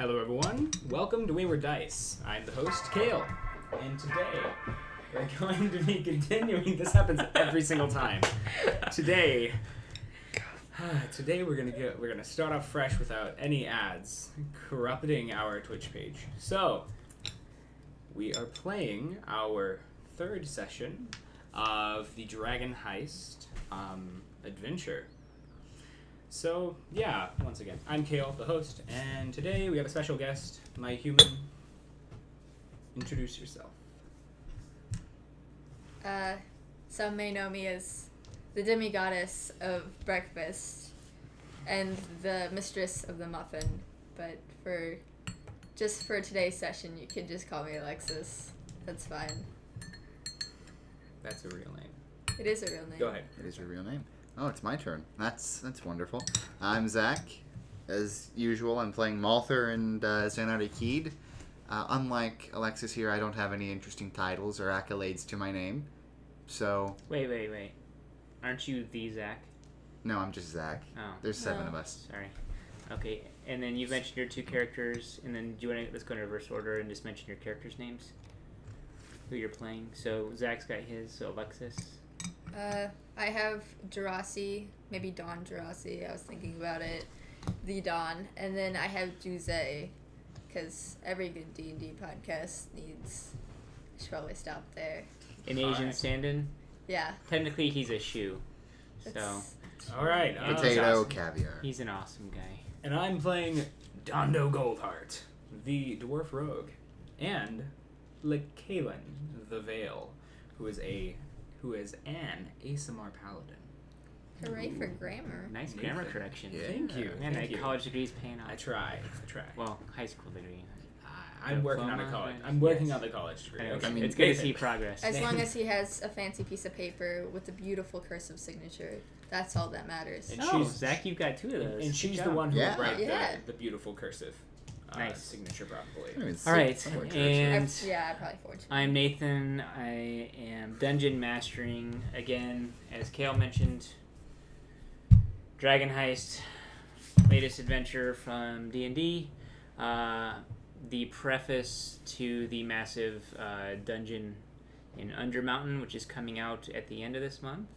Hello everyone, welcome to Wayward Dice. I'm the host, Kale, and today we're going to be continuing, this happens every single time. Today we're gonna start off fresh without any ads corrupting our Twitch page. So, we are playing our third session of the Dragon Heist adventure. So, yeah, once again, I'm Kale, the host, and today we have a special guest, my human. Introduce yourself. Some may know me as the demigoddess of breakfast and the mistress of the muffin, but for today's session, you could just call me Alexis. That's fine. That's a real name. It is a real name. Go ahead. It is your real name. Oh, it's my turn. That's wonderful. I'm Zach. As usual, I'm playing Malther and Xanardi Keed. Unlike Alexis here, I don't have any interesting titles or accolades to my name. So... Wait. Aren't you the Zach? No, I'm just Zach. Oh. There's 7 of us. Sorry. Okay, and then you mentioned your 2 characters, and then do you want to, let's go in reverse order and just mention your characters' names? Who you're playing. So Zach's got his, so Alexis. I have Gerasi, maybe Dawn Gerasi, I was thinking about it. The Dawn. And then I have Juze, because every good D&D podcast needs... I should probably stop there. An Asian stand-in? Yeah. Technically, he's a shoe. So, Alright. Potato caviar. he's an awesome guy. And I'm playing Dondo Goldheart, the dwarf rogue, and Lekalen, the Veil, who is an ASMR paladin. Hooray for grammar. Nice grammar correction. Yeah. Thank you. Man, Thank that you. college degree's paying off. I try. Well, high school degree. I'm working on a Diploma? college. I'm working Yes. on the college degree. I know, Okay. I mean, it's good to Nathan. see progress. As long as he has a fancy piece of paper with a beautiful cursive signature, that's all that matters. And Oh, she's- Zach, you've got 2 of those. And she's Good the job. one who Yeah. will write Yeah. the beautiful cursive Nice. signature, probably. I mean, All right, somewhere church. and I probably forged. I'm Nathan. I am dungeon mastering again, as Kale mentioned. Dragon Heist, latest adventure from D&D. The preface to the massive dungeon in Undermountain, which is coming out at the end of this month,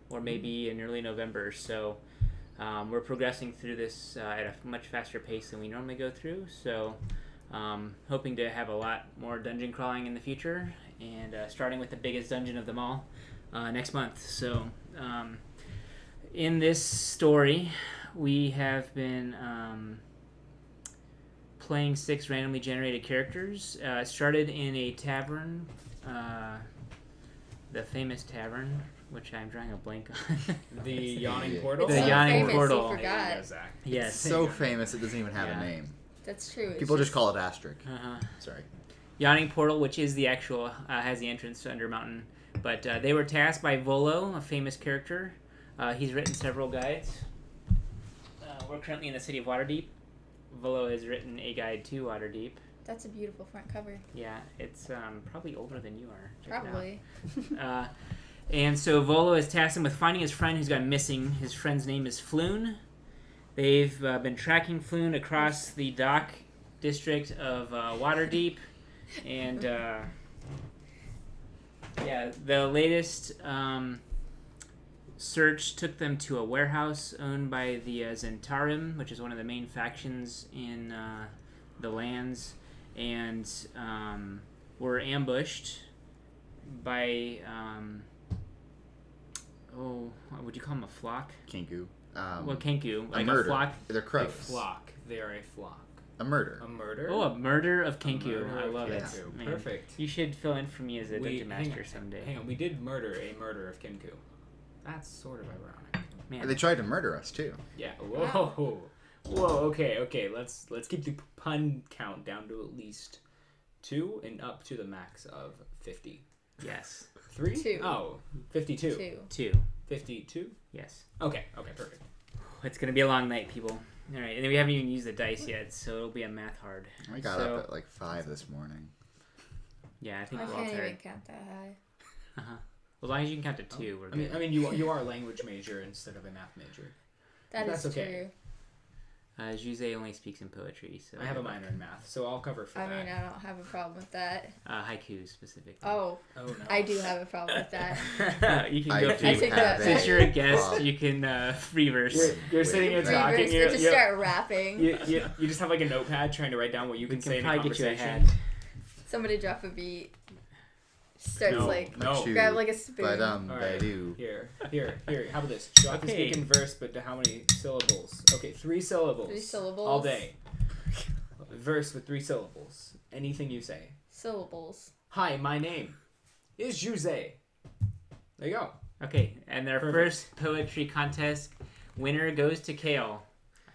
or maybe in early November. So we're progressing through this at a much faster pace than we normally go through. So hoping to have a lot more dungeon crawling in the future, and starting with the biggest dungeon of them all next month. So in this story, we have been playing 6 randomly generated characters. It started in a tavern, the famous tavern, which I'm drawing a blank on. The Yawning Yeah. Portal. It's The so Yawning famous, Portal. You forgot. Yeah, Zach. Yes. It's so famous it doesn't even have Yeah. a name. That's true. People just call it Asterisk. Uh-huh. Sorry. Yawning Portal, which is the actual, has the entrance to Undermountain. But they were tasked by Volo, a famous character. He's written several guides. We're currently in the city of Waterdeep. Volo has written a guide to Waterdeep. That's a beautiful front cover. Yeah, it's probably older than you are. Check it out. Probably. And so Volo has tasked him with finding his friend who's gone missing. His friend's name is Floon. They've been tracking Floon across the dock district of Waterdeep. And the latest search took them to a warehouse owned by the Zentarim, which is one of the main factions in the lands, and were ambushed by what would you call them, a flock? Kenku. Kenku, like murder. a flock. They're A crows. flock. They are a flock. A murder. A murder. Oh, a murder of Kenku. murder I of love it. Kenku. Man. Perfect. You should fill in for me as a dungeon master someday. Hang on, we did murder a murder of Kenku. That's sort of ironic. Man. They tried to murder us too. Yeah. Whoa. Okay. Let's keep the pun count down to at least 2 and up to the max of 50. Yes. 3? 2. Oh, 52. 2. 52? Yes. Okay, perfect. It's gonna be a long night, people. All right, and then we haven't even used the dice yet, so it'll be a math hard. I got up at like 5 this morning. Yeah, I think I we're all can't even tired. count that high. Well, as long as you can count to 2, we're good. I mean, you are a language major instead of a math major. That's okay. Jose only speaks in poetry, so I have a minor in math, so I'll cover for I that. mean, I don't have a problem with that. Haiku specifically. Oh, Oh no. I do have a problem with that. You can I go do free. I take that have Since back. you're a guest, problem. you can free verse. You're sitting here talking. Reverse, You but just start rapping. you just have like a notepad trying to write down what you We can can say in a probably get you a conversation. hat. Somebody drop a beat. Starts No, like no. Shoot. grab like a spoon. But Alright. do. Here. How about this? You have to Okay. speak in verse, but to how many syllables? Okay, 3 syllables. 3 syllables. All day. Verse with 3 syllables. Anything you say. Syllables. Hi, my name is Jose. There you go. Okay, and our Perfect. first poetry contest winner goes to Kale.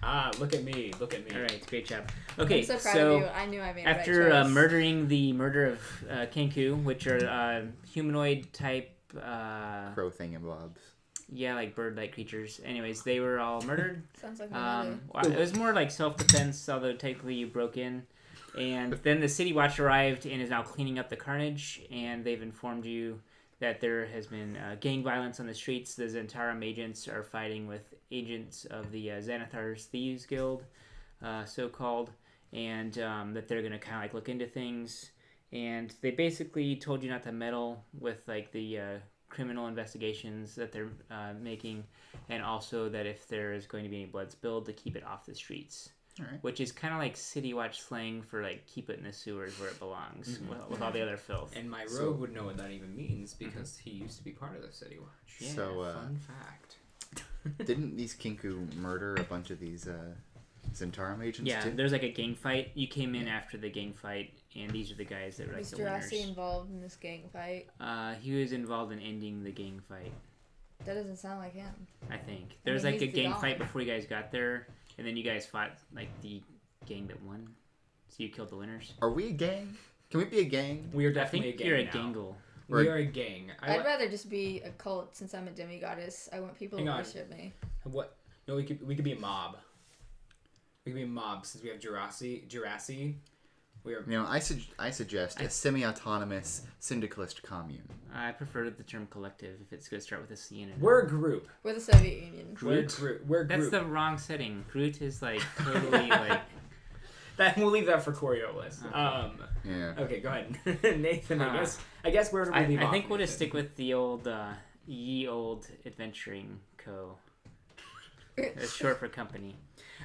Ah, look at me. Look at me. All right, great job. Okay, I'm so proud of you. I knew I made after the right choice. murdering the murder of Kenku, which are humanoid type, Crow thingamabobs. yeah, like bird-like creatures. Anyways, they were all murdered. Sounds like my mother. Well, it was more like self-defense, although technically you broke in. And then the City Watch arrived and is now cleaning up the carnage, and they've informed you that there has been gang violence on the streets. The Zentarum agents are fighting with agents of the Xanathar's Thieves Guild, so-called, and that they're going to kind of like look into things. And they basically told you not to meddle with like the criminal investigations that they're making, and also that if there is going to be any blood spilled, to keep it off the streets. All right. Which is kind of like City Watch slang for like keep it in the sewers where it belongs with all the other filth. And my rogue So- would know what that even means because he used to be part of the City Watch. Yeah, So, Fun fact. didn't these Kinku murder a bunch of these Zentarum agents Yeah, too? there's like a gang fight. You came in after the gang fight, and these are the guys that were like Was the winners. Jurassic involved in this gang fight? He was involved in ending the gang fight, That doesn't sound like him. I think. There was mean, like a he's the gang Don. fight before you guys got there, and then you guys fought like the gang that won. So you killed the winners. Are we a gang? Can we be a gang? We are I definitely think a gang you're a now. gangle. We are a gang. I'd rather just be a cult since I'm a demigoddess. I want people Hang to on. worship me. What? No, we could be a mob. We could be a mob since we have Jurassic. We are. You know, I suggest a semi-autonomous syndicalist commune. I prefer the term collective if it's going to start with a C in it. We're a group. We're the Soviet Union. Groot? We're a That's group. the wrong setting. Groot is like totally like. That we'll leave that for Coriolis. Okay. Yeah. Okay, go ahead, Nathan. I guess where do we leave I off, think we'll just Nathan? stick with the old ye old adventuring co. It's short for company.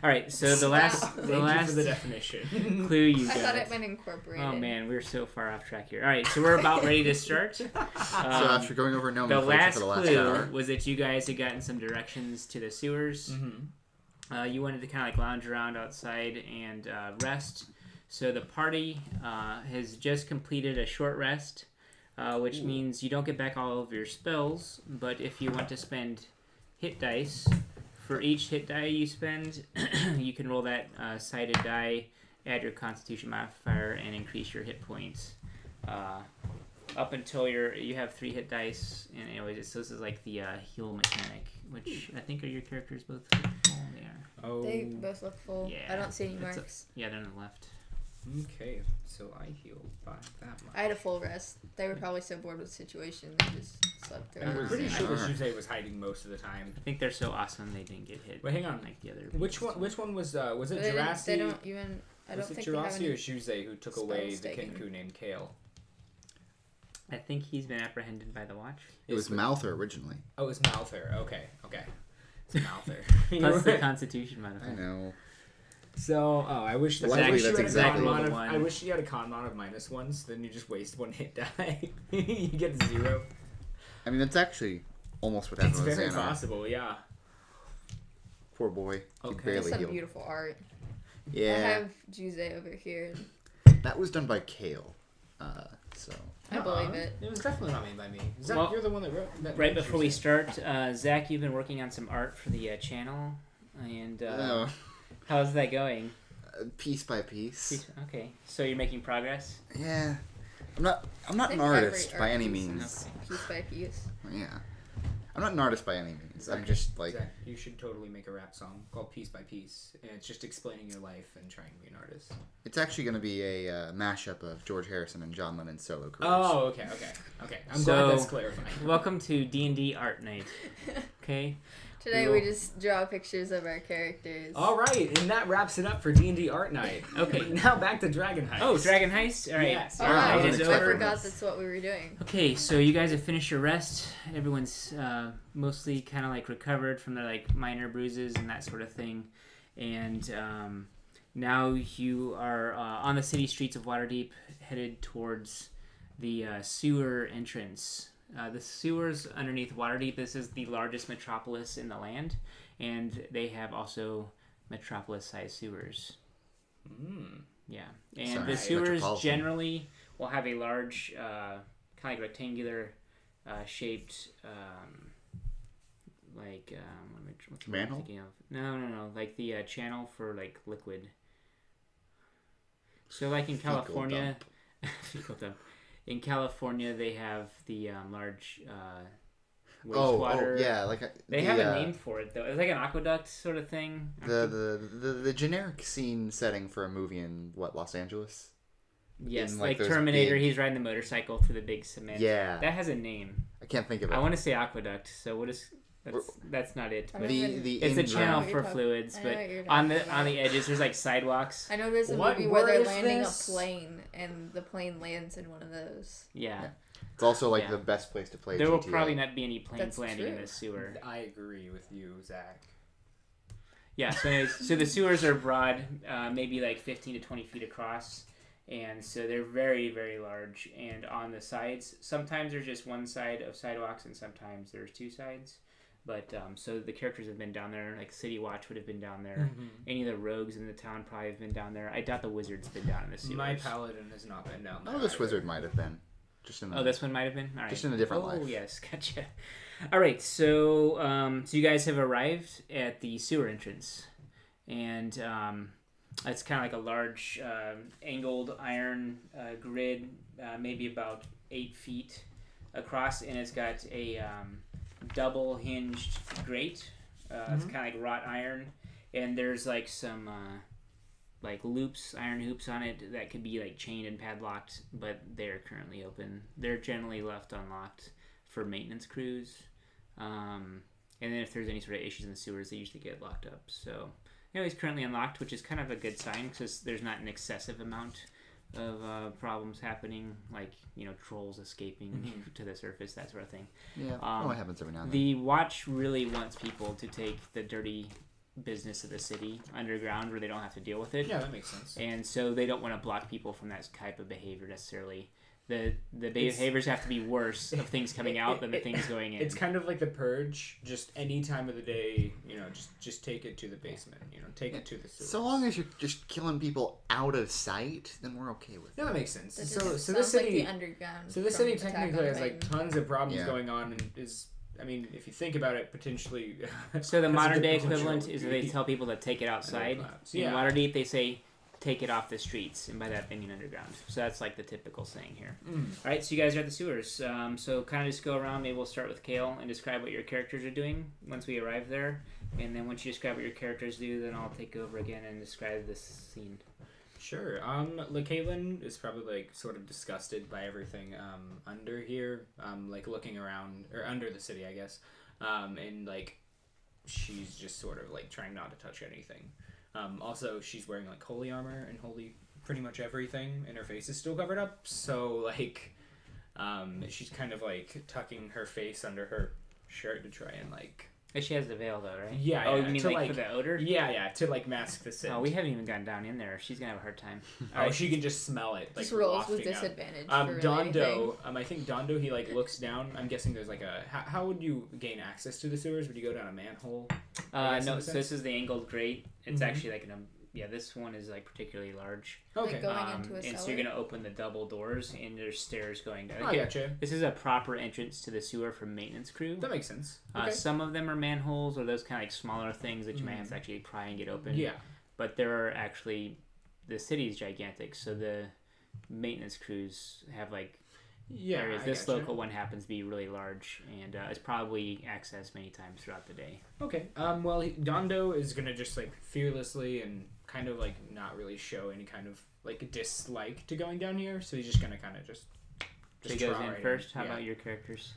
All right, so the last Thank the you last for the definition. clue you I thought got. it meant incorporated. Oh man, we're so far off track here. All right, so we're about ready to start. So after going over the nomenclature last for the last clue hour, was that you guys had gotten some directions to the sewers. Mm-hmm. You wanted to kind of like lounge around outside and rest. So the party has just completed a short rest, which means you don't get back all of your spells. But if you want to spend hit dice, for each hit die you spend, you can roll that sided die, add your Constitution modifier, and increase your hit points. Up until you have 3 hit dice, and anyways, so this is like the heal mechanic, which I think are your characters both full? They are. Oh. They both look full. Yeah, I don't see any it's marks. Yeah, they're on the left. Okay, so I healed by that much. I had a full rest. They were probably so bored with the situation they just slept through. And we're it. pretty sure Sure. that Jose was hiding most of the time. I think they're so awesome they didn't get hit. Wait, hang on. Like the other. Which people. one was it But Jurassic? They don't even. I don't was it think they have Jurassic any. or Jose who took away the spells taken. Kenku named Kale? I think he's been apprehended by the watch. it was Mouther originally. Oh, it was Mouther. Okay. It's Mouther. Plus the Constitution I modifier. know. So, I wish that Luckily, I wish that's you had exactly a con the mod of, one. I wish you had a con mod of -1, so then you just waste 1 hit die. You get 0. I mean, that's actually almost what happened It's with very Xanar. possible, yeah. Poor boy. He Okay. That's barely some healed. beautiful art. I Yeah. have Jose over here. That was done by Kale. So. I believe it. It was definitely not made by me. Zach, Well, you're the one that wrote that. Right wrote before we yours. start, Zach, you've been working on some art for the channel, and Oh, how's that going? piece by piece. Okay, so you're making progress. Yeah. I'm not I an think artist every by art any piece means. is Piece by piece. Yeah. I'm not an artist by any means. I'm just like Zach, you should totally make a rap song called Piece by Piece, and it's just explaining your life and trying to be an artist. it's actually going to be a mashup of George Harrison and John Lennon's solo careers. Oh, okay. I'm So- glad that's clarified. Welcome to D&D Art Night. Okay, Today we just draw pictures of our characters. All right, and that wraps it up for D&D Art Night. Okay, now back to Dragon Heist. Oh, Dragon Heist? All right. Yes. Oh, Art wow. Night I is over. forgot that's what we were doing. Okay, so you guys have finished your rest. Everyone's mostly kind of like recovered from their like minor bruises and that sort of thing. And now you are on the city streets of Waterdeep, headed towards the sewer entrance. The sewers underneath Waterdeep, this is the largest metropolis in the land, and they have also metropolis-sized sewers. Yeah, and Sorry, the sewers metropolitan. generally will have a large, kind of like rectangular shaped, what's the word I'm Manhole? thinking of? No, like the channel for like liquid. So like in Fecal California, fecal dump. In California, they have the large wastewater. yeah, like They have a name for it though. It's like an aqueduct sort of thing. the generic scene setting for a movie in Los Angeles. Yes, in, like those Terminator. big- He's riding the motorcycle through the big cement. Yeah, That has a name. I can't think of it. I want to say aqueduct. So what is? That's not it. I But don't even- the it's a in- channel what for you're talking- fluids, I know but what you're on talking the about. edges there's like sidewalks. I know there's a What movie where they're word is landing this? a plane, and the plane lands in one of those. Yeah. It's also like Yeah. the best place to play. There will GTA. probably not be any planes That's landing in true. the sewer. I agree with you, Zach. Yeah, so anyways, so the sewers are broad, maybe like 15 to 20 feet across, and so they're very, very large. And on the sides, sometimes there's just one side of sidewalks, and sometimes there's two sides. But so the characters have been down there, like City Watch would have been down there. Any of the rogues in the town probably have been down there. I doubt the wizard's been down in the sewers. My paladin has not been down there. Oh, this either. wizard might have been. Just in Oh, this one might have been? All right. Just in a different Oh, life. yes, gotcha. All right, so so you guys have arrived at the sewer entrance, and it's kind of like a large angled iron grid, maybe about 8 feet across, and it's got a double hinged grate. It's kind of like wrought iron, and there's like some like loops, iron hoops on it that could be like chained and padlocked, but they're currently open. They're generally left unlocked for maintenance crews. And then if there's any sort of issues in the sewers, they usually get locked up. So, it's currently unlocked, which is kind of a good sign because there's not an excessive amount of problems happening, like, trolls escaping to the surface, that sort of thing. Yeah, only happens every now and then. The Watch really wants people to take the dirty business of the city underground where they don't have to deal with it. Yeah, that makes sense. And so they don't want to block people from that type of behavior necessarily. The behaviors have to be worse of things coming out than the things going in. It's kind of like the purge. Just any time of the day, just take it to the basement. Take it to the sewers. So long as you're just killing people out of sight, then we're okay with Yeah, it. that makes sense. That So just this sounds like city, the underground. so this from city Attack on technically has like Titan. tons of problems Yeah. going on, and is. I mean, if you think about it, potentially. So the has a modern good day potential equivalent to is that they be- tell people to take it outside. Underground. In Yeah. Waterdeep, they say take it off the streets, and by that they mean underground. So that's like the typical saying here. All right, so you guys are at the sewers. So kind of just go around. Maybe we'll start with Kale and describe what your characters are doing once we arrive there. And then once you describe what your characters do, then I'll take over again and describe this scene. Sure. Caitlin is probably like sort of disgusted by everything under here. Like looking around or under the city, I guess. And like she's just sort of like trying not to touch anything. Also, she's wearing like holy armor and holy pretty much everything, and her face is still covered up. So like, she's kind of like tucking her face under her shirt to try and like. She has the veil though, right? Yeah. Oh, yeah, you mean to, like for the odor? Yeah, to like mask the scent. Oh, we haven't even gotten down in there. She's gonna have a hard time. Oh, she can just smell it. Like Just rolls with wafting out. disadvantage. for Dondo. I think Dondo. He like looks down. I'm guessing there's like a. How would you gain access to the sewers? Would you go down a manhole? I guess in No, a so sense? this is the angled grate. It's Mhm. actually like this one is like particularly large. Okay. Like going into a and so cellar? you're gonna open the double doors and there's stairs going down. I gotcha. This is a proper entrance to the sewer for maintenance crew. That makes sense. Okay. Some of them are manholes or those kind of like smaller things that you might have to actually pry and get open. Yeah. But there are actually, the city's gigantic, so the maintenance crews have like Yeah. areas. I This gotcha. local one happens to be really large and it's probably accessed many times throughout the day. Okay. Well, Dondo is gonna just like fearlessly and kind of like not really show any kind of like dislike to going down here. So he's just gonna kind of just. So he goes try in right first. How yeah. about your characters?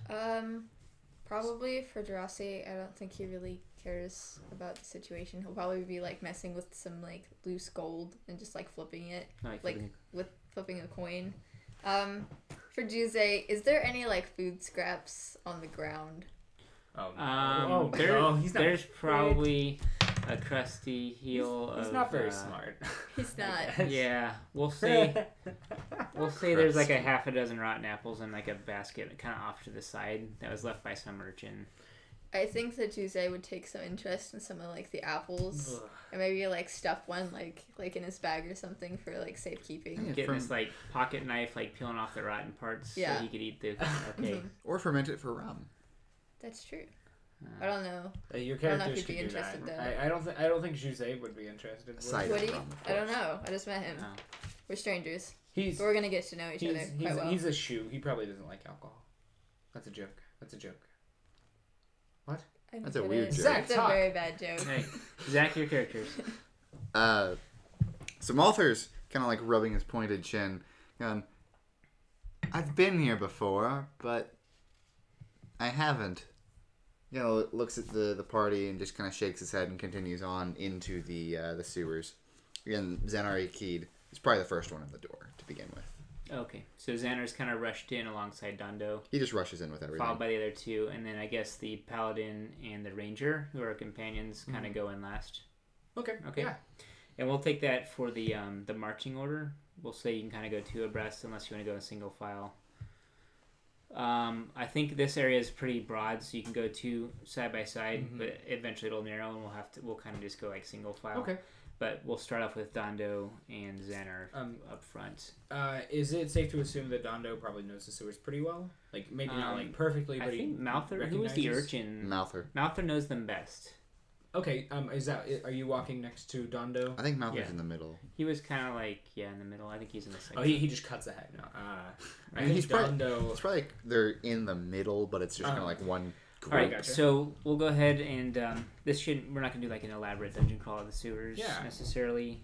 Probably for Jurassic, I don't think he really cares about the situation. He'll probably be like messing with some like loose gold and just like flipping it, with flipping a coin. For Juze, is there any like food scraps on the ground? There's probably a crusty heel of... He's not very smart. He's not. Yeah, we'll say there's like a half a dozen rotten apples in like a basket kind of off to the side that was left by some urchin. I think that Juze would take some interest in some of like the apples. Ugh. And maybe like stuff one like in his bag or something for like safekeeping. Yeah, Getting this like pocket knife, like peeling off the rotten parts so he could eat the... Okay. Or ferment it for rum. That's true. I don't know. Your I don't know characters if he'd be could do interested that. though. I don't think Jose would be interested. Aside Would he? from, of I don't course. know. I just met him. Oh. We're strangers. He's But we're gonna get to know each other quite well. he's a shoe. He probably doesn't like alcohol. That's a joke. What? That's a weird joke. That's Zach, a very bad joke. Hey, Zach, your characters. So Malther's kind of like rubbing his pointed chin, going, I've been here before, but I haven't. Looks at the party and just kind of shakes his head and continues on into the sewers. Again, Xanari Keed is probably the first one in the door to begin with. Okay, so Xanar's kind of rushed in alongside Dondo, He just rushes in with everything. followed by the other two, and then I guess the Paladin and the Ranger, who are companions, kind of go in last. Okay. Okay. Yeah. And we'll take that for the marching order. We'll say you can kind of go two abreast unless you want to go in single file. I think this area is pretty broad, so you can go two side by side, but eventually it'll narrow, and we'll kind of just go like single file. Okay. But we'll start off with Dondo and Xanar up front. Is it safe to assume that Dondo probably knows the sewers pretty well? Like maybe not like perfectly, but I think Malther, who was the urchin? Malther knows them best. Okay. Are you walking next to Dondo? I think Malther's Yeah. in the middle. He was kind of like in the middle. I think he's in the second. Oh, he just cuts ahead. No. I think He's probably- Dondo. It's probably like they're in the middle, but it's just kind of like one All group. right, gotcha. so we'll go ahead and we're not gonna do like an elaborate dungeon crawl of the sewers necessarily.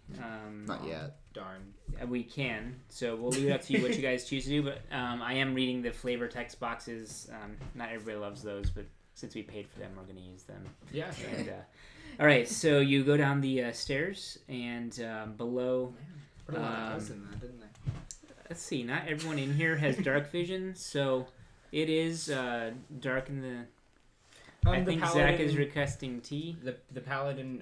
Not yet. Darn. We can, so we'll leave it up to you what you guys choose to do. But I am reading the flavor text boxes. Not everybody loves those, but since we paid for them, we're gonna use them. Yeah. Sure. And, all right, so you go down the stairs, and below. Put a lot of house in that, didn't they? Let's see. Not everyone in here has dark vision, so it is dark in the. I think Zach is requesting tea. The paladin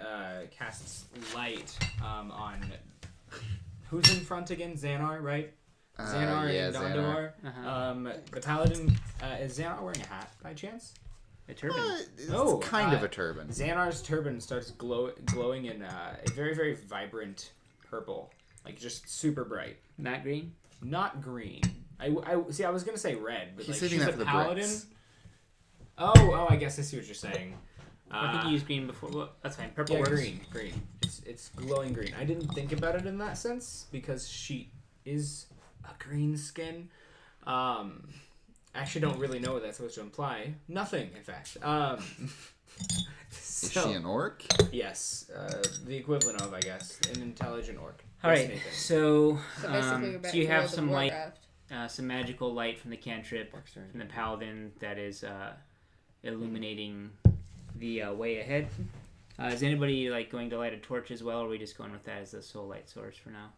casts light on. Who's in front again? Xanar, right? Xanar and Dondo Xanar. are. The paladin is Xanar wearing a hat by chance? A turban. It's kind of a turban. Xanar's turban starts glowing in a very, very vibrant purple, like just super bright. Not green. Not green. I see. I was gonna say red, but He's like saving she's that a for the paladin. Brits. Oh, I guess I see what you're saying. I think you used green before. Well, that's fine. Purple Yeah, works. green. It's glowing green. I didn't think about it in that sense because she is a green skin. I actually don't really know what that's supposed to imply. Nothing, in fact. Is she an orc? Yes, the equivalent of, I guess, an intelligent orc. All right, so basically, we're back so you to have World of some light, Warcraft. some magical light from the cantrip from the paladin that is illuminating the way ahead. Is anybody like going to light a torch as well, or are we just going with that as the sole light source for now?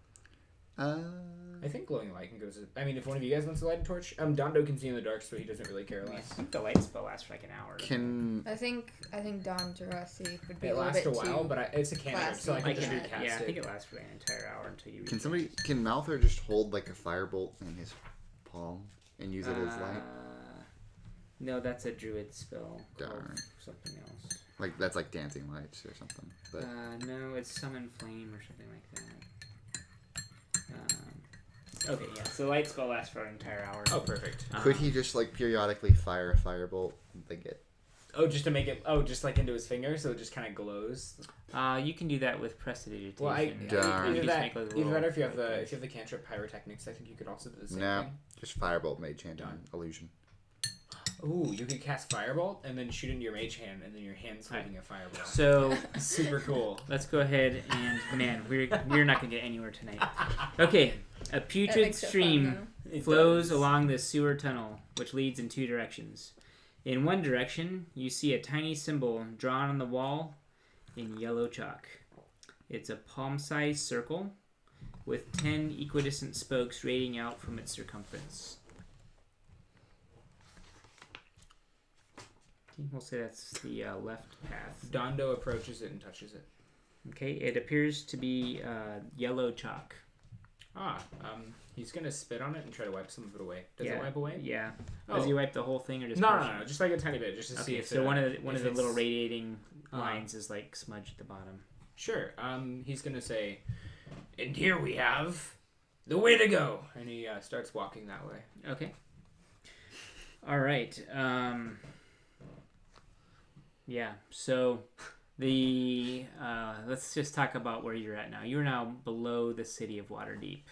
I think glowing light can go. I mean, if one of you guys wants to light a torch, Dondo can see in the dark, so he doesn't really care I less. think the light spell lasts for like an hour. I think Don Jurassic would be It a little lasts bit a while, too. but it's a cantrip, so I can just recast yeah, I it. think it lasts for an entire hour until you. Can Malther just hold like a firebolt in his palm and use it as light? No, that's a druid spell. Darn. Called something else. Like that's like dancing lights or something. But No, it's summon flame or something like that. Okay, yeah. So light spell lasts for an entire hour. Oh, perfect. could he just like periodically fire a firebolt? Like it. Oh, just to make it. Oh, just like into his finger, so it just kind of glows. You can do that with prestidigitation. Well, Darn. either Just that, make a either little that, or if you have light the cantrip pyrotechnics, I think you could also do the same No, thing. just firebolt mage hand Done. illusion. Ooh, you could cast firebolt and then shoot into your mage hand, and then your hand's holding a fireball. So Super cool. let's go ahead and man, we're not gonna get anywhere tonight. Okay, a That putrid makes it fun, stream It flows does. along the sewer tunnel, which leads in two directions. In one direction, you see a tiny symbol drawn on the wall in yellow chalk. It's a palm-sized circle with 10 equidistant spokes radiating out from its circumference. We'll say that's the left path. Dondo approaches it and touches it. Okay, it appears to be yellow chalk. He's gonna spit on it and try to wipe some of it away. Does Yeah. it wipe away? Yeah. Oh. Does he wipe the whole thing or just No, portion? no, just like a tiny bit, just to see Okay, if. so one of the it's- little radiating lines is like smudged at the bottom. Sure. He's gonna say, "And here we have the way to go," and he starts walking that way. Okay. All right. Yeah. So the let's just talk about where you're at now. You're now below the city of Waterdeep.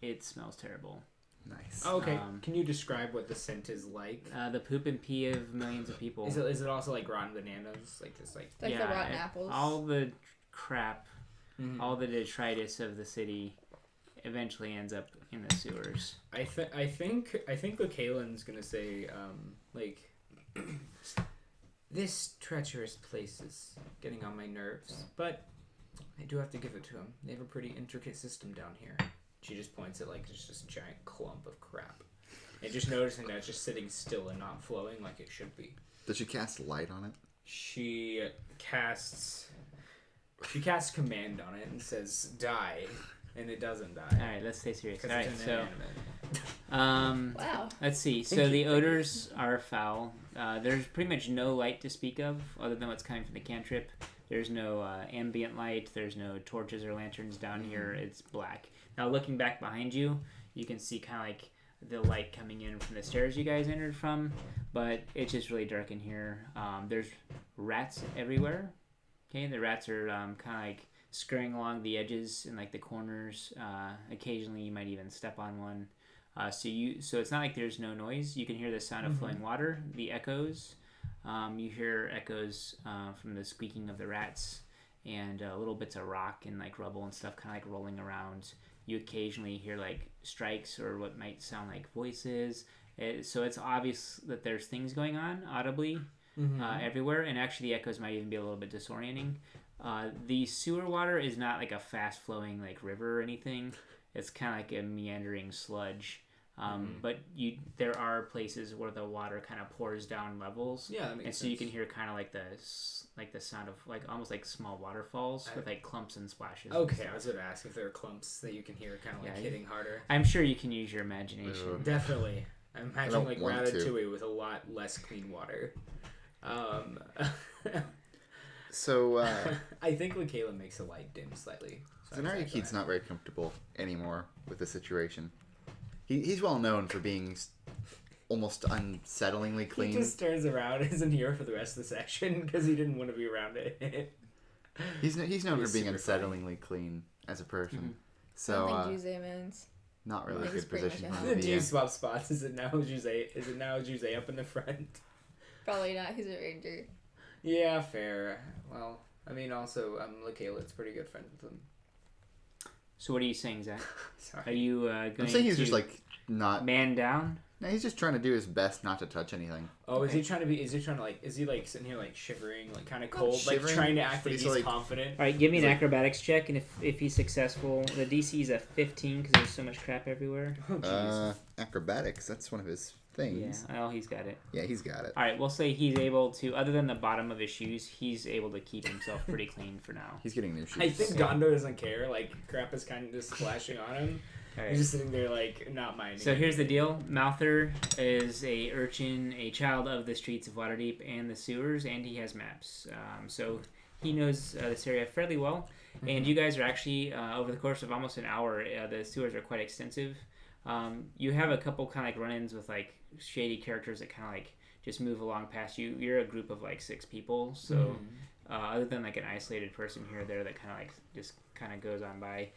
It smells terrible. Nice. Oh, okay. Can you describe what the scent is like? The poop and pee of millions of people. Is it also like rotten bananas, like this, like? Like the rotten apples. All the crap, all the detritus of the city, eventually ends up in the sewers. I think Kalen's gonna say, like, this treacherous place is getting on my nerves, but I do have to give it to them. They have a pretty intricate system down here. She just points at like just this giant clump of crap, and just noticing that it's just sitting still and not flowing like it should be. Does she cast light on it? She casts command on it and says die, and it doesn't die. All right, let's stay serious. All right, it's so inanimate. Wow. let's see. So Thank the you. odors are foul. There's pretty much no light to speak of other than what's coming from the cantrip. There's no ambient light. There's no torches or lanterns down here. It's black. Now looking back behind you, you can see kind of like the light coming in from the stairs you guys entered from, but it's just really dark in here. There's rats everywhere. Okay, the rats are kind of like scurrying along the edges and like the corners. Occasionally, you might even step on one. So it's not like there's no noise. You can hear the sound of flowing water, the echoes. You hear echoes from the squeaking of the rats and little bits of rock and like rubble and stuff kind of like rolling around. You occasionally hear like strikes or what might sound like voices. So it's obvious that there's things going on audibly everywhere, and actually the echoes might even be a little bit disorienting. The sewer water is not like a fast flowing like river or anything. It's kind of like a meandering sludge. But there are places where the water kind of pours down levels. Yeah, that makes and so sense. you can hear kind of like the sound of like almost like small waterfalls with like clumps and splashes. Okay, I was going to ask if there are clumps that you can hear kind of like Yeah, hitting harder. I'm sure you can use your imagination. Definitely. I'm imagining like want to. Ratatouille with a lot less clean water. So, I think Lakayla makes the light dim slightly. Sorry, Zanari Zach, go Keith's not very comfortable anymore with the situation. He's well known for being almost unsettlingly ahead. clean. He just turns around and isn't here for the rest of the session because he didn't want to be around it. He's known He's for being super unsettlingly clean as a person. I So, don't think Jose means. not really I a think he's good pretty much position a for The him to be do you in. swap spots? Is it now Jose up in the front? Probably not. He's a ranger. Yeah, fair. Well, I mean, also, Lakayla's pretty good friends with him. So what are you saying, Zach? Sorry. Are you going I'm saying he's to just like not. man down? No, he's just trying to do his best not to touch anything. Oh, is he trying to like, is he like sitting here like shivering, like kind of cold, like shivering, trying to act but like he's, he's like- confident? All right, give me an He's like- acrobatics check, and if he's successful, the DC is a 15 because there's so much crap everywhere. Oh, jeez. Acrobatics, that's one of his things. Yeah, oh, he's got it. Yeah, he's got it. All right, we'll say he's able to, other than the bottom of his shoes, he's able to keep himself pretty clean for now. He's getting new shoes. I think Gondo doesn't care. Like crap is kind of just splashing on him. All He's right. just sitting there like not minding. So it. here's the deal. Mouther is a urchin, a child of the streets of Waterdeep and the sewers, and he has maps. So he knows this area fairly well. And you guys are actually, over the course of almost an hour, the sewers are quite extensive. You have a couple kind of like run-ins with like shady characters that kind of like just move along past you. You're a group of like 6 people, so other than like an isolated person here or there that kind of like just kind of goes on by,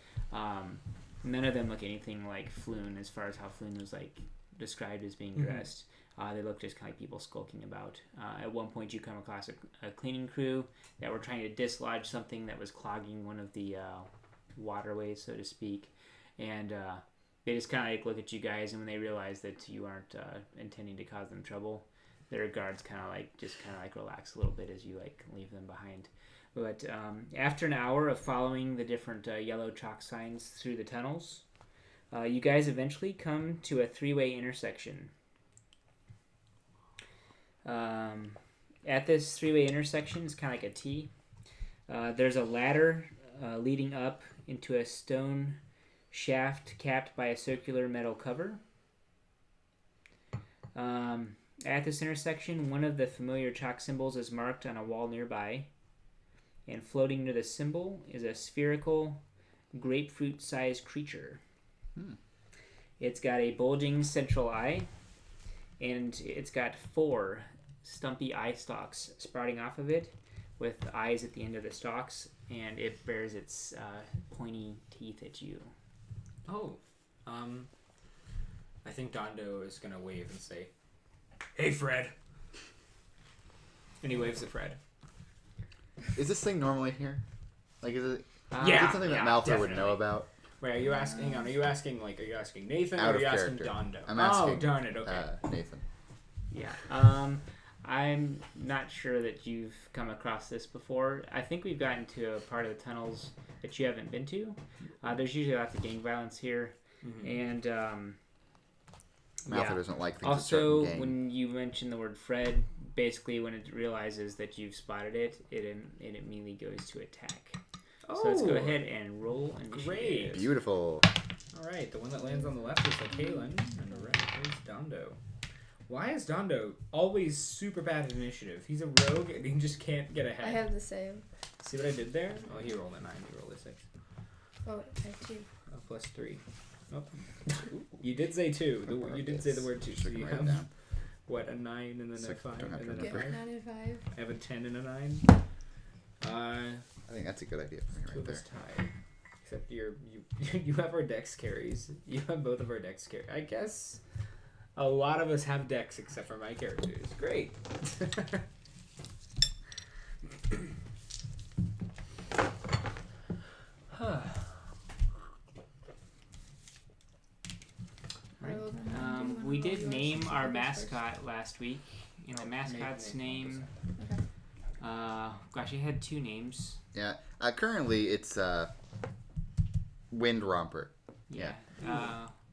none of them look anything like Floon as far as how Floon was like described as being dressed. They look just kind of like people skulking about. At one point you come across a cleaning crew that were trying to dislodge something that was clogging one of the waterways, so to speak, and they just kind of like look at you guys, and when they realize that you aren't intending to cause them trouble, their guards kind of like relax a little bit as you like leave them behind. But after an hour of following the different yellow chalk signs through the tunnels, you guys eventually come to a 3-way intersection. At this 3-way intersection, it's kind of like a T. There's a ladder leading up into a stone shaft capped by a circular metal cover. At this intersection, one of the familiar chalk symbols is marked on a wall nearby. And floating near the symbol is a spherical, grapefruit-sized creature. It's got a bulging central eye, and it's got 4 stumpy eye stalks sprouting off of it, with eyes at the end of the stalks, and it bears its pointy teeth at you. Oh, I think Dondo is gonna wave and say, "Hey, Fred." And he waves at Fred. Is this thing normally here? Like, is it? Yeah, Is it something that Malthor would know about? Wait, are you asking? Hang on, are you asking Nathan, Out or are of you asking character. Dondo? I'm asking. Oh, darn it. Okay. Nathan. Yeah. I'm not sure that you've come across this before. I think we've gotten to a part of the tunnels that you haven't been to. There's usually lots of gang violence here, and Malthor doesn't like things also, that start in gang. when you mention the word Fred, basically when it realizes that you've spotted it, it immediately goes to attack. Oh, So let's go ahead and roll initiative. great. Beautiful. All right, the one that lands on the left is Kalen, and the right is Dondo. Why is Dondo always super bad at initiative? He's a rogue and he just can't get ahead. I have the same. See what I did there? Oh, he rolled a 9. He rolled a 6. Oh, I have 2. Oh, plus 3. Oh. You did say 2. You did say the word 2. So you have, what, a 9 and then a 5 and then a Yeah, 5? 9 and 5. I have a 10 and a 9. I think that's a good idea for me Two right of there. us tied. Except you have our dex carries. You have both of our dex carries. I guess a lot of us have decks except for my characters. Great. We did name our mascot last week, and the mascot's name. Okay. Gosh, it had 2 names. Yeah. Currently, it's Wind Romper. Yeah.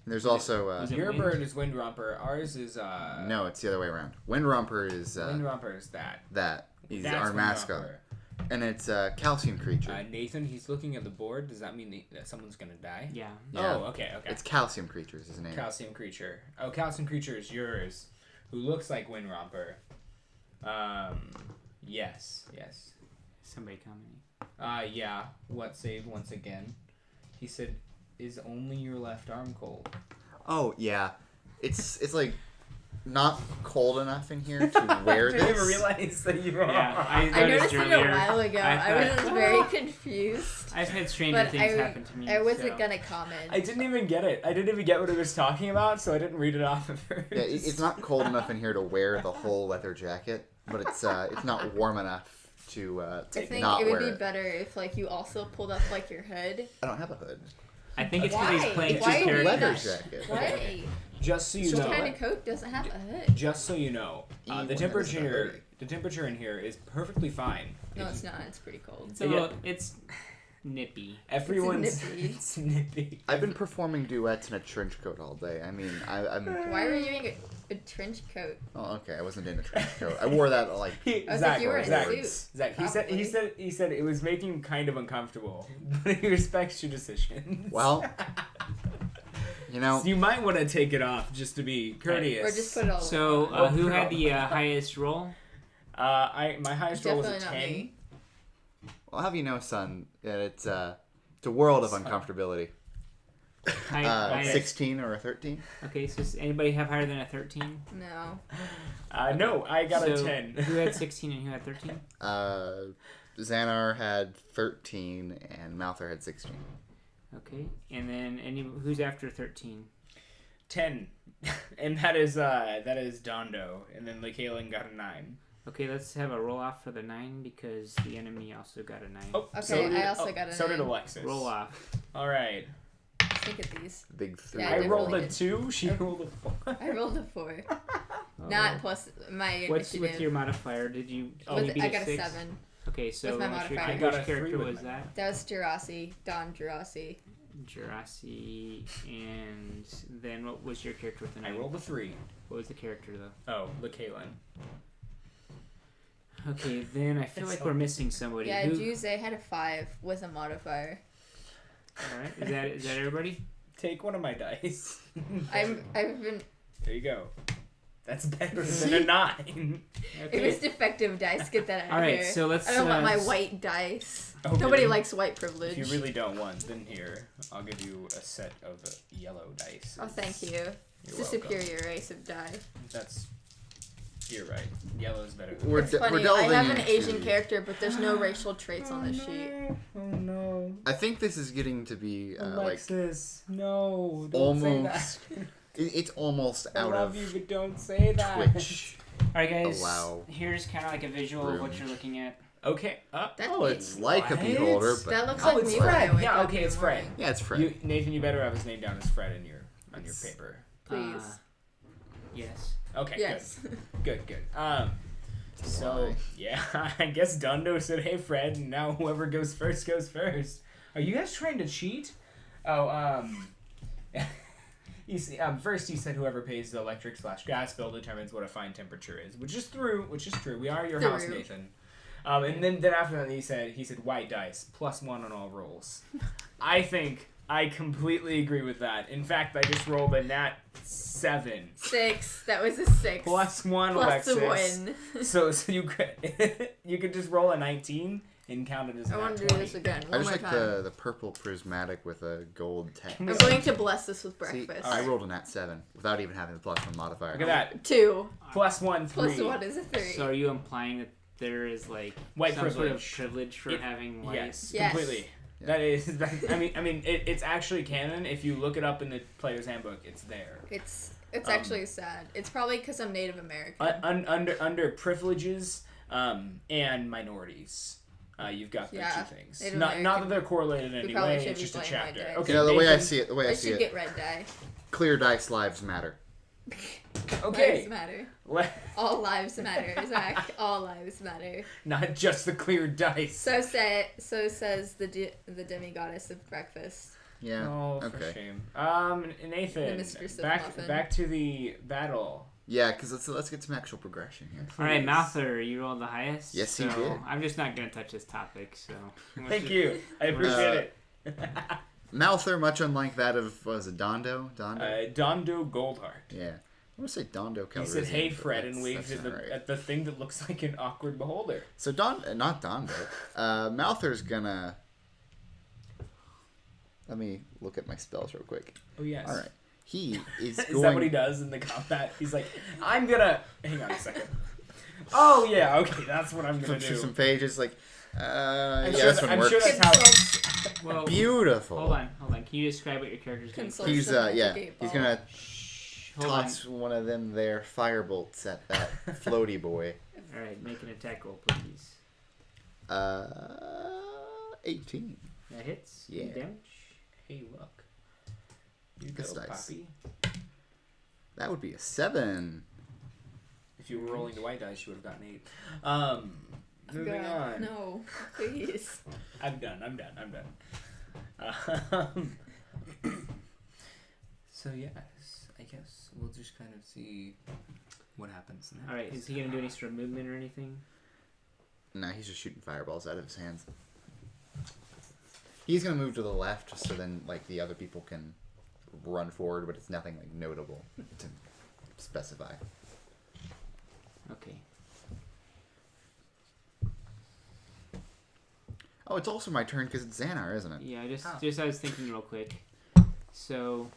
There's also was it Your Wind? bird is Wind Romper. Ours is no, it's the other way around. Wind Romper is Wind Romper is that. that. He's That's our Wind mascot, Romper. and it's a calcium creature. Nathan, he's looking at the board. Does that mean that someone's gonna die? Yeah. Yeah. Oh, okay. It's calcium creature is his name. Calcium Creature. Oh, Calcium Creature is yours, who looks like Wind Romper. Yes. Somebody commenting. Yeah. What saved once again? He said, "Is only your left arm cold?" Oh yeah, it's like not cold enough in here to wear I didn't even this. realize that you were. Yeah, I noticed it a earlier. while ago. I was very confused. I've had stranger But things happen to me. I wasn't so. gonna comment. I didn't even get it. I didn't even get what it was talking about, so I didn't read it off at first. Yeah, it's not cold enough in here to wear the whole leather jacket, but it's not warm enough to I think not it would wear be better if like you also pulled up like your hood. I don't have a hood. I think it's Why? because he's playing It's Why just do a you leather not- jacket. Why? Just so you What know. kind of coat doesn't have a hood? Just so you know, Even the if it's not temperature hoodie. the temperature in here is perfectly fine. No, it's not. It's pretty cold. It's a little, it's nippy. Everyone's nippy. it's nippy. I've been performing duets in a trench coat all day. I mean, I'm. Why were you wearing a trench coat? Oh, okay. I wasn't in a trench coat. I wore that like. I was Zach, like, you were in Zach, a suit. Zach, he said it was making him kind of uncomfortable, but he respects your decision. Well, you know. So you might want to take it off just to be courteous. Or just put it all So, on. who had the highest roll? my highest roll was a Definitely not 10. me. I'll have you know, son, that it's a world of uncomfortability. Highest. 16 or a 13. Okay, so does anybody have higher than a 13? No. No, I got a So, 10. Who had 16 and who had 13? Xanar had 13 and Malthor had 16. Okay, and then who's after 13? 10. And that is Dondo. And then Kaelin got a 9. Okay, let's have a roll off for the 9 because the enemy also got a 9. Oh, Okay, I also got a So did 9. Alexis. Roll off. All right. Look at these. Big 3. Yeah, I I rolled a did. 2. She rolled a 4. I rolled a 4. Not plus my What's initiative. with your modifier? Did you? With- you beat I got a 6? 7. Okay, so with my what's your, modifier. I got which a 3 character with was my- that? That was Jurasi, Don Jurasi. Jurasi, and then what was your character with the 9? I rolled a 3. What was the character though? Oh, the Kaylin. Okay, then I feel like we're missing somebody. Yeah, Who? Juice had a 5 with a modifier. All right, is that everybody? Take one of my dice. I've been. There you go. That's better than a 9. It was defective dice. Get that out All of right, here. so let's. I don't want my s- white dice. Oh, Nobody really? likes white privilege. If you really don't want, then here, I'll give you a set of yellow dice. Oh, thank you. You're It's a welcome. superior race of die. That's. You're right. Yellow is better. Than We're It's we're funny. I delving have an into- Asian character, but there's no racial traits on this sheet. Oh no. I think this is getting to be like Alexis, no. Don't say almost. It's almost that. I out love of you, but don't say that. Twitch. All right, guys. Allow Here's kind of like a visual of what room. you're looking at. Okay. That's Oh, me. it's like a What? beholder, but That looks Oh, like it's me when I Fred. wake Yeah, up okay, in the it's Fred. morning. yeah, it's Fred. You, Nathan, you better have his name down as Fred on your paper. Please. Yes. Okay. Yes. Good. So Why? yeah, I guess Dundo said, "Hey, Fred," and now whoever goes first goes first. Are you guys trying to cheat? Oh, first he said whoever pays the electric/gas bill determines what a fine temperature is, which is true. We are your house, True. Nathan. And then after that he said white dice +1 on all rolls. I think I completely agree with that. In fact, I just rolled a nat 7 6. That was a 6. +1 Plus Alexis. a 1. So you could just roll a 19 and count it as I a want nat to do 20. this again. I One just more like time. the purple prismatic with a gold text. I'm going to bless this with See, breakfast. I rolled a nat 7 without even having the +1 modifier. Look at that. 2. +1 3. Plus 1 is a 3. So are you implying that there is like White some sort of privilege. privilege for It- having white? Yes, Yes. completely. Yeah. That is. It's actually canon. If you look it up in the player's handbook, it's there. It's Um, actually sad. It's probably because I'm Native American. Under privileges and minorities, you've got the Yeah, two things. Native Not that American. they're correlated in We any probably way. should It's be just a playing white chapter. dice. Okay. You know, the way I Nathan? see it, I should get red die. clear dice lives matter. Okay. Lives matter. Le- All lives matter, Zach. All lives matter. Not just the clear dice. So says the demigoddess of breakfast. Yeah. Oh, for okay. shame. Nathan, The mistress of back muffin. to the battle. Yeah, because let's get some actual progression here. All right, Please. Mouther, you rolled the highest. Yes, so he did. I'm just not gonna touch this topic. So let's Thank just- you. I appreciate it. Mouther, much unlike that of was it Dondo? Dondo Goldheart. Yeah. I want to say Dondo He Calrissian. says, "Hey, but Fred," and that's- waves that's at not right. at the thing that looks like an awkward beholder. So not Dondo. Mouther's gonna. Let me look at my spells real quick. Oh yes. All right. He is Is going. that what he does in the combat? He's like, "I'm gonna hang on a second. Oh yeah, okay, that's what I'm gonna Flip through do. some pages like. I'm Yeah, sure this one I'm works. sure that's how. Well, Beautiful. hold on. Can you describe what your character's doing? Consult- He's Navigate he's ball. gonna Shh, hold on. toss one of them there firebolts at that floaty boy. All right, make an attack roll, please. 18. That hits. Yeah. Damage. Hey, look. You This go, dice. Poppy. That would be a 7. If you were rolling the white dice, you would have gotten 8. Moving God, on. No, please. I'm done. So yes, I guess we'll just kind of see what happens next. All right, is he gonna do any sort of movement or anything? No, he's just shooting fireballs out of his hands. He's gonna move to the left so then like the other people can run forward, but it's nothing like notable to specify. Okay. Oh, it's also my turn because it's Xanar, isn't it? Yeah, Oh. I was thinking real quick. So,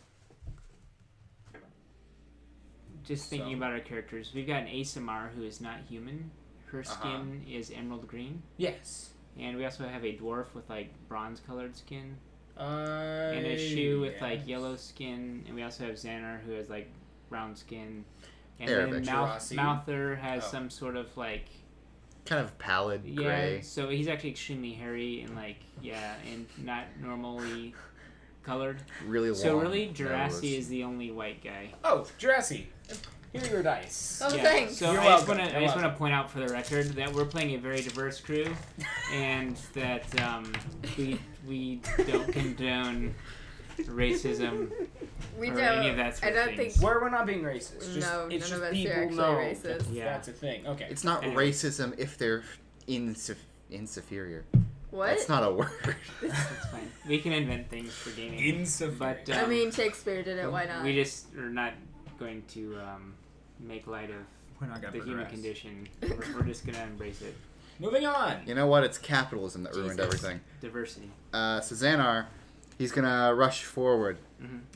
just thinking So- about our characters, we've got an Asamar who is not human. Her Uh-huh. skin is emerald green, Yes. and we also have a dwarf with like bronze-colored skin, and a shoe with like yellow skin, and we also have Xanar who has like brown skin, and Arabic. then Jurasi. Mouther has Oh. some sort of like Kind of pallid yeah. gray. So he's actually extremely hairy and like and not normally colored. Really long. So really, nose. Jurasi is the only white guy. Oh, Jurassic. Here are your dice. Oh, Yeah, thanks. So You're I just welcome. want to You're want to point out for the record that we're playing a very diverse crew, and that we don't condone racism We or don't. any of that sort I don't of think. things. We're not being racist. Just, No, it's none just of us are people actually know racist. that Yeah. that's a thing. Okay. It's not Anyway. racism if they're inferior. What? That's not a word. It's fine. We can invent things for gaming. Insufficient. But, I mean, Shakespeare did it. Why not? We just are not going to make light of we're not gonna the human progress. condition. We're just going to embrace it. Moving on. You know what? It's capitalism that ruined Jesus. everything. Diversity. So Xanar, he's gonna rush forward.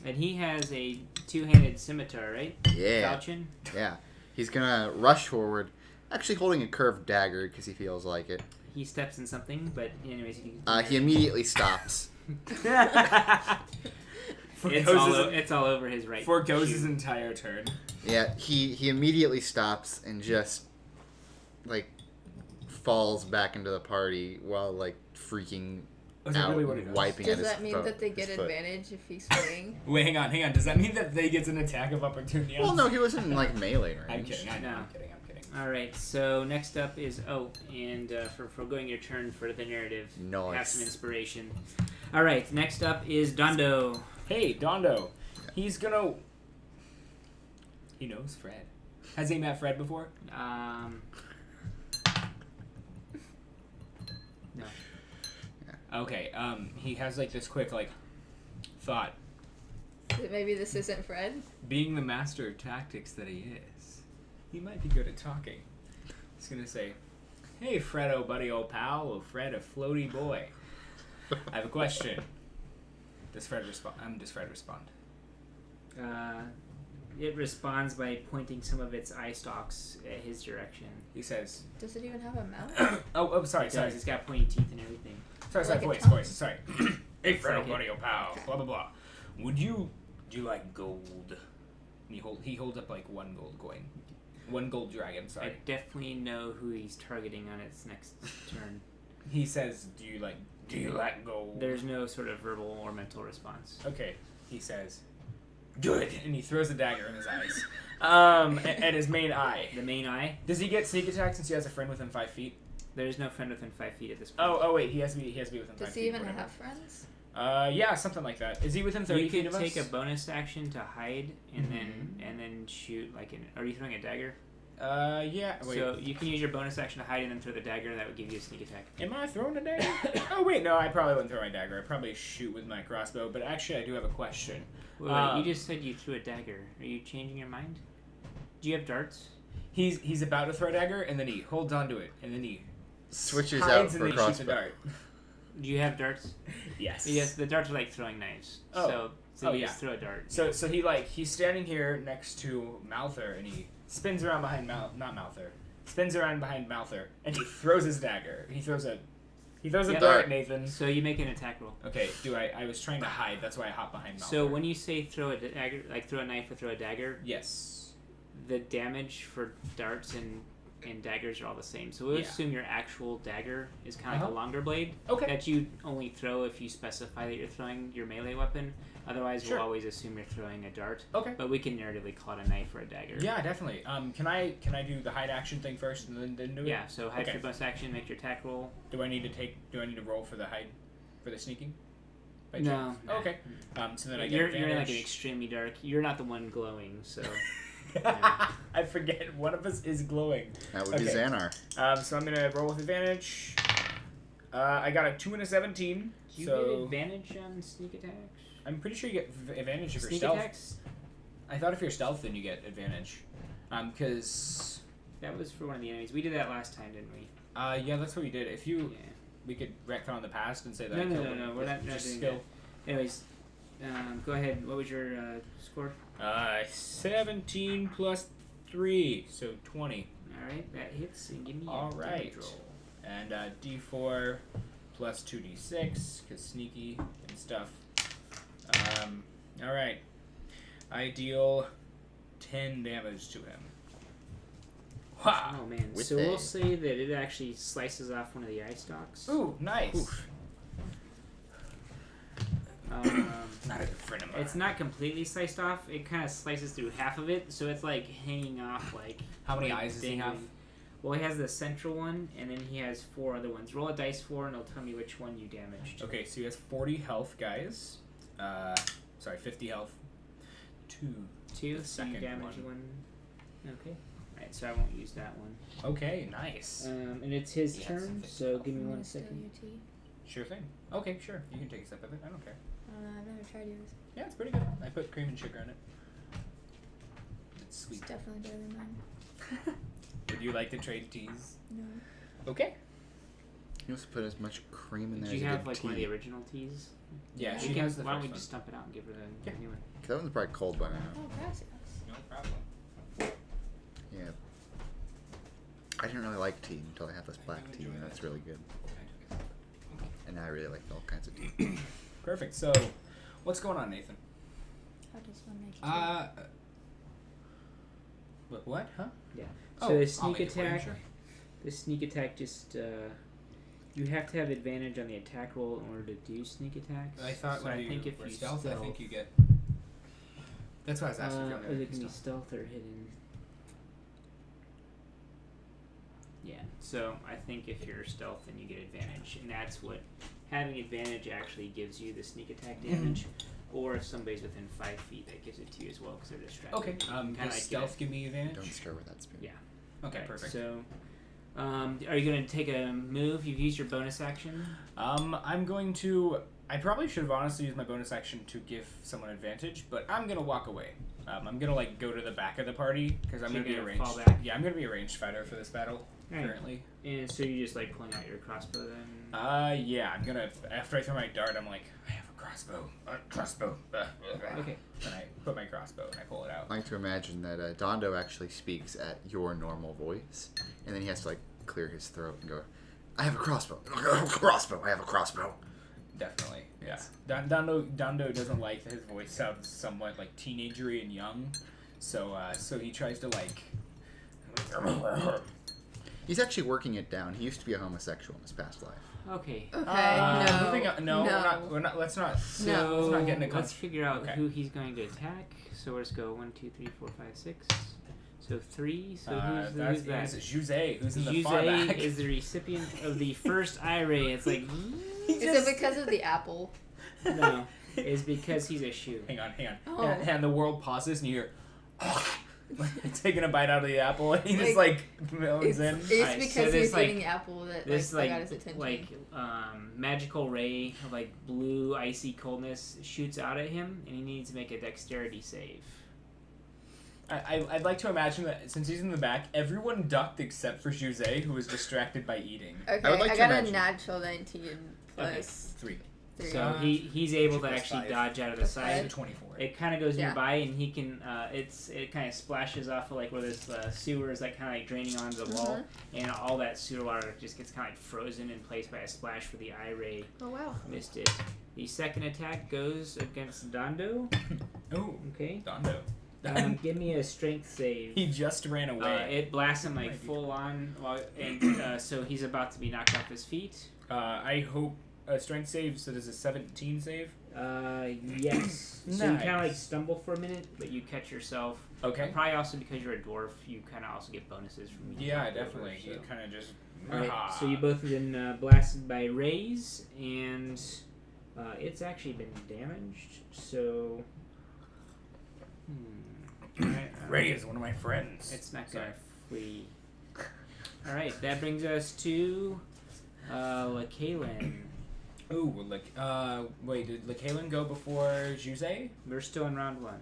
And he has a two-handed scimitar, right? Yeah. Falchion. Yeah. He's gonna rush forward, actually holding a curved dagger because he feels like it. He steps in something, but anyways, He immediately stops. it's all over his right. Forgoes shoe. his entire turn. Yeah, he immediately stops and just like falls back into the party while like freaking Is that out really what he and does? wiping Does at his that mean foot- that they get his foot. advantage if he's swinging? Wait, hang on. Does that mean that they get an attack of opportunity? Well, no, he wasn't in like melee range. I'm kidding. I know. No. I'm kidding. All right. So next up is for forgoing your turn for the narrative, Nice. have some inspiration. All right. Next up is Dondo. Hey, Dondo. He's gonna. He knows Fred. Has he met Fred before? No. Okay. He has like this quick thought. Maybe this isn't Fred. Being the master of tactics that he is, he might be good at talking. He's gonna say, "Hey, Fred, oh buddy, old pal, oh Fred, a floaty boy. I have a question." Does Fred respond? Does Fred respond? It responds by pointing some of its eye stalks at his direction. He says, Does it even have a mouth? sorry. It does. It's got pointy teeth and everything. Sorry, Like a voice, tongue. sorry. Hey, Fred, oh Okay. buddy, oh pal, blah blah blah. Do you like gold? And he holds up like one gold coin, one gold dragon. I Sorry. definitely know who he's targeting on its next turn. He says, "Do you like gold?" There's no sort of verbal or mental response. Okay. He says, "Good," and he throws a dagger in his eyes. At his main eye. The main eye. Does he get sneak attack since he has a friend within 5 feet? There's no friend within 5 feet at this point. Oh wait, he has to be within 5 Does feet. he even whatever. have friends? Yeah, something like that. Is he within 30 You feet could of take us? a bonus action to hide and then shoot are you throwing a dagger? Yeah. Wait. So you can use your bonus action to hide and then throw the dagger, and that would give you a sneak attack. Am I throwing a dagger? Oh wait, no, I probably wouldn't throw my dagger. I'd probably shoot with my crossbow. But actually, I do have a question. Wait, you just said you threw a dagger. Are you changing your mind? Do you have darts? He's about to throw a dagger, and then he holds onto it, and then he Switches out hides, for and then he shoots a crossbow. dart. Do you have darts? Yes. Yes, the darts are like throwing knives. Oh. So you yeah. just throw a dart. So he's standing here next to Mouther, and he spins around behind spins around behind Mouther, and he throws his dagger. He throws a Yeah. dart, Nathan. So you make an attack roll. Okay, I was trying to hide. That's why I hop behind Mouther. So when you say throw a dagger, like throw a knife or throw a dagger, yes, the damage for darts and daggers are all the same. So we'll Yeah. assume your actual dagger is kind of like a Uh-huh. longer blade okay, that you only throw if you specify that you're throwing your melee weapon. Otherwise, Sure. we'll always assume you're throwing a dart. okay. But we can narratively call it a knife or a dagger. Yeah, definitely. Can I do the hide action thing first and then do it? Yeah. So hide Okay. your bonus action, make your attack roll. Do I need to roll for the hide, for the sneaking? By No. chance? Nah. Okay. So then I get You're in like an advantage. extremely dark. You're not the one glowing, so I forget one of us is glowing. That would be Okay. Xanar. So I'm gonna roll with advantage. I got a 2 and a 17. do you so get advantage on sneak attacks? I'm pretty sure you get advantage if you're Sneak stealth. attacks? I thought if you're stealth, then you get advantage. Because That was for one of the enemies. We did that last time, didn't we? yeah, that's what we did. If you, Yeah. we could retcon the past and say that. No, I no, killed no, him. no. We're not Just doing skill. that. Anyways, go ahead. What was your score? 17 plus 3, so 20. All right, that hits. And give me All a right. damage roll. And D4 plus 2d6, because sneaky and stuff. Alright. I deal 10 damage to him. Ha! Oh man. With So we'll a- say that it actually slices off one of the eye stalks. Ooh, nice. Oof. Not a good Frenema. It's not completely sliced off. It kind of slices through half of it, so it's like hanging off like. How many like eyes does he have? dangling. Well, he has the central one, and then he has 4 other ones. Roll a dice 4, and it'll tell me which one you damaged. Okay, so he has 40 health, guys. 50 health. 2. So you second damage one. one. Okay. Alright, so I won't use that one. Okay, nice. And it's his Yeah, turn, something. so give me I'm 1 gonna steal second. your tea. Sure thing. Okay, sure. You can take a sip of it. I don't care. I've never tried yours. Yeah, it's pretty good. I put cream and sugar in it. It's sweet. It's definitely better than mine. Would you like to trade teas? No. Okay. You must put as much cream in there Do as you you have did like tea. one of the original teas? Yeah, We she We can, has the why don't we first just dump it out and give her the Yeah. new one? That one's probably cold by now. Oh, gracias. one. No problem. Yeah. I didn't really like tea until I had this black tea, and that's really good. And now I really like all kinds of tea. Perfect. So, what's going on, Nathan? How does one make tea? What? Huh? Yeah. Oh, So the I'll sneak make it for you, attack. sure. The sneak attack just you have to have advantage on the attack roll in order to do sneak attacks. I thought so when I you think if were you stealth, I think you get. That's why I was asking if or you're it can be stealth or hidden. Yeah. So I think if you're stealth, then you get advantage, and that's what having advantage actually gives you the sneak attack damage. Or if somebody's within 5 feet, that gives it to you as well because they're distracted. Okay. Kinda Does like stealth give me advantage? Don't stir with that spoon. Yeah. Okay, Right, perfect. So, are you going to take a move? You've used your bonus action. I'm going to. I probably should have honestly used my bonus action to give someone advantage, but I'm gonna walk away. I'm gonna like go to the back of the party because I'm So gonna be you're a gonna ranged. fall back? Yeah, I'm gonna be a ranged fighter for this battle Alright. currently. And so you just like pulling out your crossbow then? Yeah, I'm gonna. After I throw my dart, I'm like, I have a crossbow. Crossbow. Okay. And I put my crossbow and I pull it out. I like to imagine that Dondo actually speaks at your normal voice, and then he has to like clear his throat and go, "I have a crossbow. I have a crossbow. I have a crossbow." Definitely, yeah. Dondo doesn't like that his voice sounds somewhat like teenagery and young, so he tries to like. He's actually working it down. He used to be a homosexual in his past life. Okay. Okay, no. Moving on, no. We're not. Let's not. So let's not get into let's figure out Okay. who he's going to attack. So let's go 1, 2, 3, 4, 5, 6. So 3. So who's that? That's Jose, who's in the far Jose back. is the recipient of the first eye ray. It's like Is it because of the apple? no, it's because he's a shoe. Hang on. Oh. And the world pauses, and you hear. Taking a bite out of the apple, and he just like melons in. It's Alright, because so he's this, like- eating the apple that This got his attention. magical ray of like blue icy coldness shoots out at him, and he needs to make a dexterity save. I'd like to imagine that since he's in the back, everyone ducked except for Jose, who was distracted by eating. Okay, I would like I to got a imagine- natural 19 plus 3. 3. So he's able to Plus actually 5. dodge out of the Plus side. five. 24. It kind of goes Yeah. nearby, and he can. It kind of splashes off of like where this sewer is like kind of like draining onto the wall, and all that sewer water just gets kind of like frozen in place by a splash for the eye ray. Oh wow. Missed it. The second attack goes against Dondo. Ooh, Okay. Dondo. Give me a strength save. He just ran away. It blasts him like full on, and so he's about to be knocked off his feet. I hope a strength save. So does a 17 save? Yes. So you kind of like Nice. stumble for a minute, but you catch yourself. Okay. Probably also because you're a dwarf, you kind of also get bonuses from. being Yeah, knocked over, definitely. so. You kind of just. Alright, Ah. so you both have been blasted by rays, and it's actually been damaged. So. Alright, Ray is one of my friends. It's not gonna flee. Alright, that brings us to Lakaelin. Ooh, wait, did Lakaelin go before Jose? We're still in round 1.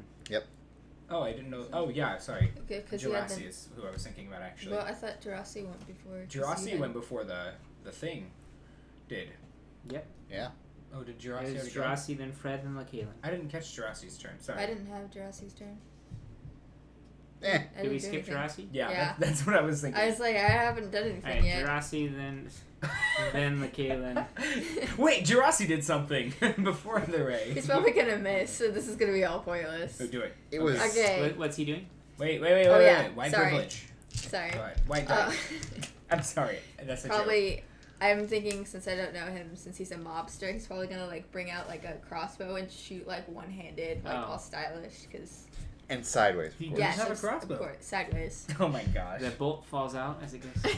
Oh, I didn't know. Oh, yeah, sorry. Okay, because he had Jurassic the. is who I was thinking about, actually. Well, I thought Jurassic went before. 'cause he Jurassic had- went before the thing did. Yeah. Oh, did Jurassic It's already go? Jurassic, then Fred, then Lakaelin. I didn't catch Jurassic's turn. Sorry. I didn't have Jurassic's turn. Eh. I Did didn't we do skip anything. Jurassic? Yeah, Yeah. that's what I was thinking. I was like, I haven't done anything Alright, yet. Jurassic, then Lakaelin. Wait, Jurassic did something before the Ray. He's probably gonna miss, so this is gonna be all pointless. Oh, do it. It was. Okay. What's he doing? Wait. Oh, yeah, White sorry. privilege. Sorry. Alright, white dice. I'm sorry. That's a joke. Probably I'm thinking, since I don't know him, since he's a mobster, he's probably gonna like bring out like a crossbow and shoot like one-handed, like all stylish, because. And sideways. He Of does course. have a Of crossbow. course, sideways. Oh my gosh. The bolt falls out as it goes.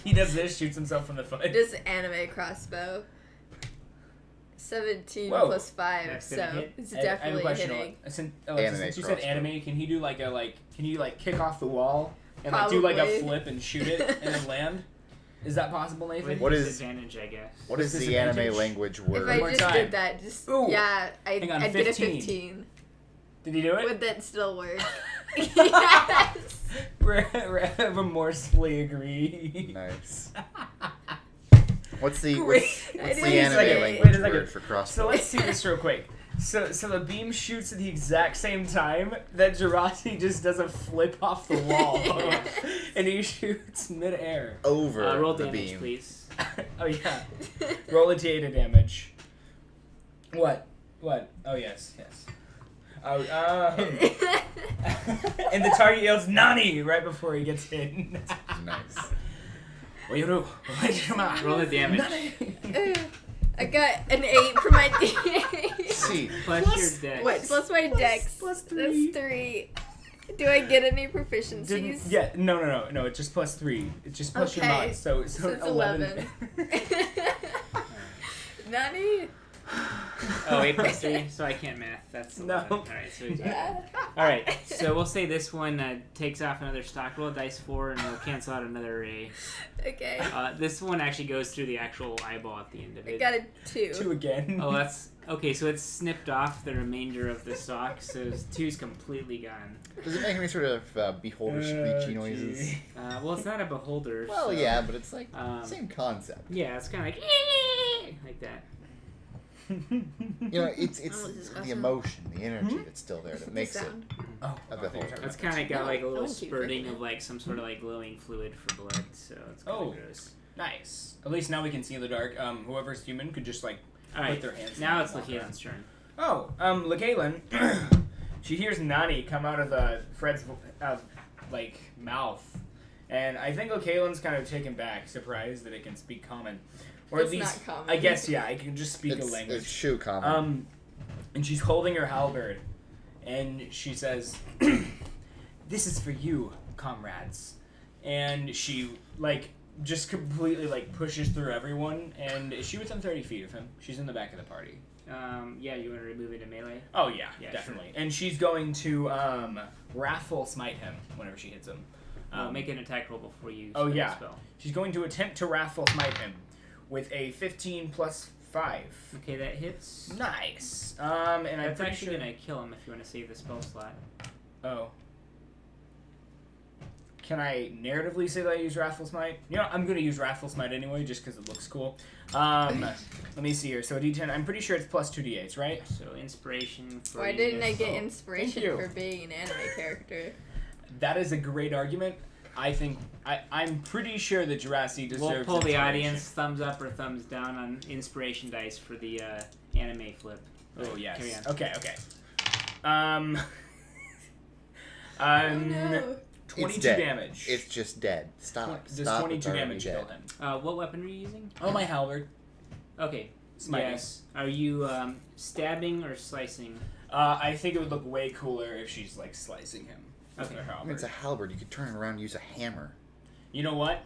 He does this, shoots himself in the foot. Just anime crossbow. 17 Whoa. plus 5, That's gonna so hit. it's I have a definitely question. hitting. Since Anime you said crossbow. anime, can he do can you kick off the wall and like do like a Probably. flip and shoot it and then land? Is that possible, Nathan? With What is- disadvantage, I guess. What is the Disadvantage? anime language If word? I more just time. did that, just Ooh. yeah, Hang on, I'd get a 15. 15. Did he do it? Would that still work? Yes. Remorsefully agree. Nice. What's the Great. what's I the didn't anime say- language Wait a second. word for crossbow? So let's see this real quick. So the beam shoots at the exact same time that Jirachi just does a flip off the wall, and he shoots midair. Over Roll the damage, beam. please. Oh yeah. Roll a data damage. What? Oh yes. Oh, and the target yells "Nani" right before he gets hit. Nice. Roll Roll the damage. I got an 8 for my D8. See, Plus Plus- your dex. What? Plus my dex. plus 3. That's 3. Do I get any proficiencies? Yeah, no. It's just plus 3. It's just plus your Okay. mod. So So it's 11. 11. Nani? Oh, 8 plus 3, so I can't math. That's No. 11. Alright, so Yeah. Alright, so we'll say this one takes off another stock roll, dice 4, and we'll cancel out another ray. Okay. This one actually goes through the actual eyeball at the end of I it. got a 2. 2 again. Oh, that's... Okay, so it's snipped off the remainder of the sock, so 2's completely gone. does it make any sort of beholder screechy noises? Well, it's not a beholder, Well, so, yeah, but it's like Um, same concept. Yeah, it's kind of like that. You know, it's Oh, this is the awesome. emotion, the energy that's still there that makes it sound. Oh, a beholder. It's kind of got like a I little want to keep spurting drinking of like some sort of like glowing fluid for blood, so it's kind of Oh. gross. Nice. At least now we can see in the dark. Whoever's human could just All put right, their hands. now in it's and walk around. Lakeelan's turn. Oh, Lakaelin, she hears Nani come out of Fred's mouth, and I think Lakaelin's kind of taken back, surprised that it can speak common, or It's at least not common. I guess I can just speak a It's language. shoe common. And she's holding her halberd, and she says, "This is for you, comrades," and she just completely pushes through everyone. And is she within 30 feet of him? She's in the back of the party. Yeah, you want to remove it in melee? Oh yeah, Yeah, definitely. And she's going to wrathful smite him whenever she hits him. Make an attack roll before you Oh spend yeah, the spell. she's going to attempt to wrathful smite him with a 15 plus 5. Okay, that hits. Nice. And I'm That's pretty actually sure. gonna kill him if you want to save the spell slot. Oh. Can I narratively say that I use Wrathful Smite? You know, I'm gonna use Wrathful Smite anyway, just because it looks cool. Let me see here. So a D10. I'm pretty sure it's plus 2d8s, right? So inspiration for Why you didn't I to- get Thank inspiration you. for being an anime character? That is a great argument. I think I'm pretty sure that Jurassic deserves. We'll pull the inspiration. audience thumbs up or thumbs down on inspiration dice for the anime flip. Oh yes. Carry on. Okay. Oh no. 22 dead. damage. It's just dead. Stop. Does Stop. 22 it's already damage dead. kill him? What weapon are you using? Oh, my halberd. Okay. Smiting. Yes. Are you stabbing or slicing? I think it would look way cooler if she's slicing him. With Okay. her I mean, halberd. it's a halberd. You could turn it around and use a hammer. You know what?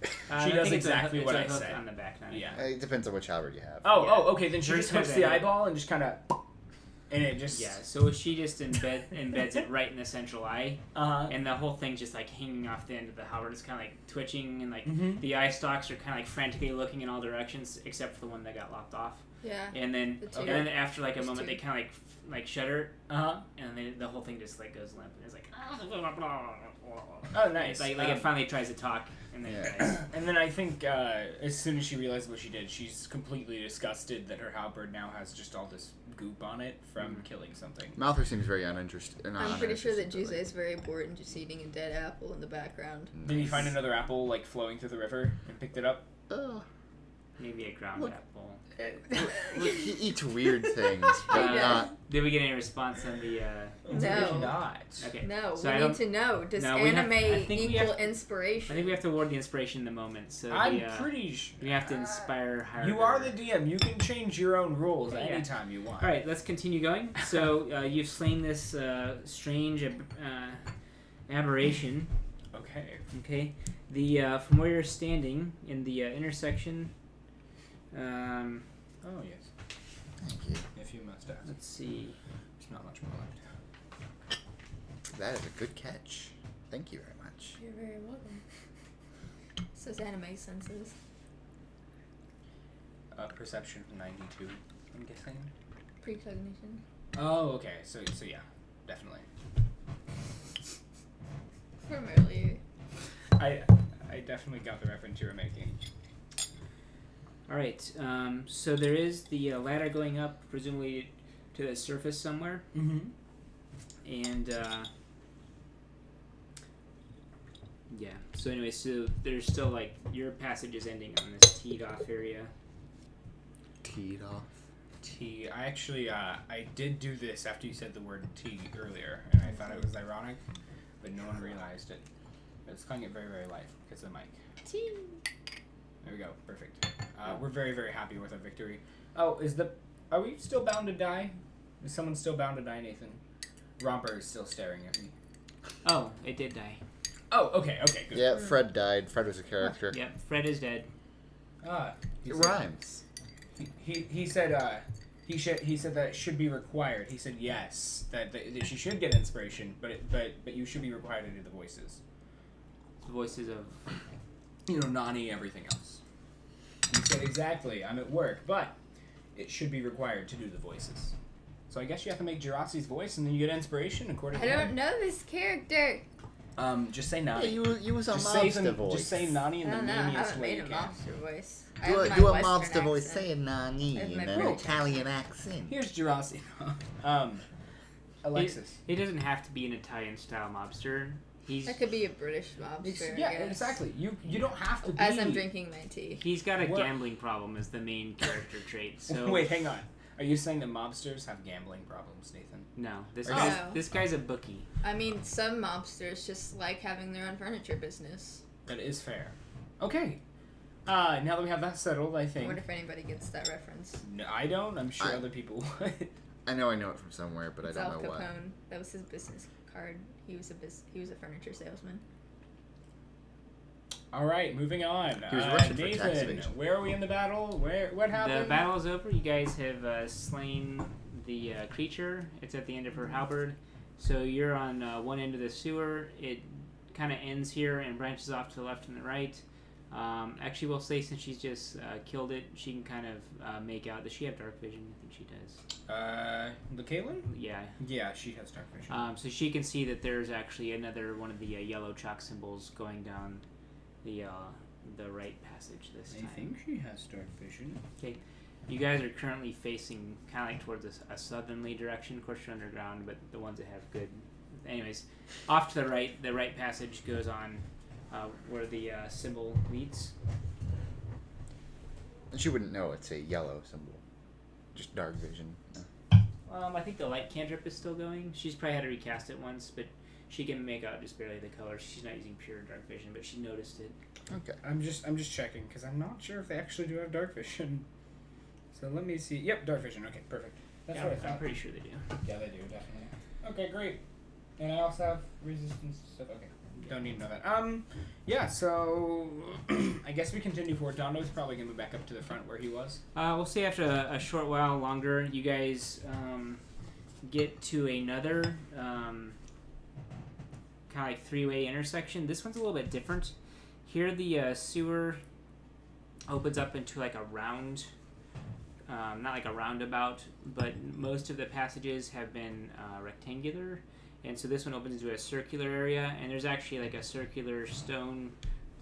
She I does think it's a exactly hook- what it's a I hook said. on the back, not a Yeah. It depends on which halberd you have. Oh, Yeah. okay. Then she Hers just has hooks a the hook. eyeball and just kind of, and it just. Yeah, so she just embeds it right in the central eye, And and the whole thing's just hanging off the end of the halberd. It's kind of twitching, and Mhm. the eye stalks are kind of frantically looking in all directions except for the one that got lopped off. Yeah. And then, The two. and then after a There's moment, two. they kind of shudder, Uh-huh. and then the whole thing just goes limp, and it's like. Oh, nice. Like it finally tries to talk, and then it Yeah. dies. And then I think as soon as she realized what she did, she's completely disgusted that her halberd now has just all this goop on it from killing something. Mouther seems very uninterested. I'm pretty sure that Jose is very bored and just eating a dead apple in the background. Did he find another apple flowing through the river and picked it up? Oh. Maybe a ground Look. apple. He eats weird things, but Yeah. not. Did we get any response on the? No. Not. Okay. No, So we I need don't- to know. Does No, we have- anime I think we equal have- inspiration? I think we have to award the inspiration in the moment. So I'm the, pretty sure. we have to inspire higher. You are the DM. You can change your own rules Yeah. anytime you want. All right, let's continue going. So you've slain this strange aberration. Okay. Okay, the from where you're standing in the intersection. Oh yes. Thank you. If you must ask. Let's see. There's not much more left. That is a good catch. Thank you very much. You're very welcome. Says anime senses. Perception 92. I'm guessing. Precognition. Oh, okay. So yeah, definitely. From earlier. I definitely got the reference you were making. All right. So there is the ladder going up, presumably to the surface somewhere, Mm-hmm. and yeah. So anyway, so there's still like your passage is ending on this teed off area. Teed off. T. I actually I did do this after you said the word T earlier, and I thought it was ironic, but no one realized it. It's calling it very, very light because of the mic. Tea. There we go. Perfect. We're very, very happy with our victory. Oh, are we still bound to die? Is someone still bound to die, Nathan? Romper is still staring at me. Oh, it did die. Oh, okay, good. Yeah, Fred died. Fred was a character. Yep, Fred is dead. He It said, rhymes. He said he said that it should be required. He said yes, that she should get inspiration, but you should be required to do the voices. The voices of. Nani, everything else. He said exactly. I'm at work, but it should be required to do the voices. So I guess you have to make Jurassi's voice, and then you get inspiration according I to don't him. know this character. Just say Yeah, Nani. you was a Just say mobster voice. Just say Nani I in the don't know. I meaniest haven't way made you a can. monster voice. I Do have a, my do a Western mobster voice. accent. Say a Nani I have in my an British Italian accent. Here's Jurasi. Alexis. He doesn't have to be an Italian style mobster. He's That could be a British mobster. Yeah, I guess. exactly. You don't have to be. As I'm drinking my tea. he's got a What? gambling problem as the main character trait. So Wait, hang on. Are you saying that mobsters have gambling problems, Nathan? no, this Are guy's you- this guy's a bookie. I mean, some mobsters just like having their own furniture business. That is fair. Okay. Now that we have that settled, I I think. wonder if anybody gets that reference. No, I don't. I'm sure I- other people would. I know it from somewhere, but I It's don't Al know what. Capone. That was his business card. He was a furniture salesman. All right, moving on. He was arrested for tax Nathan, evasion. where are we in the battle? What happened? The battle is over. You guys have slain the creature. It's at the end of her halberd. So you're on one end of the sewer. It kind of ends here and branches off to the left and the right. Actually, we'll say since she's just killed it, she can kind of make out. Does she have dark vision? I think she does. The Caitlin? Yeah. Yeah, she has dark vision. So she can see that there's actually another one of the yellow chalk symbols going down the right passage this I time. think she has dark vision. You guys are currently facing kind of like towards a southerly direction. Of course, you're underground, but the ones that have good. Anyways, off to the right passage goes on where the symbol leads. And she wouldn't know it's a yellow symbol. Just dark vision. I think the light cantrip is still going. She's probably had to recast it once, but she can make out just barely the colors. She's not using pure dark vision, but she noticed it. Okay. I'm just checking because I'm not sure if they actually do have dark vision. So let me see. Yep, dark vision. Okay, perfect. That's Yeah, what I thought. I'm pretty sure they do. Yeah, they do definitely. Okay, great. And I also have resistance stuff. Okay, don't need to know that. Yeah. So I guess we continue forward. Dondo's probably gonna move back up to the front where he was. We'll see after a short while longer, you guys get to another kind of like three-way intersection. This one's a little bit different. Here the sewer opens up into like a round, not like a roundabout, but most of the passages have been rectangular. And so this one opens into a circular area, and there's actually like a circular stone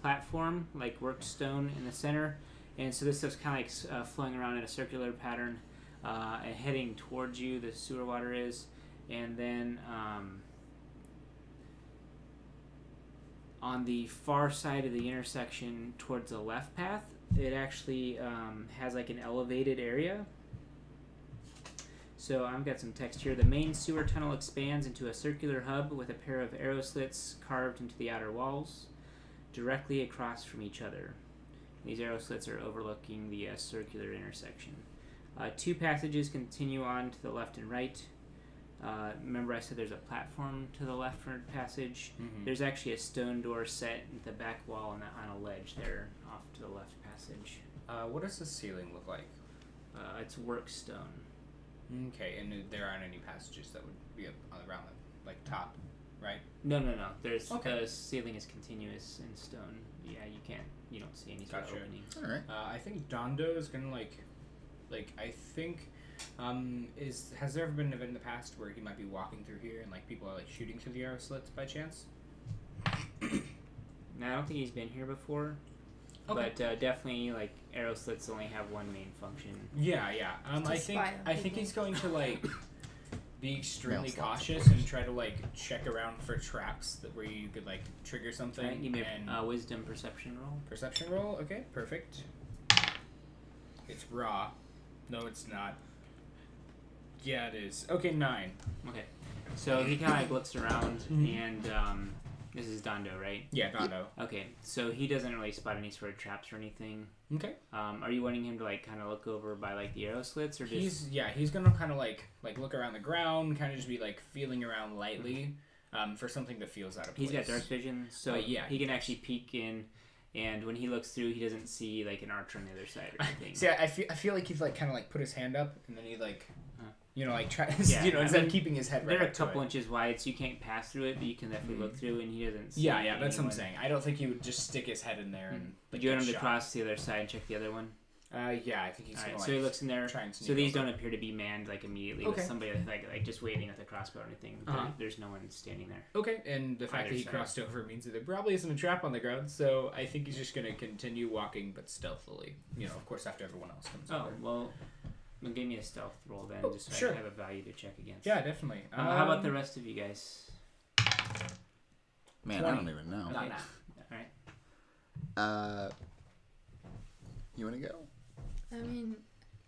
platform, like worked stone in the center. And so this stuff's kind of like flowing around in a circular pattern and heading towards you, the sewer water is. And then on the far side of the intersection towards the left path, it actually has like an elevated area. So I've got some text here. The main sewer tunnel expands into a circular hub with a pair of arrow slits carved into the outer walls, directly across from each other. These arrow slits are overlooking the circular intersection. 2 passages continue on to the left and right. Remember I said there's a platform to the left for passage? Mm-hmm. There's actually a stone door set at the back wall on a ledge there off to the left passage. What does the ceiling look like? It's work stone. Okay, and there aren't any passages that would be up around the like top, right? No. There's Okay. the ceiling is continuous in stone. Yeah, you don't see any sort of Gotcha. openings. All right. I think Dondo is gonna like I think has there ever been an event in the past where he might be walking through here and like people are like shooting through the arrow slits by chance? Now I don't think he's been here before. Okay. But definitely, like, arrow slits only have one main function. Yeah. To I spy on think people. he's going to like be extremely Mouse lots. cautious and try to like check around for traps that where you could like trigger something. Alright, give me and a wisdom perception roll. perception roll. Okay, perfect. It's raw. No, it's not. Yeah, it is. Okay, 9. Okay. So he kind of like looks around, Mhm. and this is Dondo, right? Yeah, Dondo. Okay, so he doesn't really spot any sort of traps or anything. Okay. Are you wanting him to like kind of look over by like the arrow slits, or just? He's gonna kind of like look around the ground, kind of just be like feeling around lightly, for something that feels out of place. He's got dark vision, so yeah, he can actually peek in, and when he looks through, he doesn't see like an archer on the other side or anything. See, I feel like he's like kind of like put his hand up and then he like, like try, Yeah, instead I mean, of keeping his head right They're a up to couple it. inches wide, so you can't pass through it, but you can definitely look through, and he doesn't see. Yeah, that's what I'm anyone. saying. I don't think he would just stick his head in there and. Would you want him get to shot. cross to the other side and check the other one? Yeah, I think he's Alright, gonna. so he looks in there. try and sneak So these over. don't appear to be manned like immediately Okay. with somebody like just waiting at the crossbow or anything. Uh-huh. There's no one standing there. Okay, and the fact Either that he side. crossed over means that there probably isn't a trap on the ground, so I think he's just gonna continue walking, but stealthily. Of course, after everyone else comes Oh over. well, give me a stealth roll then, Oh, just so sure. I have a value to check against. Yeah, definitely. How about the rest of you guys? Man, 20. I don't even know. Not Okay. now. All right. You want to go? I mean,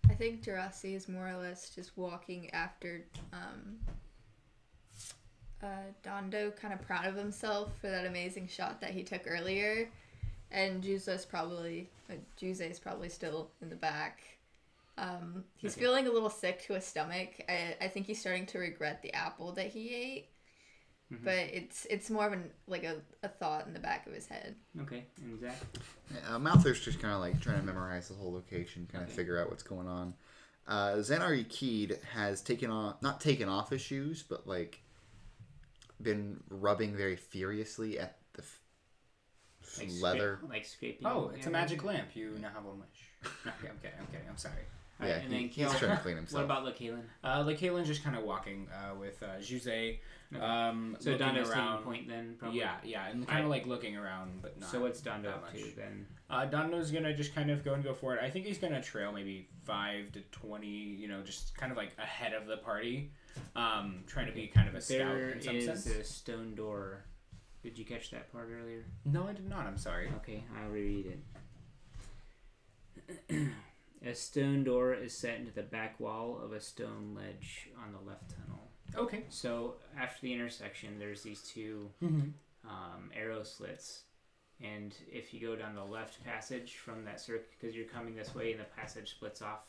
I think Jurassic is more or less just walking after Dondo, kind of proud of himself for that amazing shot that he took earlier. And Juze's probably still in the back. He's Okay. feeling a little sick to his stomach. I think he's starting to regret the apple that he ate. Mhm. But it's more of a thought in the back of his head. Okay, and Zach. Yeah, Mouther's just kind of like trying to memorize the whole location, kind of Okay. figure out what's going on. Xanari Keed has not taken off his shoes, but like been rubbing very furiously at the Like leather. like scraping. Oh, it's a yeah, magic lamp. You now have one wish. okay. I'm sorry. All Yeah, right, and then he's Kale, trying to clean What himself. about Lakaelin? Kalen's just kind of walking with Juze. So looking Dondo's around. taking point then, probably. Yeah, and kind of like looking around, but not. So what's Dondo that up to much. then? Dondo's gonna just kind of go for it. I think he's gonna trail maybe 5 to 20. Just kind of like ahead of the party, trying to be kind of a scout There in some is sense. a stone door. Did you catch that part earlier? No, I did not. I'm sorry. Okay, I'll reread it. A stone door is set into the back wall of a stone ledge on the left tunnel. Okay. So after the intersection, there's these two Mm-hmm. arrow slits, and if you go down the left passage from that circle, because you're coming this way, and the passage splits off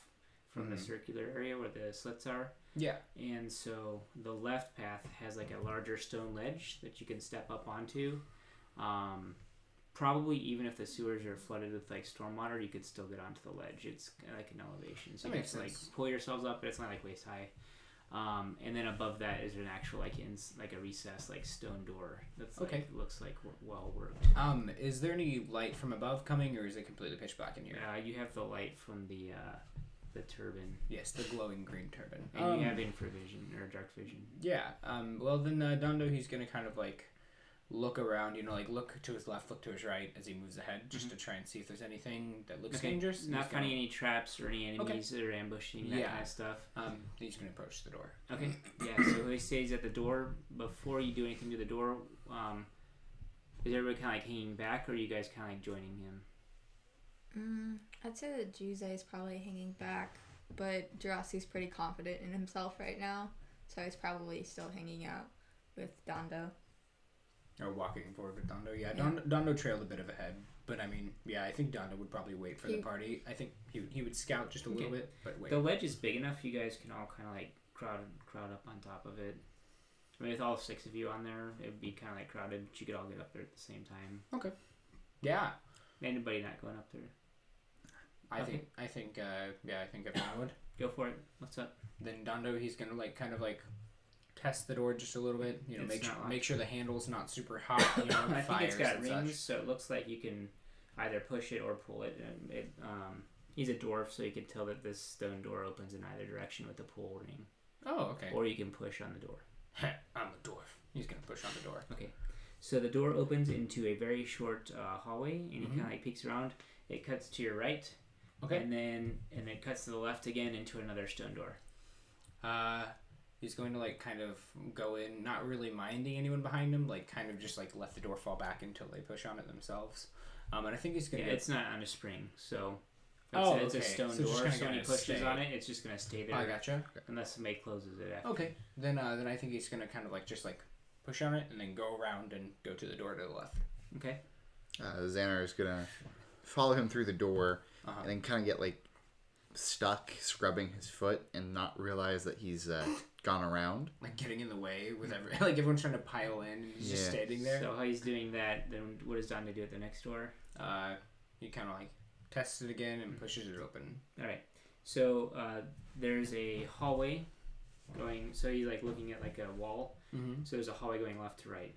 from the circular area where the slits are. Yeah. And so the left path has like a larger stone ledge that you can step up onto. Probably even if the sewers are flooded with like stormwater, you could still get onto the ledge. It's like an elevation, so That you makes can like sense. pull yourselves up, but it's not like waist high. And then above that is an actual like a recess like stone door that's like Okay. looks like well worked. Is there any light from above coming, or is it completely pitch black in here? You have the light from the turbine, Yes, the glowing green turban. and you have infravision or dark vision. Yeah. Well, then Dondo, he's gonna kind of like look around. Like look to his left, look to his right as he moves ahead, just to try and see if there's anything that looks dangerous. Not He's finding gonna- any traps or any enemies that are ambushing that Yeah. kind of stuff. He's gonna approach the door. Okay. Yeah. So he stays at the door. Before you do anything to the door, is everybody kind of like hanging back, or are you guys kind of like joining him? I'd say that Jose is probably hanging back, but Jurassi's pretty confident in himself right now, so he's probably still hanging out with Dondo. Or walking forward with Dondo. Yeah, Yeah. Dondo trailed a bit of ahead. But I mean, yeah, I think Dondo would probably wait for the party. I think he would scout just a little bit, but wait. The ledge is big enough you guys can all kind of like crowd up on top of it. I mean, with all 6 of you on there, it would be kind of like crowded, but you could all get up there at the same time. Okay. Yeah. Anybody not going up there? I think everyone would. Go for it. What's up? Then Dondo, he's gonna like kind of like test the door just a little bit. You know, make sure the handle's not super hot. You know, I think it's got rings, such. so it looks like you can either push it or pull it. And he's a dwarf, so you can tell that this stone door opens in either direction with the pull ring. Oh, okay. Or you can push on the door. I'm a dwarf. He's gonna push on the door. Okay. So the door opens into a very short hallway, and he kind of like peeks around. It cuts to your right. Okay. And then it cuts to the left again into another stone door. He's going to like kind of go in, not really minding anyone behind him, like kind of just like let the door fall back until they push on it themselves. And I think he's gonna. Yeah, it's not on a spring, so. It's a stone so door. So when he pushes on it, it's just gonna stay there. I gotcha. Unless somebody closes it after. Okay. Then I think he's gonna kind of like just like push on it and then go around and go to the door to the left. Okay. Xander is gonna follow him through the door and then kind of get like stuck scrubbing his foot and not realize that he's gone around. Like getting in the way with like everyone's trying to pile in and he's just standing there. So how he's doing that, then what does Donnie do at the next door? He kind of like tests it again and pushes it open. All right. So there's a hallway going. So he's like looking at like a wall. Mm-hmm. So there's a hallway going left to right.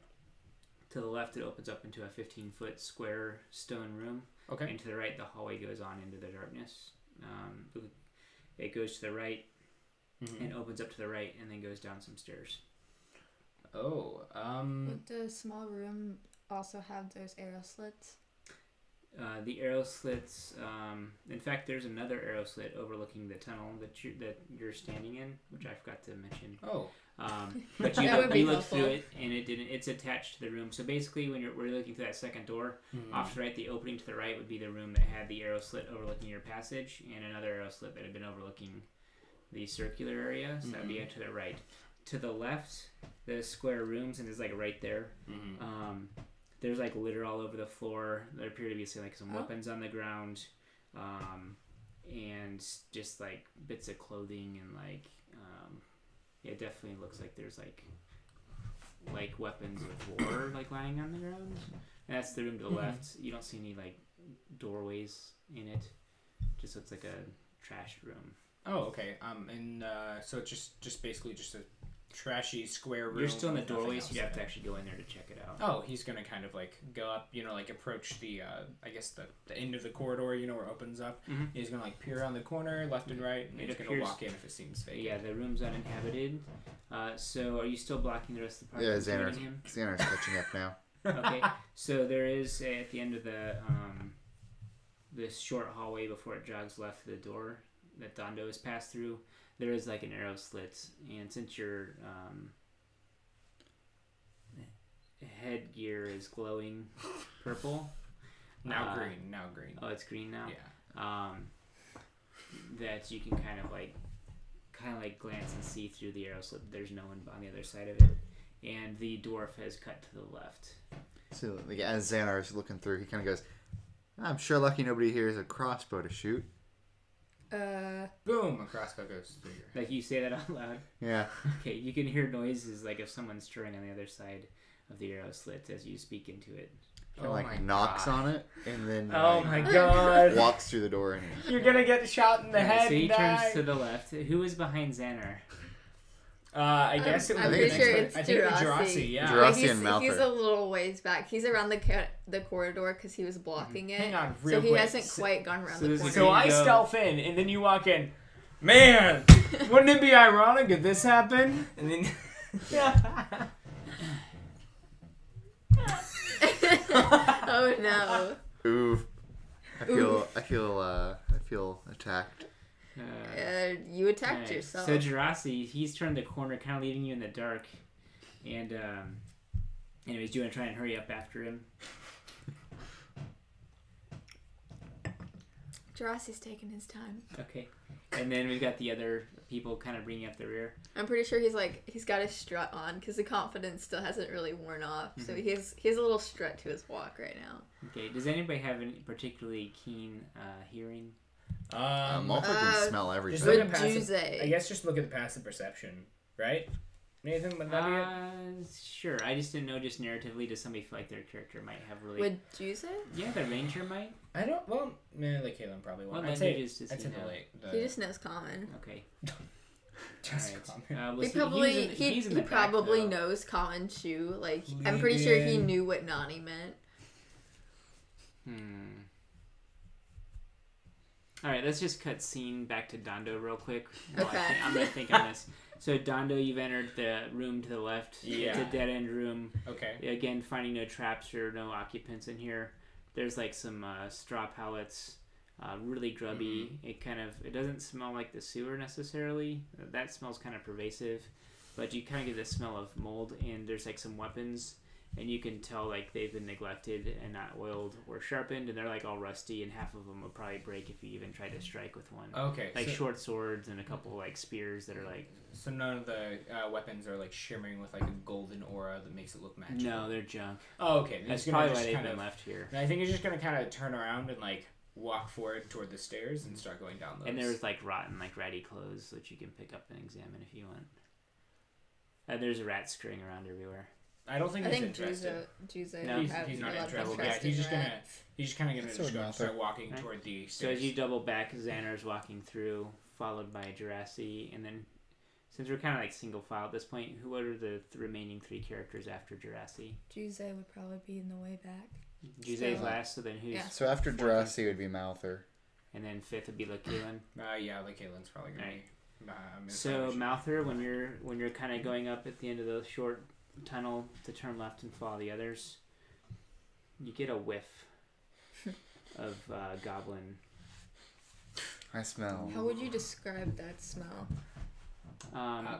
To the left, it opens up into a 15-foot square stone room. Okay. And to the right, the hallway goes on into the darkness. It goes to the right and opens up to the right and then goes down some stairs. Oh. Would the small room also have those arrow slits? The arrow slits. In fact, there's another arrow slit overlooking the tunnel that you're standing in, which I forgot to mention. Oh. But you looked through it and it didn't. It's attached to the room. So basically, when we're looking through that second door, off to the right, the opening to the right would be the room that had the arrow slit overlooking your passage, and another arrow slit that had been overlooking the circular area. So that would be to the right. To the left, the square rooms, and it's like right there. There's like litter all over the floor. There appear to be some weapons on the ground, and just like bits of clothing and like it definitely looks like there's like weapons of war like lying on the ground. And that's the room to the left. You don't see any like doorways in it. Just looks like a trashed room. Oh, okay. So it's just basically just a trashy square room. You're still in the doorway, so you have to actually go in there to check it out. Oh, he's gonna kind of like go up, like approach the I guess the end of the corridor, where it opens up. He's gonna like peer around the corner, left and right, and he's gonna walk in if it seems vacant. Yeah, the room's uninhabited. So are you still blocking the rest of the party? Yeah, Xander's catching up now. Okay, so there is at the end of the this short hallway before it jogs left to the door that Dondo has passed through. There is like an arrow slit, and since your headgear is glowing purple, now green. Oh, it's green now. Yeah. That you can kind of like glance and see through the arrow slit. There's no one on the other side of it, and the dwarf has cut to the left. So like, as Xander is looking through, he kind of goes, "I'm sure lucky nobody here has a crossbow to shoot." Boom! A crossbow goes through your head. Like you say that out loud. Yeah. Okay, you can hear noises like if someone's stirring on the other side of the arrow slit as you speak into it. Kind of knocks on it and then my god! walks through the door and you're gonna get shot in the head. So he and die. turns to the left. Who is behind Xander? I guess it would I'm be pretty sure it's I think it was Jurassy. Yeah. Jurassy and Malthor. He's a little ways back. He's around the corridor because he was blocking it. Hang on, real so he quick. hasn't quite gone around the corner. So I stealth in, and then you walk in. Man, wouldn't it be ironic if this happened? And then, Oh no! ooh, I feel attacked. You attacked Right. yourself. So Jurassy, he's turned the corner, kind of leaving you in the dark. And anyways, do you want to try and hurry up after him? Jurassi's taking his time. Okay. And then we've got the other people kind of bringing up the rear. I'm pretty sure he's got his strut on because the confidence still hasn't really worn off. Mm-hmm. So he has a little strut to his walk right now. Okay. Does anybody have any particularly keen hearing? Malta can smell Just everything. look Would at passive, Juice. I guess just look at the passive perception, right? Nathan, would that be it? Sure. I just didn't know. Just narratively, does somebody feel like their character might have really? Would Juice? Yeah, the ranger might. I don't. Well, like Kaylin probably won't. What I'd say languages does I'd he say know? the He just knows common. Okay. just Alright. comment. Well, He see, probably he's in the he back, probably though. knows common shoe. Like I'm pretty sure he knew what Nani meant. All right, let's just cut scene back to Dondo real quick. Okay. I'm gonna think on this. So Dondo, you've entered the room to the left. Yeah. It's a dead end room. Okay. Again, finding no traps or no occupants in here. There's like some straw pallets, really grubby. Mm-hmm. It doesn't smell like the sewer necessarily. That smells kind of pervasive, but you kind of get the smell of mold. And there's like some weapons, and you can tell like they've been neglected and not oiled or sharpened, and they're like all rusty. And half of them would probably break if you even tried to strike with one. Okay. Like so, short swords and a couple like spears that are like. So none of the weapons are like shimmering with like a golden aura that makes it look magical. No, they're junk. Oh, okay. That's He's gonna probably why just they've kind been of. left here. I think he's just gonna kind of turn around and like walk forward toward the stairs and start going down those. And there's like rotten, like ratty clothes that you can pick up and examine if you want. And there's a rat scurrying around everywhere. I don't think I he's think interested. Juice No, would have he's not a lot of interested. Yeah, interest he's in just gonna rats. he's just kind of gonna That's just what go, Maltha- start walking Right. toward the So stairs. as you double back, Xanar's walking through, followed by Jurassic, and then since we're kind of like single file at this point, who are the remaining three characters after Jurassic? Juice would probably be in the way back. Juze's So- last, so then who's? Yeah. So after Jurassic would be Malther. And then fifth would be Lakeelan. Yeah, like Kaylin's probably gonna Right. be. So Malther, when you're kind of going up at the end of the short tunnel to turn left and follow the others, you get a whiff of goblin. I smell. How would you describe that smell?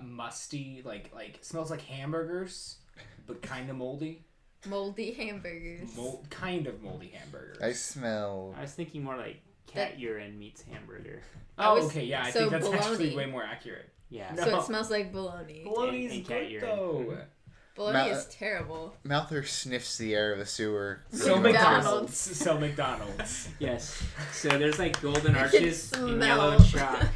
Musty, like smells like hamburgers, but kind of moldy. Moldy hamburgers. Kind of moldy hamburgers. I smell. I was thinking more like cat urine meets hamburger. Oh, was- okay, yeah, I so think that's actually bologna. way more accurate. Yeah. No. So it smells like bologna. Bologna's and cat good urine. though. Bologna is terrible. Malther sniffs the air of the sewer. So looking up McDonald's. So McDonald's. Yes. So there's like golden I can arches and smell. yellow chalk.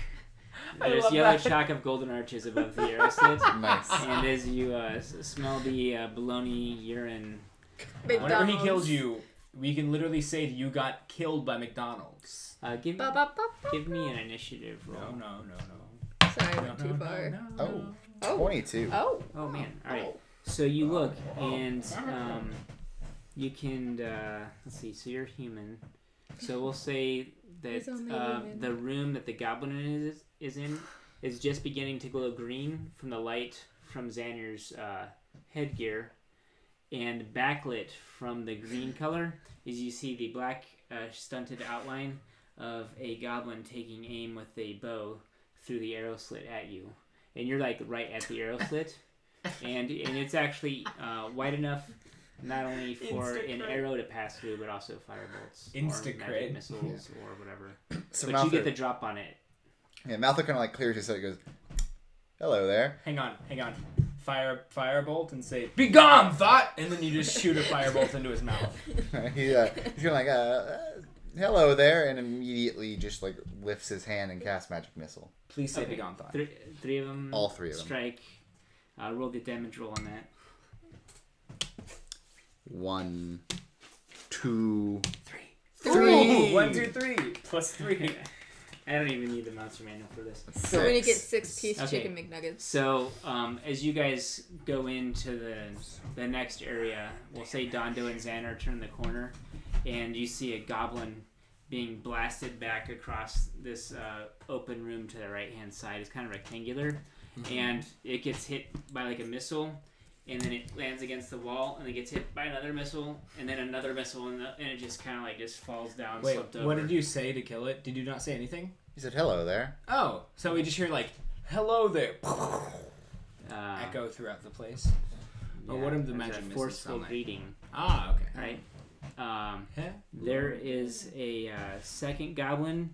I There's love yellow that. chalk of golden arches above the arrow slit. Nice. And as you smell the bologna urine, Whenever he McDonald's. kills you, we can literally say that you got killed by McDonald's. give Ba, ba, ba, ba. give me an initiative roll. No. Sorry, I went too far. Oh, Oh. 22. Oh. Oh man! All right. Oh. So you look and you can let's see. So you're human. So we'll say that He's only human. the room that the goblin is in is just beginning to glow green from the light from Xander's headgear, and backlit from the green color is you see the black stunted outline of a goblin taking aim with a bow through the arrow slit at you, and you're like right at the arrow slit, and it's actually wide enough not only for an Insta-crit. arrow to pass through, but also firebolt or Insta-crit. magic missiles or whatever. So But Malther, you get the drop on it. yeah, Malther kind of like clears his throat. He goes, "Hello there." Hang on. Firebolt and say, "Be gone, thought!" And then you just shoot a firebolt into his mouth. He's going like, "Hello there," and immediately just like lifts his hand and casts magic missile. Please say, Okay. "Be gone, thought." Three of them. All three of them. Strike. Roll the damage roll on that. 1, 2, Ooh, 1, 2, 3 plus 3. I don't even need the monster manual for this. So when you get 6. 6-piece Okay. chicken McNuggets. So, as you guys go into the next area, we'll say Dondo and Xander turn the corner, and you see a goblin being blasted back across this open room to the right-hand side. It's kind of rectangular, and it gets hit by like a missile, and then it lands against the wall, and it gets hit by another missile, and then another missile, and it just kind of like just falls down, Wait, slumped over. what did you say to kill it? Did you not say anything? He said, "Hello there." Oh, so we just hear like, "Hello there," Uh, echo throughout the place. Oh, what did the there's magic a missiles forceful sound like? greeting, Ah, okay. right? there is a second goblin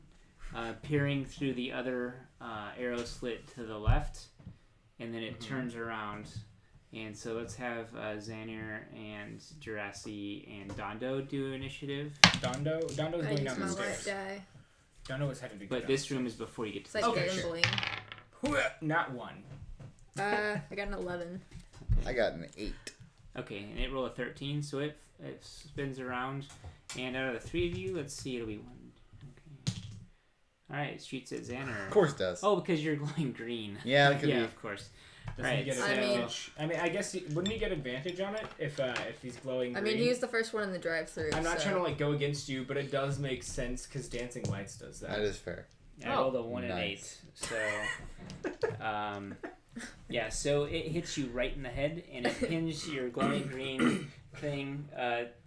peering through the other arrow slit to the left, and then it turns around. And so let's have Xanir and Jurassic and Dondo do initiative. Dondo's I going used down my the white stairs. die. Dondo was headed to go But this room is before you get to It's the like Okay, gambling. Not one. I got an 11. I got an 8. Okay, and it rolled a 13, so it spins around. And out of the three of you, let's see, it'll be one. Okay. Alright, it shoots at Xanir. Of course it does. Oh, because you're glowing green. Yeah, it could Yeah, be. of course. Doesn't he Right, get so- advantage? I guess wouldn't he get advantage on it if he's glowing I green? mean, he was the first one in the drive-through. I'm not so. trying to like go against you, but it does make sense because Dancing Lights does that. That is fair. I rolled a 1 and 8. Nice. So, yeah, so it hits you right in the head, and it pins your glowing green thing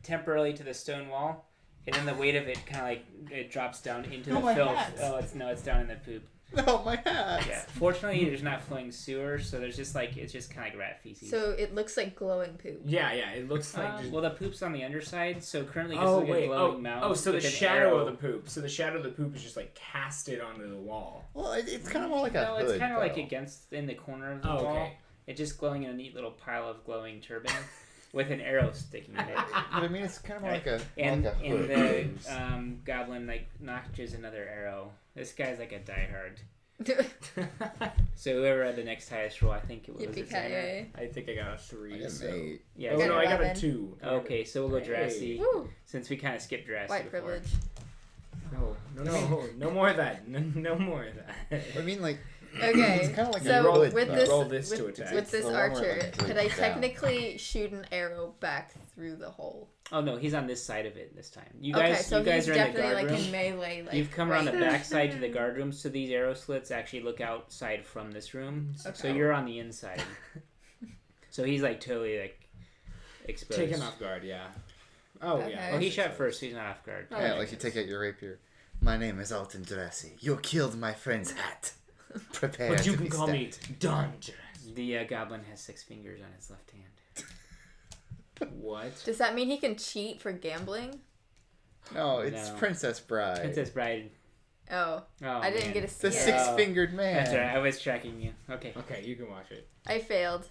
temporarily to the stone wall, and then the weight of it kind of like it drops down into the my filth. hat. Oh, it's down in the poop. No, my hat. Yeah. Fortunately, there's not flowing sewer, so there's just like it's just kind of like rat feces. So it looks like glowing poop. Yeah, it looks like. Just... well, the poop's on the underside, so currently it's Oh like a wait! glowing mound. So the with an shadow arrow. of the poop. So the shadow of the poop is just like casted onto the wall. Well, it's kind of more like a No, hood. it's kind of like though. against in the corner of the Oh, wall. okay. It's just glowing in a neat little pile of glowing turban with an arrow sticking in it. But I mean, it's kind of more like a And like a hood. the goblin like notches another arrow. This guy's like a diehard. So whoever had the next highest roll, I think it was Xanir. Yippee-ki-yay. I think I got a 3. I got so... an 8. Yeah. Oh got no, I got a 11. 2. Okay, so we'll go Hey. Jurassic Woo! since we kind of skipped Jurassic. White before. privilege. No more of that. No more of that. I mean, like, Okay, it's kind of like so a hood. with though. this, Roll this with, to attack. with It's this the one where archer, it, like, could I droops down. technically shoot an arrow back through the hole? Oh no, he's on this side of it this time. You Okay, guys, so you guys he's are in the definitely guard like room. in melee. Like You've come around the right- back side to the guard room, so these arrow slits actually look outside from this room. So Okay. you're on the inside. So he's like totally like exposed. Taken off guard, yeah. Oh Okay. yeah. Well, he shot first, so he's not off guard. Oh, Yeah, that like you makes take out your rapier. My name is Alton Jurassic. You killed my friend's hat. Prepare But you to can be call me stabbed. Dungeon. The goblin has 6 fingers on his left hand. What? Does that mean he can cheat for gambling? No, it's No. Princess Bride. Princess Bride. Oh, Oh, I didn't man. get to see The it. six-fingered man. That's right. I was tracking you. Okay. Okay, you can watch it. I failed.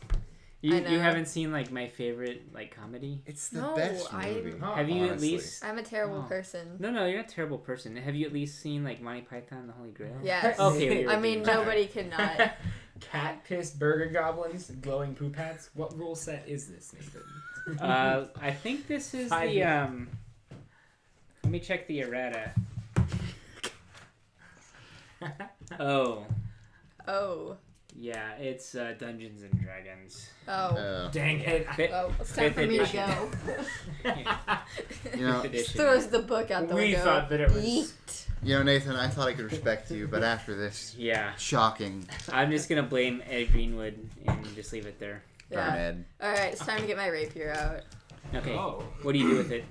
You I know. you haven't seen like my favorite like comedy? It's the No, best I- movie. Have you at honestly. least? I'm a terrible Oh. person. No, you're not a terrible person. Have you at least seen like Monty Python and the Holy Grail? Yes. Okay. we were I mean, doing- nobody could not. Cat pissed burger goblins, glowing poop hats. What rule set is this, Nathan? I think this is Five the Let me check the errata. Oh, Oh. yeah, it's Dungeons and Dragons. Oh. Dang it. Oh, it's time Fifth for me to edition. go. You know, Fifth edition. Throws the book out the We window. thought that it was- Yeet. you know, Nathan, I thought I could respect you, but after this Yeah, shocking I'm just gonna blame Ed Greenwood and just leave it there. darn Yeah. Ed. Alright, it's time to get my rapier out. Okay, Oh. what do you do with it?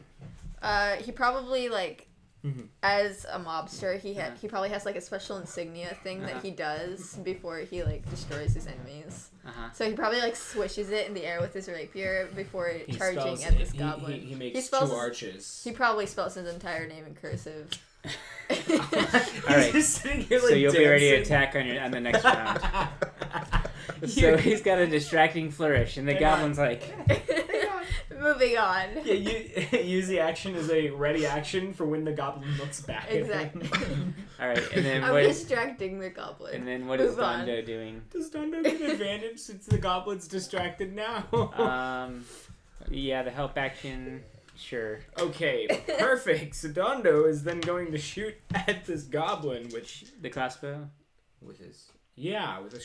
He probably like Mhm. as a mobster, he probably has like a special insignia thing that he does before he like destroys his enemies. So he probably like swishes it in the air with his rapier before He charging spells at this it- goblin. He makes spells 2 his- arches. He probably spells his entire name in cursive. He's Alright. just sitting here So like you'll be ready to dancing. attack on the next round. So he's got a distracting flourish, and the Hang on. goblin's like, Moving on. Yeah, you use the action as a ready action for when the goblin looks back. at him. Exactly. all right, and then I'm what? distracting the goblin. And then what is Move on. Dondo doing? Does Dondo get an advantage since the goblin's distracted now? Yeah, the help action, sure. Okay, perfect. So Dondo is then going to shoot at this goblin, which The crossbow. with his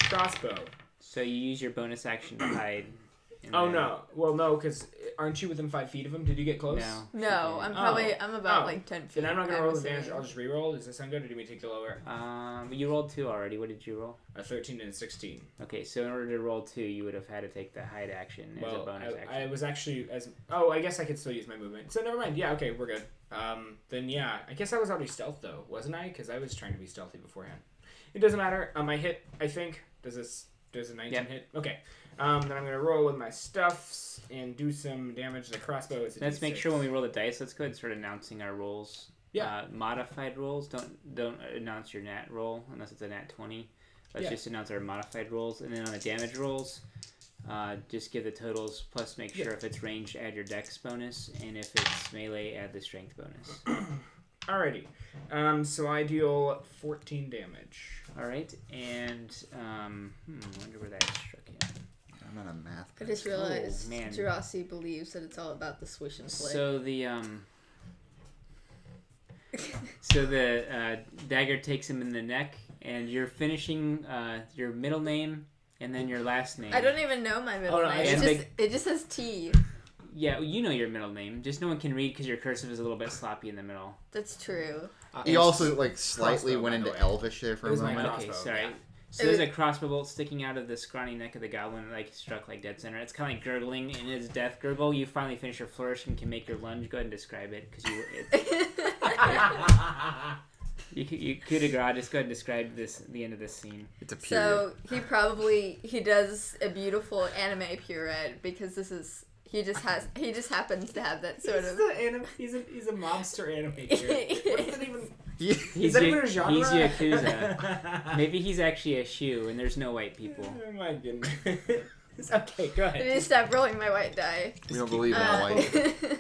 crossbow. So you use your bonus action to hide. and Oh then- no! Well, no, because aren't you within 5 feet of him? Did you get close? No. No, I'm about like 10 feet. Then I'm not gonna I'm roll assuming. advantage. I'll just re-roll. Does that sound good, or do we take the lower? You rolled 2 already. What did you roll? A 13 and a 16. Okay, so in order to roll 2, you would have had to take the hide action as a Well, bonus action. I was actually as. Oh, I guess I could still use my movement. So never mind. Yeah, okay, we're good. Then yeah, I guess I was already stealth though, wasn't I? Because I was trying to be stealthy beforehand. It doesn't matter. I hit. I think. Does a 19 Yep. hit? Okay. Then I'm gonna roll with my stuffs and do some damage to the crossbow. It's a Let's make D6. sure when we roll the dice, let's go ahead and start announcing our rolls. Yeah. Modified rolls. Don't announce your nat roll unless it's a nat 20. Let's just announce our modified rolls, and then on the damage rolls, just give the totals. Plus, make sure if it's ranged, add your dex bonus, and if it's melee, add the strength bonus. Alrighty. So I deal 14 damage. All right, and wonder where that struck in. I'm not a math. I just realized man. Jurassic believes that it's all about the swish and flick. So the dagger takes him in the neck, and you're finishing your middle name and then your last name. I don't even know my middle name. It just says T. Yeah, you know your middle name. Just no one can read because your cursive is a little bit sloppy in the middle. That's true. He also slightly crossbow, went by into the way. Elvish there for It a was my moment. crossbow. Okay, sorry. Yeah. So there's a crossbow bolt sticking out of the scrawny neck of the goblin, struck dead center. It's kind of like gurgling in his death gurgle. You finally finish your flourish and can make your lunge. Go ahead and describe it, because you coup de grace. Just go ahead and describe the end of this scene. It's a period. So he does a beautiful anime pirouette because he just happens to have that sort of. He's a mobster animator. What is it even? He's that even a genre? He's Yakuza. Maybe he's actually a shoe, and there's no white people. Oh my goodness. Okay, go I ahead. need to stop rolling my white die. We don't believe in the white.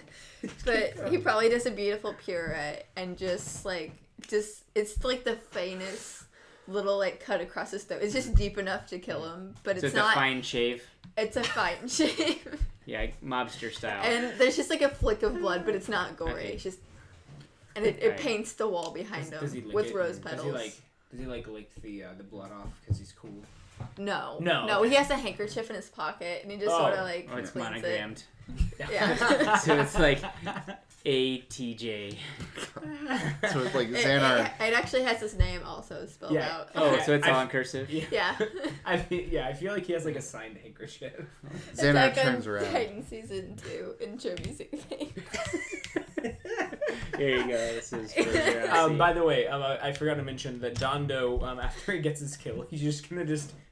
But he probably does a beautiful pirouette and just it's like the faintest little cut across his throat. It's just deep enough to kill him, but it's So it's not. a fine shave. It's a fine shave. Yeah, mobster style. And there's just a flick of blood, but it's not gory. Okay. It's just, and it paints the wall behind Does he him lick with it? rose Does petals. he lick the blood off because he's cool? No. He has a handkerchief in his pocket, and he just sort of Oh, it's cleans monogrammed. it. Yeah. So it's like ATJ. So it's like Xanar. It actually has his name also spelled out. Oh, so it's all in cursive? Yeah. I feel like he has a signed handkerchief. Xanar it's turns on around. Titan season 2 intro music thing. Here you go. This is for Jurassic. By the way, I forgot to mention that Dondo, after he gets his kill, he's just gonna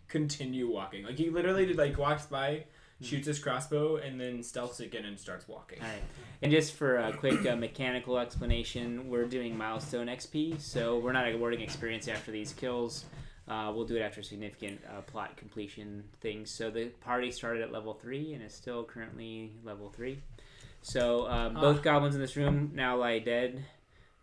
continue walking. He literally walks by, shoots his crossbow, and then stealths again and starts walking. All right. And just for a quick mechanical explanation, we're doing milestone XP, so we're not awarding experience after these kills. We'll do it after significant plot completion things. So the party started at level 3 and is still currently level 3. So both goblins in this room now lie dead,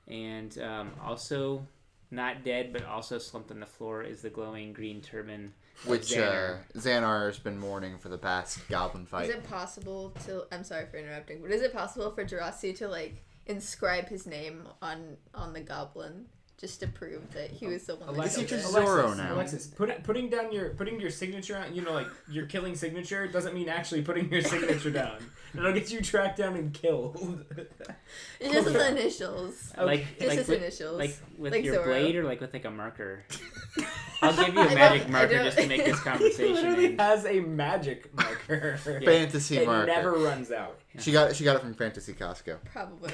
and also not dead but also slumped on the floor is the glowing green turban. Which Xanar has been mourning for the past goblin fight. Is it possible to... I'm sorry for interrupting, but is it possible for Jurassic to, inscribe his name on the goblin just to prove that he was the one that Is he killed just it? Zorro now? Alexis, putting your signature on, your killing signature doesn't mean actually putting your signature down. It'll get you tracked down and killed. It's just his initials. Just his initials. Like with Like your Zorro. blade or with a marker? I'll give you a magic marker just to make this He conversation literally end. has a magic marker. Fantasy It marker. never runs out. She got it from Fantasy Costco. Probably.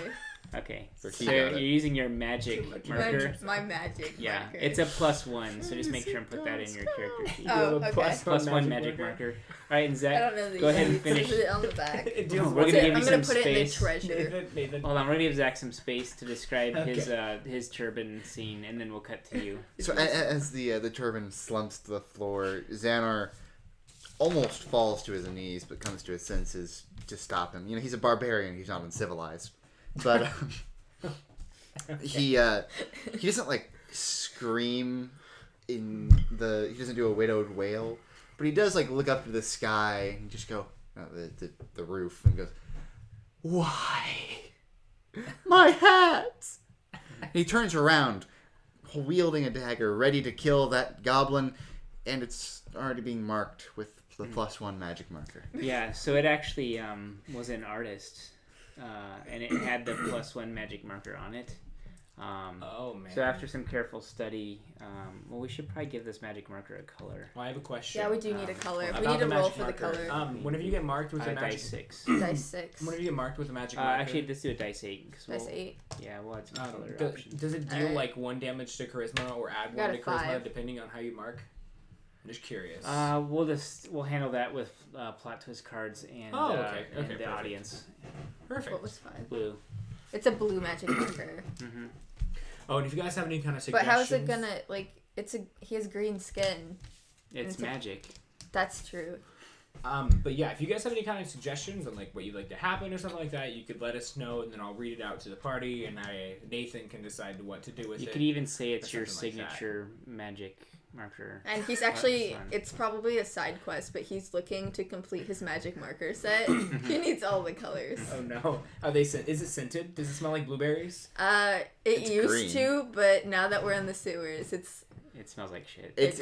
Okay, Or so he got you're it. using your magic marker. My magic Yeah, marker. it's a +1, so just make sure and put that in your character sheet. Oh, You have a okay. +1 magic marker. All right, and I Zach, don't know the go ahead and Put finish. it on the back. It No, deals we're with gonna give I'm you gonna some put it in the space. treasure. Nathan. Hold on, we're gonna give Zach some space to describe his turban scene, and then we'll cut to you. So as the turban slumps to the floor, Xanar almost falls to his knees, but comes to his senses to stop him. He's a barbarian; he's not uncivilized. But he doesn't scream he doesn't do a widowed wail, but he does look up to the sky and just go the roof and goes, "Why, my hat?" He turns around, wielding a dagger, ready to kill that goblin, and it's already being marked with the +1 magic marker. Yeah, so it actually was an artist, and it had the +1 magic marker on it. Oh man. So after some careful study, we should probably give this magic marker a color. Well, I have a question. Yeah, we do need a color. We about need to the roll magic for the marker. color. Whenever you get marked with a magic Dice 6. Dice 6. Whenever you get marked with a magic marker. Actually, let's do a dice 8. Dice 8. Yeah, we'll add some color do- options. does it deal Alright. 1 damage to charisma or add Got 1 a to charisma 5. depending on how you mark? I'm just curious. We'll handle that with plot twist cards and Okay, and the perfect. audience. Perfect. What was 5? Blue. It's a blue magic marker. Mm-hmm. Oh, and if you guys have any kind of But suggestions, how is it gonna he has green skin. It's magic. That's true. But yeah, if you guys have any kind of suggestions on like what you'd like to happen or something like that, you could let us know, and then I'll read it out to the party, and Nathan can decide what to do with it. You could even say it's or your something like that. signature magic marker. And he's actually, fun. it's probably a side quest, but he's looking to complete his magic marker set. He needs all the colors. Oh no! Are they scent? Is it scented? Does it smell like blueberries? It used green. to, but now that we're in the sewers, It smells like shit. It's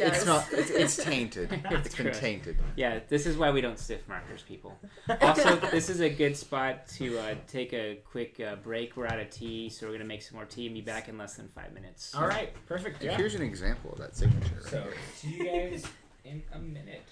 tainted. It's been Correct. tainted. Yeah, this is why we don't stiff markers, people. Also, this is a good spot to take a quick break. We're out of tea, so we're going to make some more tea and be back in less than 5 minutes. All right, perfect. Yeah. Here's an example of that signature. Right So, here. see you guys in a minute.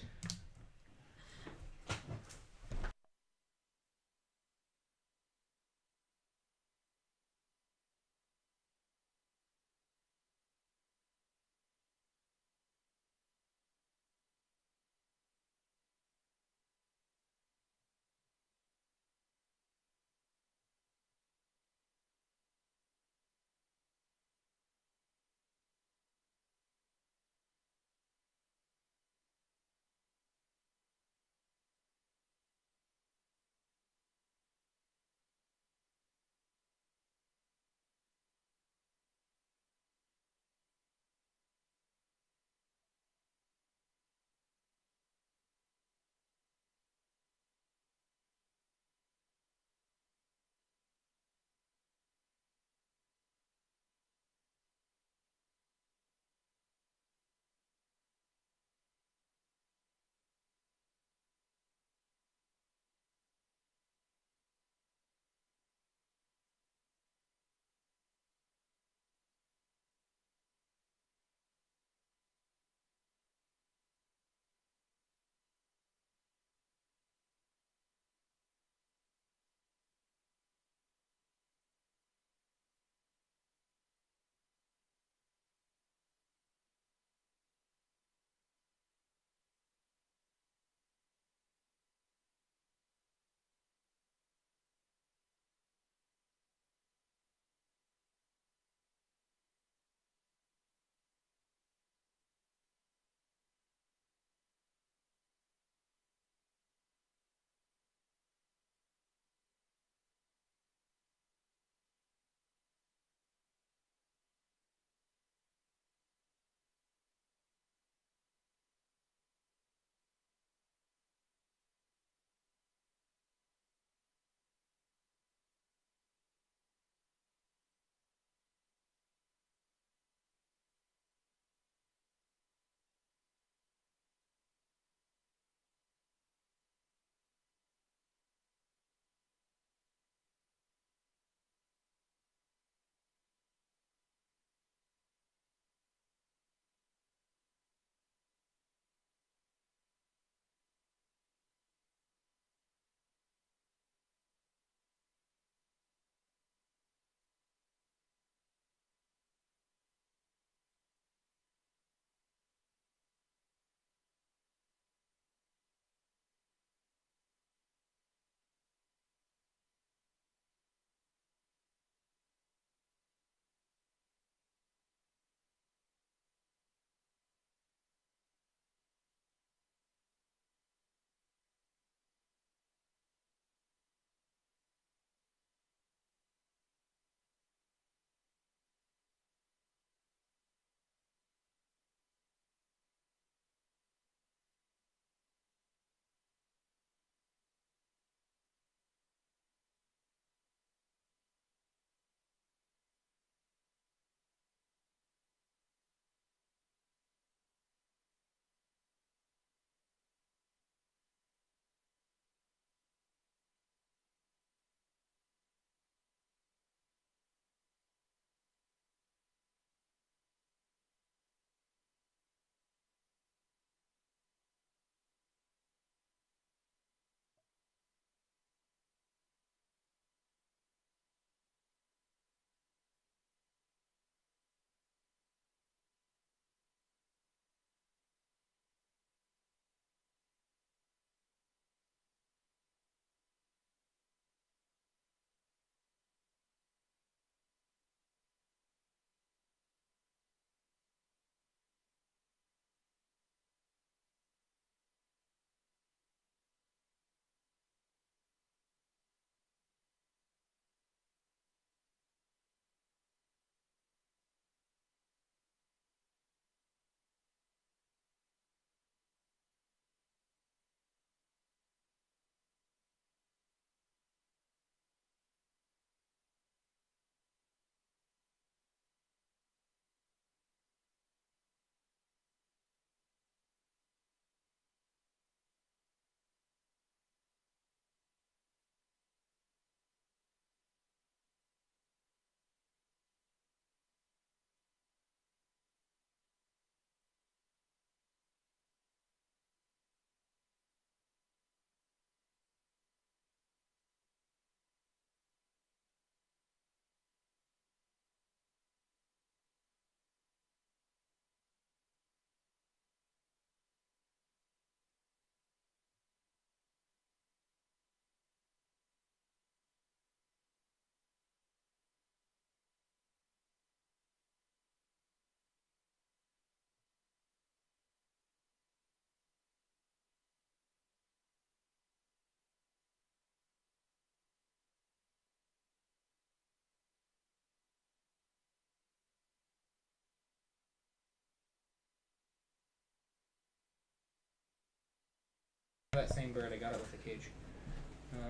that same bird. I got it with a cage.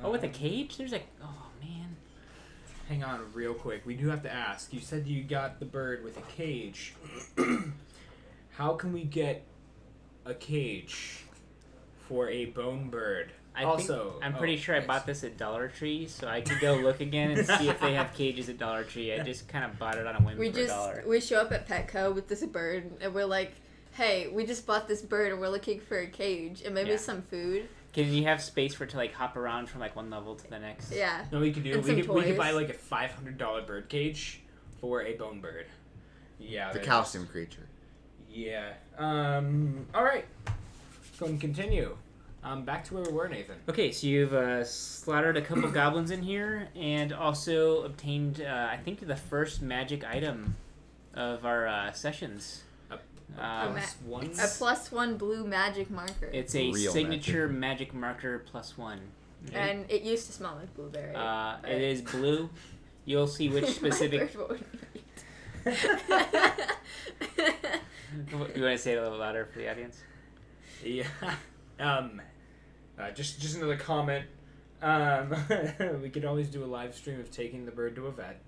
Oh, with a cage? There's oh man. Hang on real quick. We do have to ask. You said you got the bird with a cage. How can we get a cage for a bone bird? I'm pretty sure I bought this at Dollar Tree, so I could go look again and see if they have cages at Dollar Tree. I just kind of bought it on a whim for $1. We show up at Petco with this bird, and we're like, hey, we just bought this bird, and we're looking for a cage, and maybe some food. Can you have space for it to hop around from one level to the next? Yeah. No, we could do. And We some could buy toys. a $500 bird cage for a bone bird. Yeah. The calcium creature. Yeah. All right. Go and continue. Back to where we were, Nathan. Okay, so you've slaughtered a couple goblins in here, and also obtained, I think, the first magic item of our sessions. A +1 blue magic marker. It's a Real signature magic marker +1. Okay? And it used to smell like blueberry. It is blue. You'll see which specific. My bird You want to say it a little louder for the audience? Yeah. Just another comment. We could always do a live stream of taking the bird to a vet.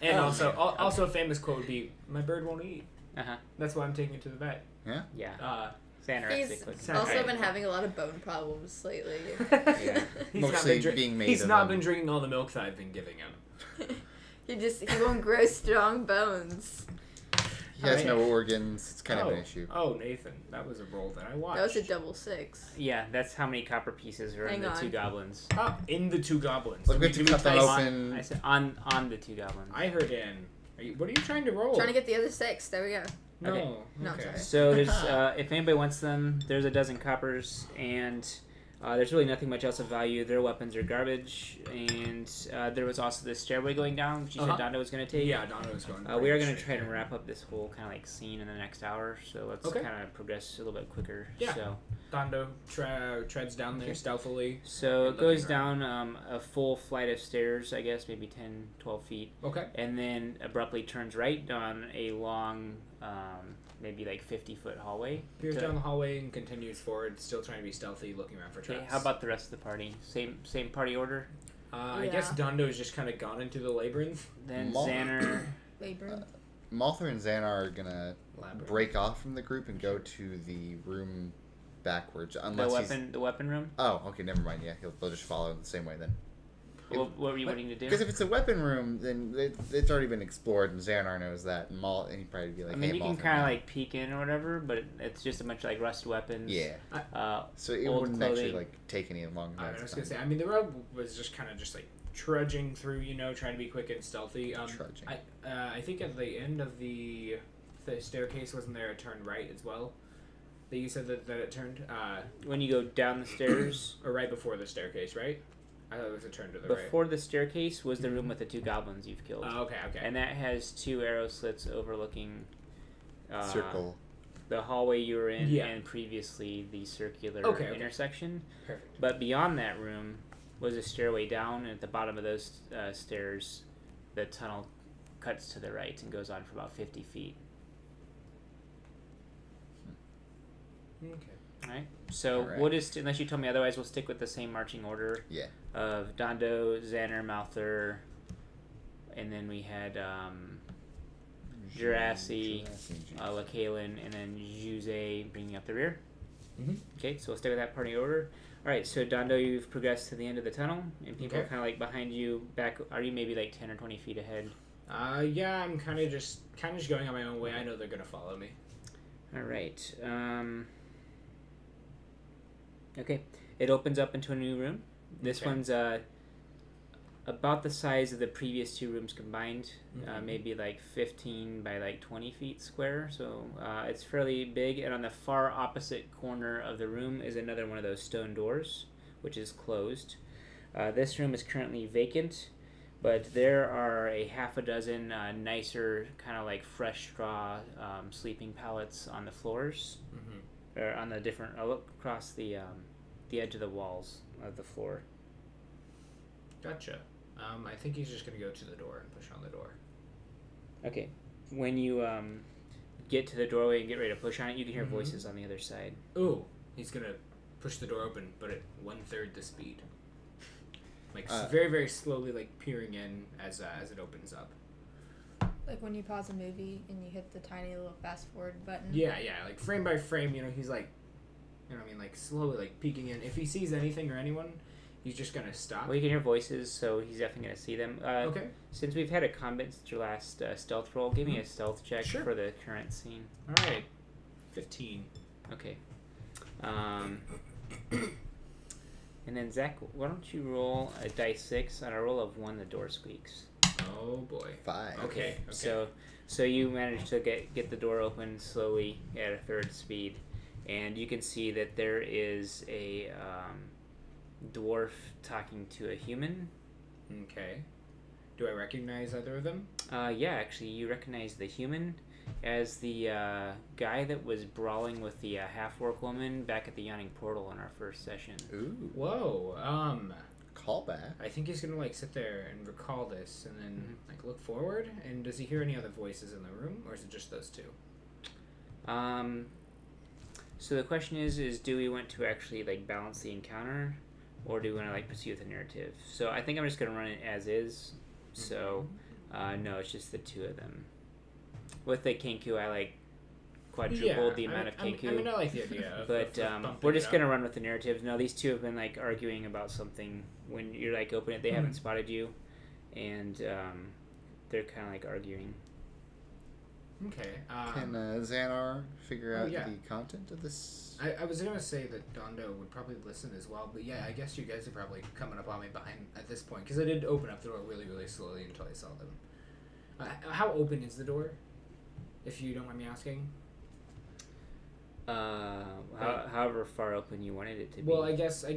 And also a famous quote would be, "My bird won't eat." Uh-huh. That's why I'm taking it to the vet. Yeah. He's Anorexic. also been having a lot of bone problems lately. Yeah. He's Mostly not been being made He's of not them. been drinking all the milk that I've been giving him. He won't grow strong bones. He has no organs. It's kind of an issue. Oh, Nathan, that was a roll that I watched. That was a double 6. Yeah, that's how many copper pieces are in the Hang two on. goblins. Oh, in the two goblins. Look, Did we we have to do cut them twice? open. I said on the two goblins. I heard in. What are you trying to roll? Trying to get the other 6. There we go. No. Okay. No, Okay. sorry. So there's, if anybody wants them, there's a dozen coppers, and there's really nothing much else of value. Their weapons are garbage, and there was also this stairway going down, which you said Dondo was going to take. Yeah, Donna was going. We are going to try and wrap up this whole kind of scene in the next hour, so let's kind of progress a little bit quicker. Yeah. So, Dondo treads down there stealthily. so it goes around. down a full flight of stairs, I guess, maybe 10, 12 feet. Okay. And then abruptly turns right down a long, maybe 50-foot hallway. Peers down the hallway and continues forward, still trying to be stealthy, looking around for traps. Okay, how about the rest of the party? Same party order? I guess Dondo's just kind of gone into the labyrinth. Then Mul- Xander. Labyrinth. Malther and Xanar are gonna break off from the group and go to the room backwards. Unless The weapon room? Oh, okay, never mind. Yeah, they'll just follow the same way then. What were you wanting to do? Because if it's a weapon room, then it's already been explored, and Xanar knows that. And he'd probably be like, I mean, hey, you can Malther, kind no. of peek in or whatever, but it's just a bunch of rust weapons. Yeah. So it old wouldn't clothing. actually take any long. I was gonna say. I mean, the rogue was just kind of trudging through, trying to be quick and stealthy. Trudging. I think at the end of the staircase, wasn't there a turn right as well? That you said that it turned. When you go down the stairs, Or right before the staircase, right? I thought it was a turn to the before the staircase was the room with the two goblins you've killed. right. Okay. And that has 2 arrow slits overlooking Circle. the hallway you were in Yeah. and previously the circular Okay. intersection. Perfect. But beyond that room was a stairway down, and at the bottom of those stairs, the tunnel cuts to the right and goes on for about 50 feet. Okay. Alright, so Alright. we'll just, unless you tell me otherwise, we'll stick with the same marching order Yeah. of Dondo, Xander, Malther, and then we had Jurassic, Lakalin, and then Juse bringing up the rear. Mhm. Okay, so we'll stay with that party order. Alright, so Dondo, you've progressed to the end of the tunnel, and people are kind of behind you. Back, are you maybe 10 or 20 feet ahead? Yeah, I'm kind of just going on my own way. I know they're gonna follow me. Alright, okay, it opens up into a new room. This Okay. one's about the size of the previous 2 rooms combined, maybe 15 by 20 feet square, so it's fairly big. And on the far opposite corner of the room is another one of those stone doors, which is closed. This room is currently vacant, but there are a half a dozen nicer kind of fresh straw sleeping pallets on the floors, or on the different, I'll look across the edge of the walls of the floor. Gotcha. I think he's just gonna go to the door and push on the door. Okay. When you get to the doorway and get ready to push on it, you can hear voices on the other side. Ooh, he's gonna push the door open, but at 1/3 the speed. Like very, very slowly, like peering in as it opens up. Like when you pause a movie and you hit the tiny little fast forward button. Yeah, like frame by frame, he's like, like slowly like peeking in. If he sees anything or anyone, he's just gonna stop. Well, you can hear voices, so he's definitely gonna see them. Okay. Since we've had a combat since your last stealth roll, give me a stealth check for the current scene. All right. 15. Okay. And then Zach, why don't you roll a dice 6? On a roll of 1, the door squeaks. Oh boy. 5. Okay. So you manage to get the door open slowly at a 1/3 speed, and you can see that there is a dwarf talking to a human. Okay. Do I recognize either of them? Yeah, actually, you recognize the human as the guy that was brawling with the half-orc woman back at the Yawning Portal in our first session. Ooh. Whoa. Callback. I think he's gonna like sit there and recall this, and then like look forward. And does he hear any other voices in the room, or is it just those two? So the question is do we want to actually like balance the encounter, or do we want to like proceed with the narrative? So I think I'm just gonna run it as is. So no, it's just the two of them. With the Kenku, I like quadrupled the amount of Kenku. I like the idea. But we're just gonna run with the narrative. No, these two have been like arguing about something. When you're like open it, they haven't spotted you, and they're kind of like arguing. Okay. Can Xanar figure out yeah. the content of this? I was gonna say that Dondo would probably listen as well, but yeah, I guess you guys are probably coming up on me behind at this point because I did open up the door really, really slowly until I saw them. How open is the door, if you don't mind me asking? However far open you wanted it to be. Well, I guess I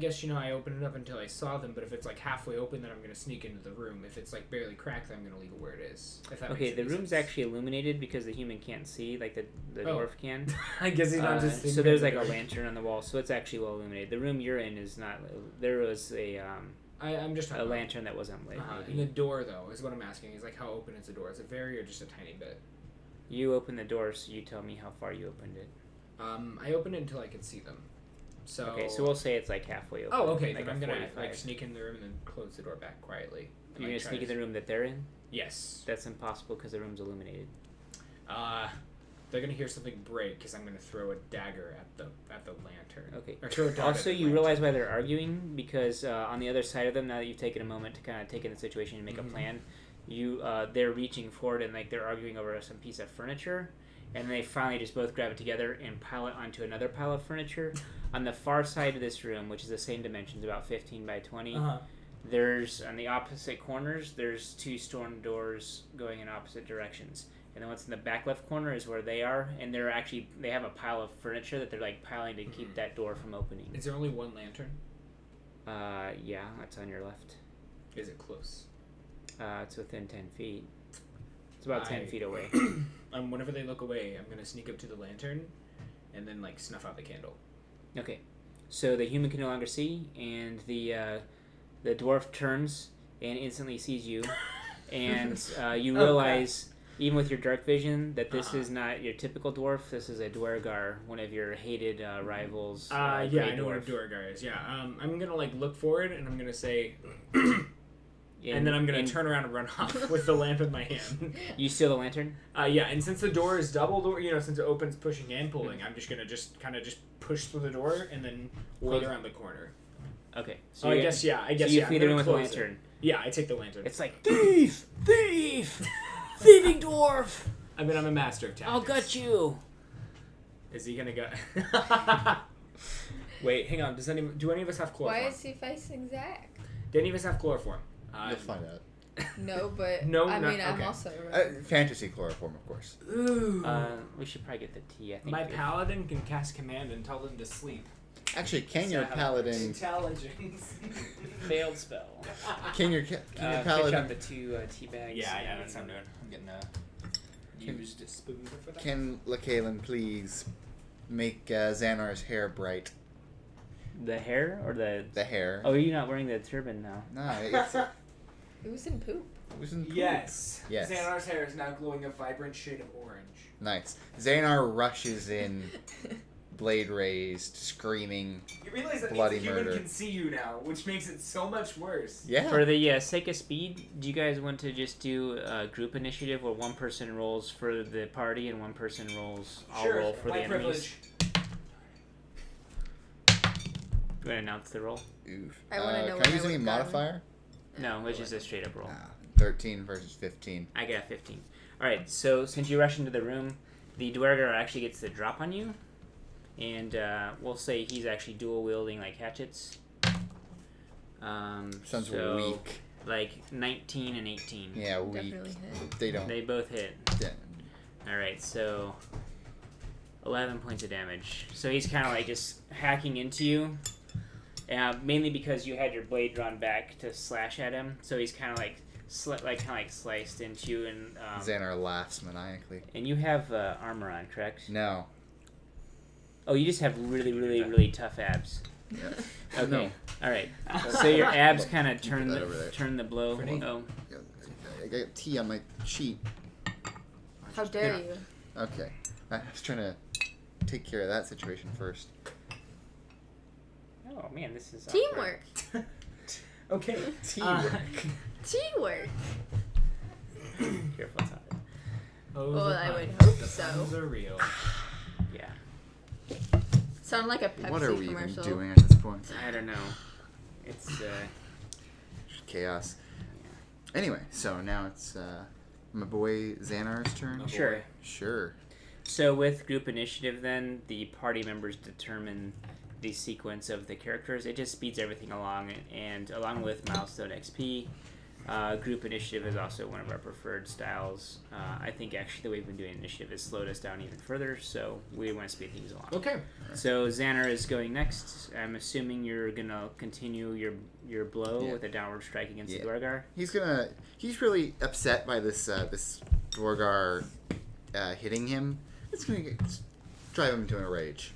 opened it up until I saw them. But if it's like halfway open, then I'm gonna sneak into the room. If it's like barely cracked, then I'm gonna leave it where it is. If that Okay, makes the any room's sense. actually illuminated because the human can't see, like the dwarf can. I guess he's not just. So there's like a lantern on the wall, so it's actually well illuminated. The room you're in is not. There was I'm just a lantern that wasn't lit. And the door, though, is what I'm asking. Is like how open is the door? Is it very or just a tiny bit? You open the door, so you tell me how far you opened it. I opened it until I could see them. So okay, so we'll say it's like halfway open. Oh, okay. Like then I'm gonna 45. like sneak in the room and then close the door back quietly. You're gonna sneak in the room that they're in? Yes. That's impossible because the room's illuminated. They're gonna hear something break because I'm gonna throw a dagger at the lantern. Okay. Or throw a dart Also, at the you lantern. realize why they're arguing because on the other side of them, now that you've taken a moment to kind of take in the situation and make a plan, they're reaching forward and like they're arguing over some piece of furniture. And they finally just both grab it together and pile it onto another pile of furniture. On the far side of this room, which is the same dimensions, about 15 by 20, there's, on the opposite corners, there's 2 storm doors going in opposite directions. And then what's in the back left corner is where they are, and they have a pile of furniture that they're like piling to keep that door from opening. Is there only one lantern? Yeah, that's on your left. Is it close? It's within 10 feet. It's about 10 feet away. Whenever they look away, I'm gonna sneak up to the lantern, and then like snuff out the candle. Okay, so the human can no longer see, and the dwarf turns and instantly sees you, and you realize, even with your dark vision, that this is not your typical dwarf. This is a Dwergar, one of your hated rivals. Yeah, I know what a Dwergar is. Yeah, I'm gonna like look forward, and I'm gonna say. And then I'm going to turn around and run off with the lamp in my hand. You steal the lantern? Yeah, and since the door is double door, since it opens pushing and pulling, I'm just going to just push through the door and then wait around the corner. Okay. So I guess, yeah. So you flee the room with the lantern. Yeah, I take the lantern. It's like, thief! Thief! Thieving dwarf! I mean, I'm a master of tactics. I'll gut you! Is he going to go... Wait, hang on. Do any of us have chloroform? Why is he facing Zach? Do any of us have chloroform? You'll find out. No, but No, I mean, I'm okay. also Fantasy chloroform, of course. Ooh. We should probably get the tea, I think. My paladin can cast command and tell them to sleep. Actually, can your paladin... Intelligence. Failed spell. Can your Fish paladin... out the 2 tea bags. Yeah, that's what I'm doing. I'm getting used a spoon for that. Can Lakaelin please make Xanar's hair bright? The hair or the... The hair. Oh, you're not wearing the turban now. No, it's... It was in poop. It was in poop. Yes. Yes. Xanar's hair is now glowing a vibrant shade of orange. Nice. Xanar rushes in, blade raised, screaming. You realize that Bloody means the human murder. can see you now, which makes it so much worse. Yeah. For the sake of speed, do you guys want to just do a group initiative where one person rolls for the party and one person rolls? I'll roll for the white enemies. privilege. You want to announce the roll? Oof. I wanna know Can what I I use any would've modifier? No, it's just a straight up roll. 13 versus 15. I got a 15. Alright, so since you rush into the room, the Dwergar actually gets the drop on you. And we'll say he's actually dual wielding like hatchets. Sounds so, weak. Like 19 and 18. Yeah, weak. Definitely hit. They don't. They both hit. Yeah. Alright, so 11 points of damage. So he's kind of like just hacking into you. Mainly because you had your blade drawn back to slash at him. So he's kind of like sliced into you. And Xanar laughs maniacally. and you have armor on, correct? No. Oh, you just have really, really, really tough abs. Yeah. Okay. No. All right. So your abs kind of turn that over there. the blow. Pretty. Oh, I got T on my sheet. How dare you? Okay. I was trying to take care of that situation first. oh man, this is awkward. Teamwork. Okay. Teamwork. Teamwork. Careful, it's hot. Oh, Well, the I would puns. hope The so. puns are real. Yeah. Sound like a Pepsi What are we even commercial. doing at this point? I don't know. It's Just chaos. Anyway, so now it's my boy Xanar's turn. Oh, sure. boy. Sure. So with group initiative, then the party members determine the sequence of the characters. It just speeds everything along, and along with milestone XP, group initiative is also one of our preferred styles. I think actually the way we've been doing initiative has slowed us down even further, so we want to speed things along. Okay. So Xanar is going next. I'm assuming you're gonna continue your blow Yeah. with a downward strike against Yeah. the Dwargar. He's really upset by this Dwargar hitting him. It's gonna drive him into a rage.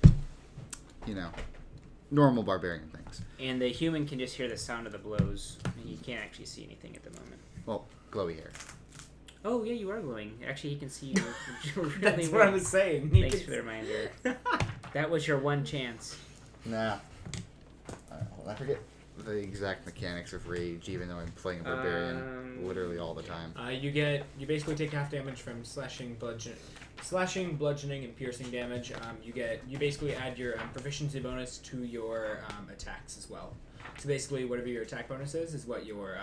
You know, normal barbarian things. And the human can just hear the sound of the blows. And he can't actually see anything at the moment. Well, glowy hair. Oh yeah, you are glowing. Actually, he can see you. really That's well. what I was saying. Thanks for the reminder. That was your one chance. Nah. I forget the exact mechanics of rage, even though I'm playing a barbarian literally all the time. You basically take half damage from slashing, bludgeoning, and piercing damage. You basically add your proficiency bonus to your attacks as well. So basically, whatever your attack bonus is what your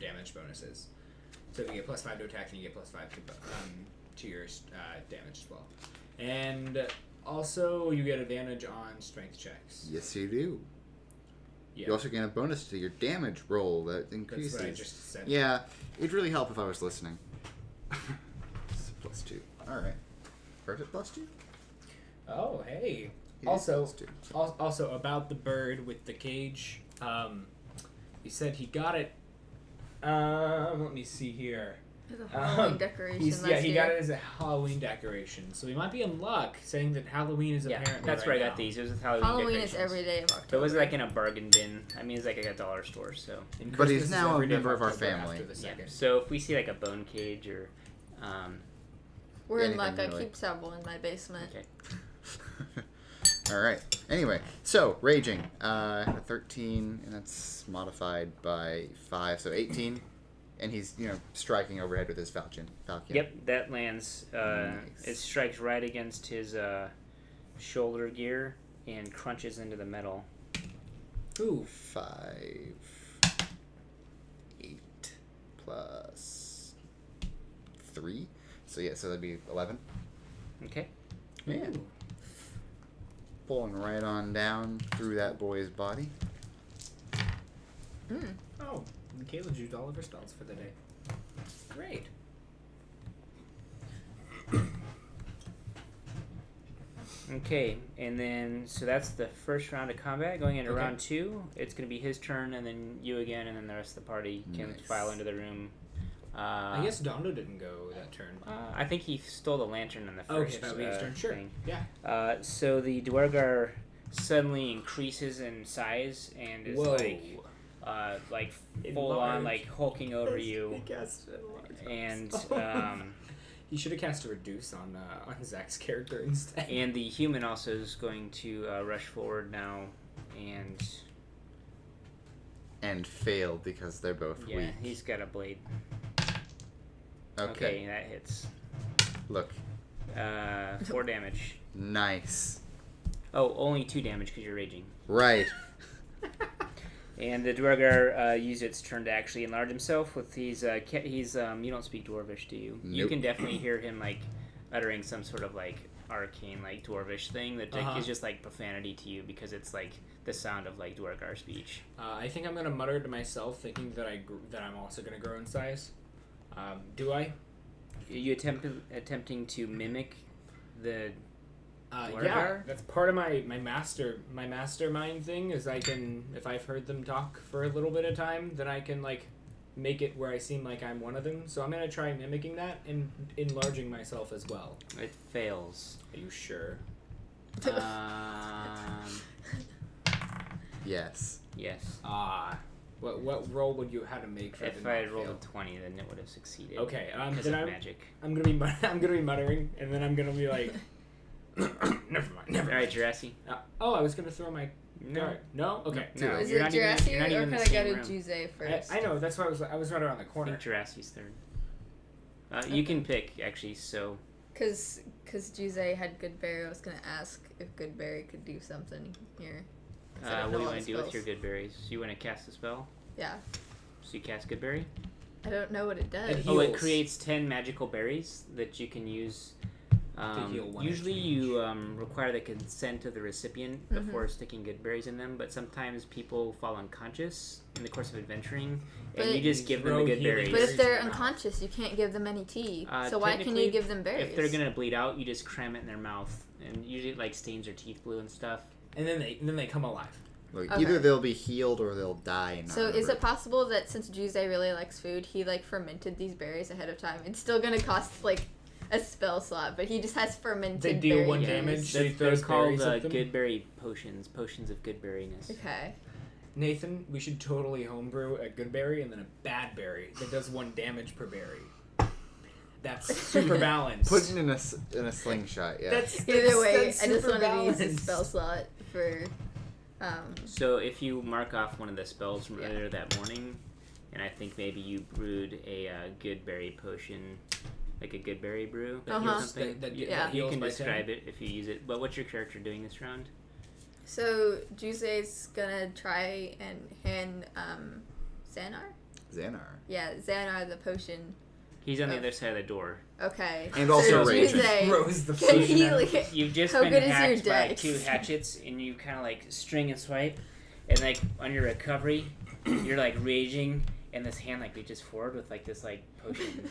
damage bonus is. So you get +5 to attack, and you get +5 to your damage as well. And also, you get advantage on strength checks. Yes, you do. Yeah, You also get a bonus to your damage roll that increases. that's what I just said. Yeah, it'd really help if I was listening. It's +2. Alright. Perfect +2? Oh, hey. It is Also, +2. Also about the bird with the cage. He said he got it. Let me see here. It's a Halloween decoration He last got year. it as a Halloween decoration, so he might be in luck saying that Halloween is Yeah, apparently. that's right where I now. got these. It was with Halloween. Halloween is decorations. every day of October. But it was like in a bargain bin. I mean, it's like a dollar store. So And But Christmas he's is now a every day member of our October family. after the yeah. second. So if we see like a bone cage or, We're in anything, luck. I really. keep several in my basement. okay. Alright. Anyway, so raging. 13, and that's modified by 5, so 18. And he's, striking overhead with his falchion. Yep, that lands. Nice. It strikes right against his shoulder gear and crunches into the metal. Ooh. 5, 8 plus 3. So that'd be 11. Okay. Man. Ooh. Pulling right on down through that boy's body. Oh, Kayla used all of her spells for the day. Great. Okay, and then so that's the first round of combat. Going into Okay. round 2, it's going to be his turn, and then you again, and then the rest of the party can Nice. file into the room. I guess Dondo didn't go that turn. I think he stole the lantern in the Okay, first that was his turn. Sure. thing. Yeah. So the Dwargar suddenly increases in size and is Whoa. like full on Enlarge. like hulking over you, He cast enlarge. and He should have cast a reduce on Zach's character instead. And the human also is going to rush forward now, And fail because they're both yeah, weak. he's got a blade. Okay. That hits. Look. 4 damage. Nice. Oh, only 2 damage because you're raging. Right. And the Dwargar used its turn to actually enlarge himself with he's you don't speak Dwarvish, do you? You Nope. can definitely hear him like uttering some sort of like arcane like Dwarvish thing that is just like profanity to you because it's like the sound of like Dwargar speech. I think I'm gonna mutter to myself, thinking that I'm also gonna grow in size. Do I? You attempting to mimic the Yeah, Dwargar? that's part of my mastermind thing. Is I can, if I've heard them talk for a little bit of time, then I can like make it where I seem like I'm one of them. So I'm gonna try mimicking that and enlarging myself as well. It fails. Are you sure? Yes. Yes. What roll would you have to make for it to If not I had rolled fail? a 20, then it would have succeeded. Okay, because then of magic. I'm gonna be muttering, and then I'm gonna be like, never mind. All right, Jurassic. I was gonna throw my. No. Alright, no. Okay. No, Is you're it not even- Jurassic you're not or even in can the I go same to room. Juze first? I know. That's why I was right around the I corner. think Jurassic's third. You can pick actually. So Because Juze had Goodberry, I was gonna ask if Goodberry could do something here. 'Cause I don't what know do you all want to the do with your spells. good berries? You want to cast a spell? Yeah, So you cast good berry. I don't know what it does. It Oh, it heals. creates 10 magical berries that you can use. heal 1 Usually HP you require the consent of the recipient Mm-hmm. before sticking good berries in them, but sometimes people fall unconscious in the course of adventuring, But- and you just give them the Throw good healing berries. But if berries they're in their mouth. unconscious, you can't give them any tea. Uh, So why can technically, you give them berries? If they're gonna bleed out, you just cram it in their mouth, and usually it, like stains their teeth blue and stuff. And then they come alive. Look, Okay. either they'll be healed or they'll die. And So not is it remember. possible that since Juze really likes food, he like fermented these berries ahead of time? It's still gonna cost like a spell slot, but he just has fermented They deal berry 1 juice. damage. So he They're throws called berries at them. good berry potions of good berryness. Okay. Nathan, we should totally homebrew a good berry and then a bad berry that does 1 damage per berry. That's super balanced. Put it in a slingshot? Yeah. Either way, that's I just super wanted to use balanced. the spell slot for. So if you mark off one of the spells from Yeah. earlier that morning, and I think maybe you brewed a good berry potion, like a good berry brew or Uh-huh. something, That you, yeah. you heals can by describe it if you use it. But what's your character doing this round? So Juze's gonna try and hand Xanar? Xanar. Yeah, Xanar the potion. He's on the Oh. other side of the door. Okay. And also so raging. Throws the Can potion he at him. like, You've just How been good is your hacked by dex? 2 hatchets, and you kind of like string and swipe, and like on your recovery, you're like raging, and this hand like reaches forward with like this like potion.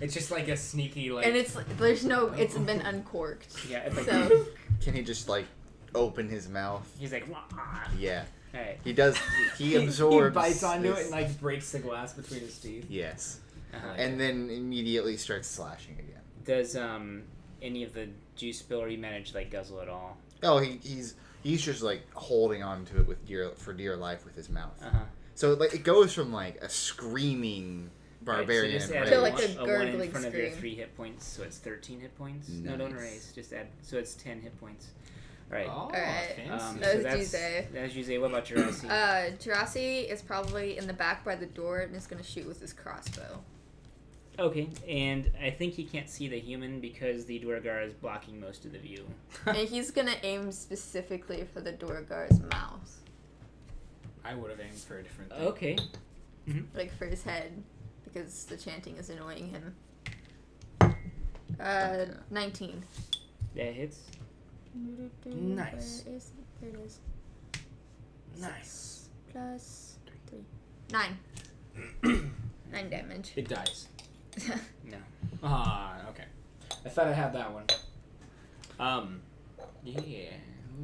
It's just like a sneaky like. and it's there's no it's been uncorked. Yeah, it's like So Can he just like open his mouth? he's like, "Wah." Yeah. Hey. He does. He absorbs. He bites onto this- it and like breaks the glass between his teeth. Yes. Uh-huh. And then immediately starts slashing again. Does any of the juice spill, or you manage to like guzzle it all? Oh, he's just like holding on to it with dear life with his mouth. Uh huh. So like it goes from like a screaming barbarian so just add To, like, one, a one in gurgling front of your scream. 3 hit points, so it's 13 hit points. No, don't Nice. erase. Just add. So it's 10 hit points. All right. Oh, Alright. fancy. That So was that's Juze. That's Juze. What about Jurassic? Jurassic is probably in the back by the door and is gonna shoot with his crossbow. Okay, and I think he can't see the human because the Dwargar is blocking most of the view. And he's gonna aim specifically for the Dorgar's mouth. I would have aimed for a different thing. Okay. Like for his head. Because the chanting is annoying him. Okay. 19. That hits. Nice. Where is it? There it is. Nice. Plus 3. 9. 9 damage. It dies. No. Okay. I thought I had that one. Yeah.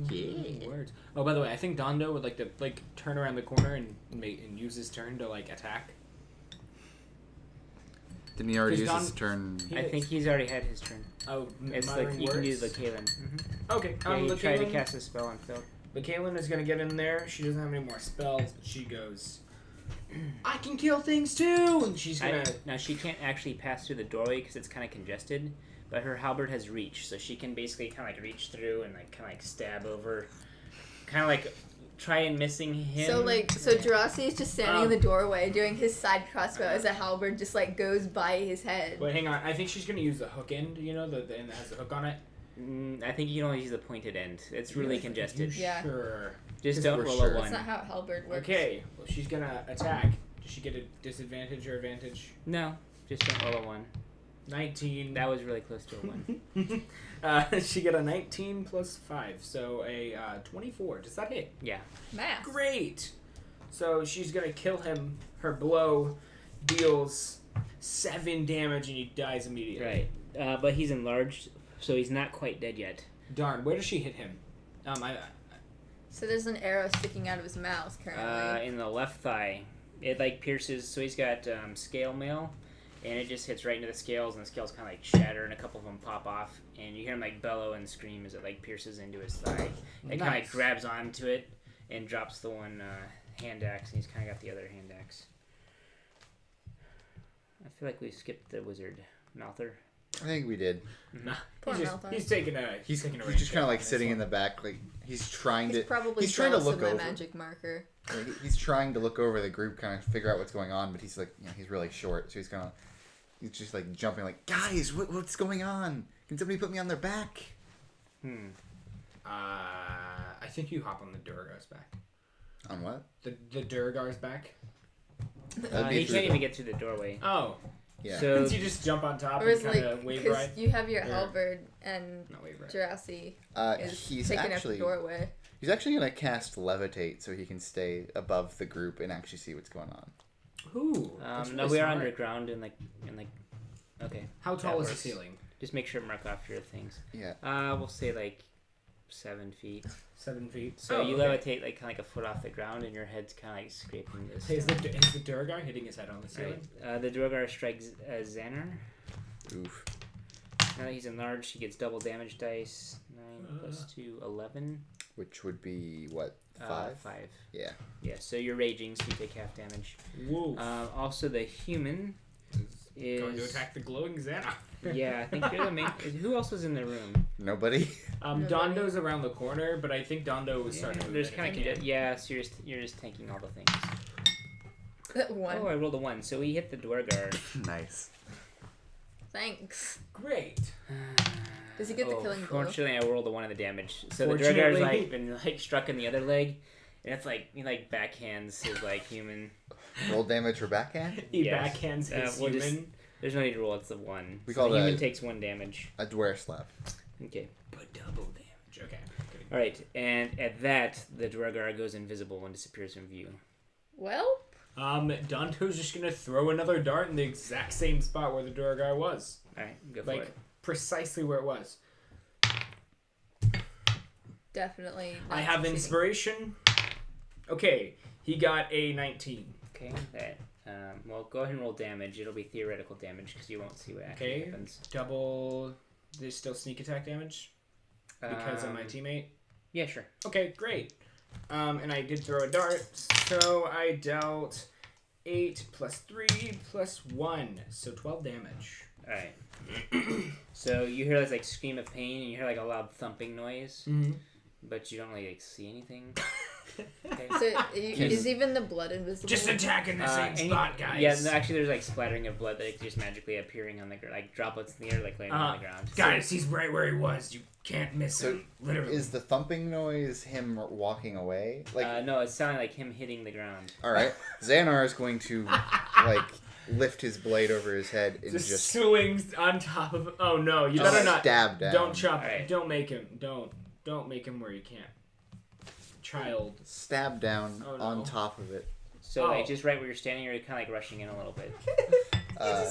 Yeah. Words. Oh, by the way, I think Dondo would like to like turn around the corner and use his turn to like attack. Didn't he already use Because his turn? I think he's already had his turn. Oh, It's like muttering you can words? do the Kalen. Okay. Yeah, he tried to Kaylin- cast a spell on Phil. But Kaylin is gonna get in there. She doesn't have any more spells, but she goes. I can kill things too, and she's gonna. Now she can't actually pass through the doorway because it's kind of congested, but her halberd has reach, so she can basically kind of like reach through and like kind of like stab over, kind of like try and missing him. So Jurassic is just standing in the doorway doing his side crossbow as a halberd just like goes by his head. Wait, hang on. I think she's gonna use the hook end. You know, the end that has the hook on it. I think you can only use the pointed end. It's really congested. Yeah. Sure. Just don't roll sure. a That's 1. not how halberd works. Okay. Well, she's gonna attack. Does she get a disadvantage or advantage? No, just don't roll a 1. 19. That was really close to a 1. She got a 19 plus 5, so a 24. Does that hit? Yeah. Math. Great. So she's gonna kill him. Her blow deals 7 damage, and he dies immediately. Right. But he's enlarged, so he's not quite dead yet. Darn. Where does she hit him? So there's an arrow sticking out of his mouth currently. In the left thigh. It like pierces, so he's got scale mail, and it just hits right into the scales, and the scales kind of like shatter, and a couple of them pop off, and you hear him like bellow and scream as it like pierces into his thigh. It kind of like grabs onto it and drops the one hand axe, and he's kind of got the other hand axe. I feel like we skipped the wizard. Malther. I think we did. Nah, Poor Malthus. he's taking a. He's taking a just kind range of like on sitting this in the back, like he's trying He's to. probably He's trying to jealous look of my over. magic marker. Like, he's trying to look over the group, kind of figure out what's going on, but he's like, he's really short, so he's just like jumping, like, guys, what's going on? Can somebody put me on their back? I think you hop on the Durgar's back. On what? The Durgar's back. That'd be He through can't the- even get through the doorway. Oh, Yeah. So you just jump on top Or and is kind like of wave because ride. you have your Or- halberd and Not wave ride. Jurassic is he's taking up the actually doorway. he's actually gonna cast levitate so he can stay above the group and actually see what's going on. Ooh. that's No, really we are smart. underground and like. Okay. How that tall is the works. ceiling? Just make sure to mark off your things. Yeah. We'll say like 7 feet. 7 feet. So you okay. levitate like kind of like a foot off the ground, and your head's kind of like scraping this. Hey, is the Durgar hitting his head on the ceiling? Right. The Drogar strikes Xander. Oof. Now that he's enlarged, he gets double damage dice. 9 plus 2, 11. Which would be what? 5? 5. Yeah. Yeah. So you're raging, so you take half damage. Whoa. Also, the human is Going to attack the glowing Xana. Yeah, I think you're the main. Who else was in the room? Nobody. Dondo's around the corner, but I think Dondo was starting to move. There's in kind again. of so you're just tanking all the things. One. Oh, I rolled a 1, so we hit the Dwargar. Nice. Thanks. Great. Does he get the killing blow? Fortunately, I rolled a 1 of the damage. So the Fortunately- Dwargar's like been like struck in the other leg, and it's like he like backhands his like human. Roll damage for backhand? He Yes. backhands his we'll human. There's no need to roll. It's a 1. We So call the human that- takes 1 damage. A dware slap. Okay. But double damage. Okay. Good. All right, and at that, the Dwargar goes invisible and disappears from view. Well, Dondo's just gonna throw another dart in the exact same spot where the Durgar was. All right, go for Like, it. precisely where it was. definitely. Not I have succeeding. inspiration. Okay, he got a 19. Okay, that. Well, go ahead and roll damage. It'll be theoretical damage because you won't see what actually Okay. happens. Double. There's still sneak attack damage because of my teammate. Yeah, sure. Okay, great. And I did throw a dart, so I dealt 8 plus 3 plus 1, so 12 damage. All right. So you hear this like scream of pain, and you hear like a loud thumping noise, Mm-hmm. but you don't really like, see anything. Okay. So is even the blood invisible? Just attacking the same spot, guys. Yeah, no, actually, there's like splattering of blood that just magically appearing on the ground, like droplets in the air, like landing on the ground. Guys, he's right where he was. You can't miss So, him. Literally. Is the thumping noise him walking away? Like, No, it sounded like him hitting the ground. all right, Xanar is going to like lift his blade over his head and just just swings on top of. Oh no! You better not. stab down. Don't chop. Alright. Don't make him. Don't make him where you can't. Child. Stab down Oh, no. on top of it. So Oh. like just right where you're standing, you're kind of like rushing in a little bit.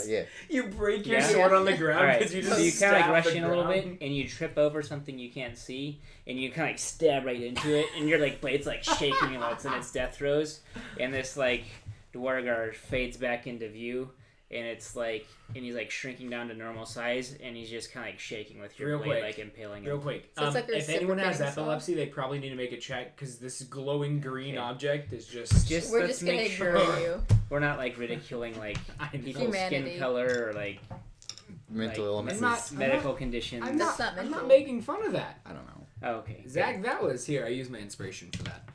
Yeah. You break your Yeah. sword on the All ground right, because you just so you kind of like stab rush the in a little ground. bit, and you trip over something you can't see, and you kind of like stab right into it, and your like blade's like shaking while it's in its death throes, and this like Dwargar fades back into view, and it's like, and he's like shrinking down to normal size, and he's just kind of like shaking with your Real blade, quick. like impaling Real him. quick. So it's like If a anyone has super famous epilepsy, they probably need to make a check because this glowing green Okay. object is just. We're let's just gonna make ignore sure you. we're not like ridiculing like I know. people's Humanity. skin color or like Mental like, illnesses. I'm not- medical conditions. I'm That's not. not I'm not mental. making fun of that. I don't know. Oh, okay. Zach, that was here. I used my inspiration for that.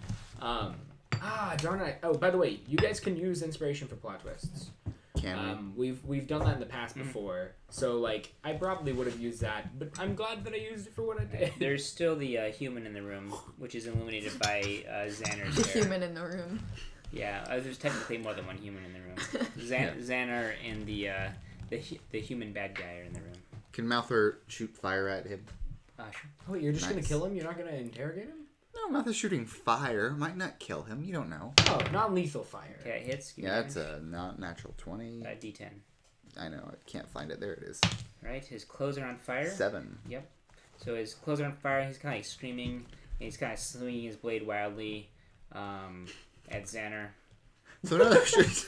Darn it. Oh, by the way, you guys can use inspiration for plot twists. Can We've done that in the past before, so like I probably would have used that, but I'm glad that I used it for what I did. There's still the human in the room, which is illuminated by Xanar's The hair. human in the room. Yeah, there's technically more than one human in the room. Xanar and the human bad guy are in the room. Can Mouther shoot fire at him? Sure. Oh, you're just gonna Nice. kill him? You're not gonna interrogate him? No, Mouther's shooting fire. Might not kill him. You don't know. Oh, non-lethal fire. Okay, it hits. Give me Yeah, it's damage. a not natural 20. D10. I know. I can't find it. There it is. Right, his clothes are on fire. 7. So his clothes are on fire. He's kind of like screaming. And he's kind of swinging his blade wildly at Xanar. So another shoot.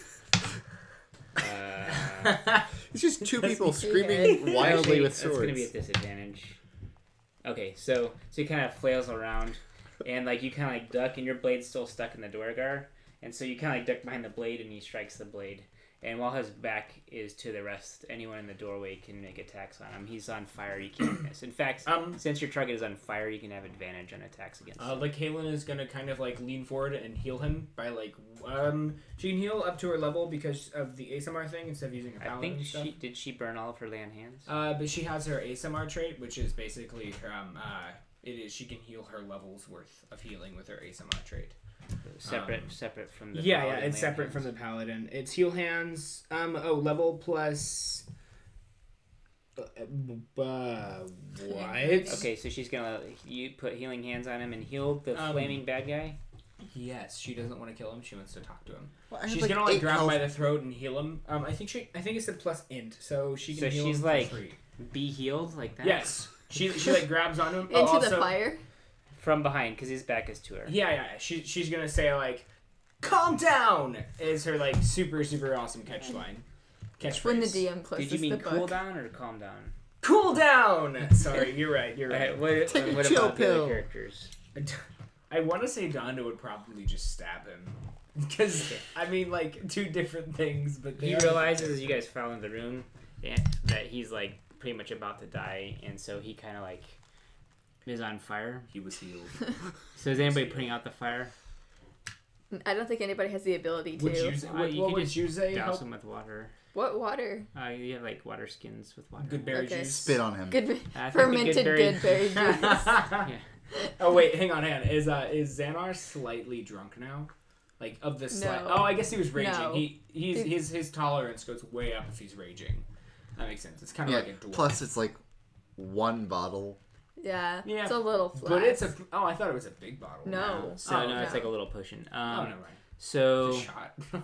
Uh, It's just two people see screaming wildly actually, with It's swords. gonna be at disadvantage. Okay, so he kind of flails around, and like you kind of like duck, and your blade's still stuck in the Dwargar, and so you kind of like duck behind the blade, and he strikes the blade. And while his back is to the rest, anyone in the doorway can make attacks on him. He's on fire; you can't miss. In fact, since your target is on fire, you can have advantage on attacks against him. Like Kaylin is gonna kind of like lean forward and heal him by like she can heal up to her level because of the ASMR thing instead of using her I paladin think and stuff. she burn all of her land hands. But she has her ASMR trait, which is basically she can heal her level's worth of healing with her ASMR trait. Separate from the Yeah, paladin it's land separate hands. from the paladin. It's heal hands. Level plus. What? Okay, so she's gonna you put healing hands on him and heal the flaming bad guy. Yes, she doesn't want to kill him. She wants to talk to him. Well, I have, She's like, gonna like 8 grab him by health. the throat and heal him. I think it's a plus int, so she can So heal she's him like- for free. Be healed like that. Yes, she like grabs onto him. Into also, the fire. From behind, because his back is to her. Yeah. She's gonna say like, "Calm down," is her like super awesome catchphrase. When the DM closes Did you mean the cool book. down or calm down? Cool down. Sorry, you're right. You're right. Alright, Take a what chill about the pill. other characters? I want to say Donda would probably just stab him. Because, I mean, like, two different things, but they He are realizes as you guys fall in the room that he's like pretty much about to die, and so he kind of like is on fire. He was healed. So is anybody putting out the fire? I don't think anybody has the ability to. Would you say, You what could would just you say? Douse Help? him with water. What water? You have like water skins with water. Good berry Okay. juice. Spit on him. Good I think the fermented good berry juice. Yeah. Oh wait, hang on. Is Xanar slightly drunk now? Like of the slight? No. Oh, I guess he was raging. No. His tolerance goes way up if he's raging. That makes sense. It's kind of Yeah. like a dwarf. Plus, it's like one bottle. Yeah, Yeah. it's a little flat. But it's a. Oh, I thought it was a big bottle. No. So Oh, no, it's no. like a little potion. Oh, never mind. So Just a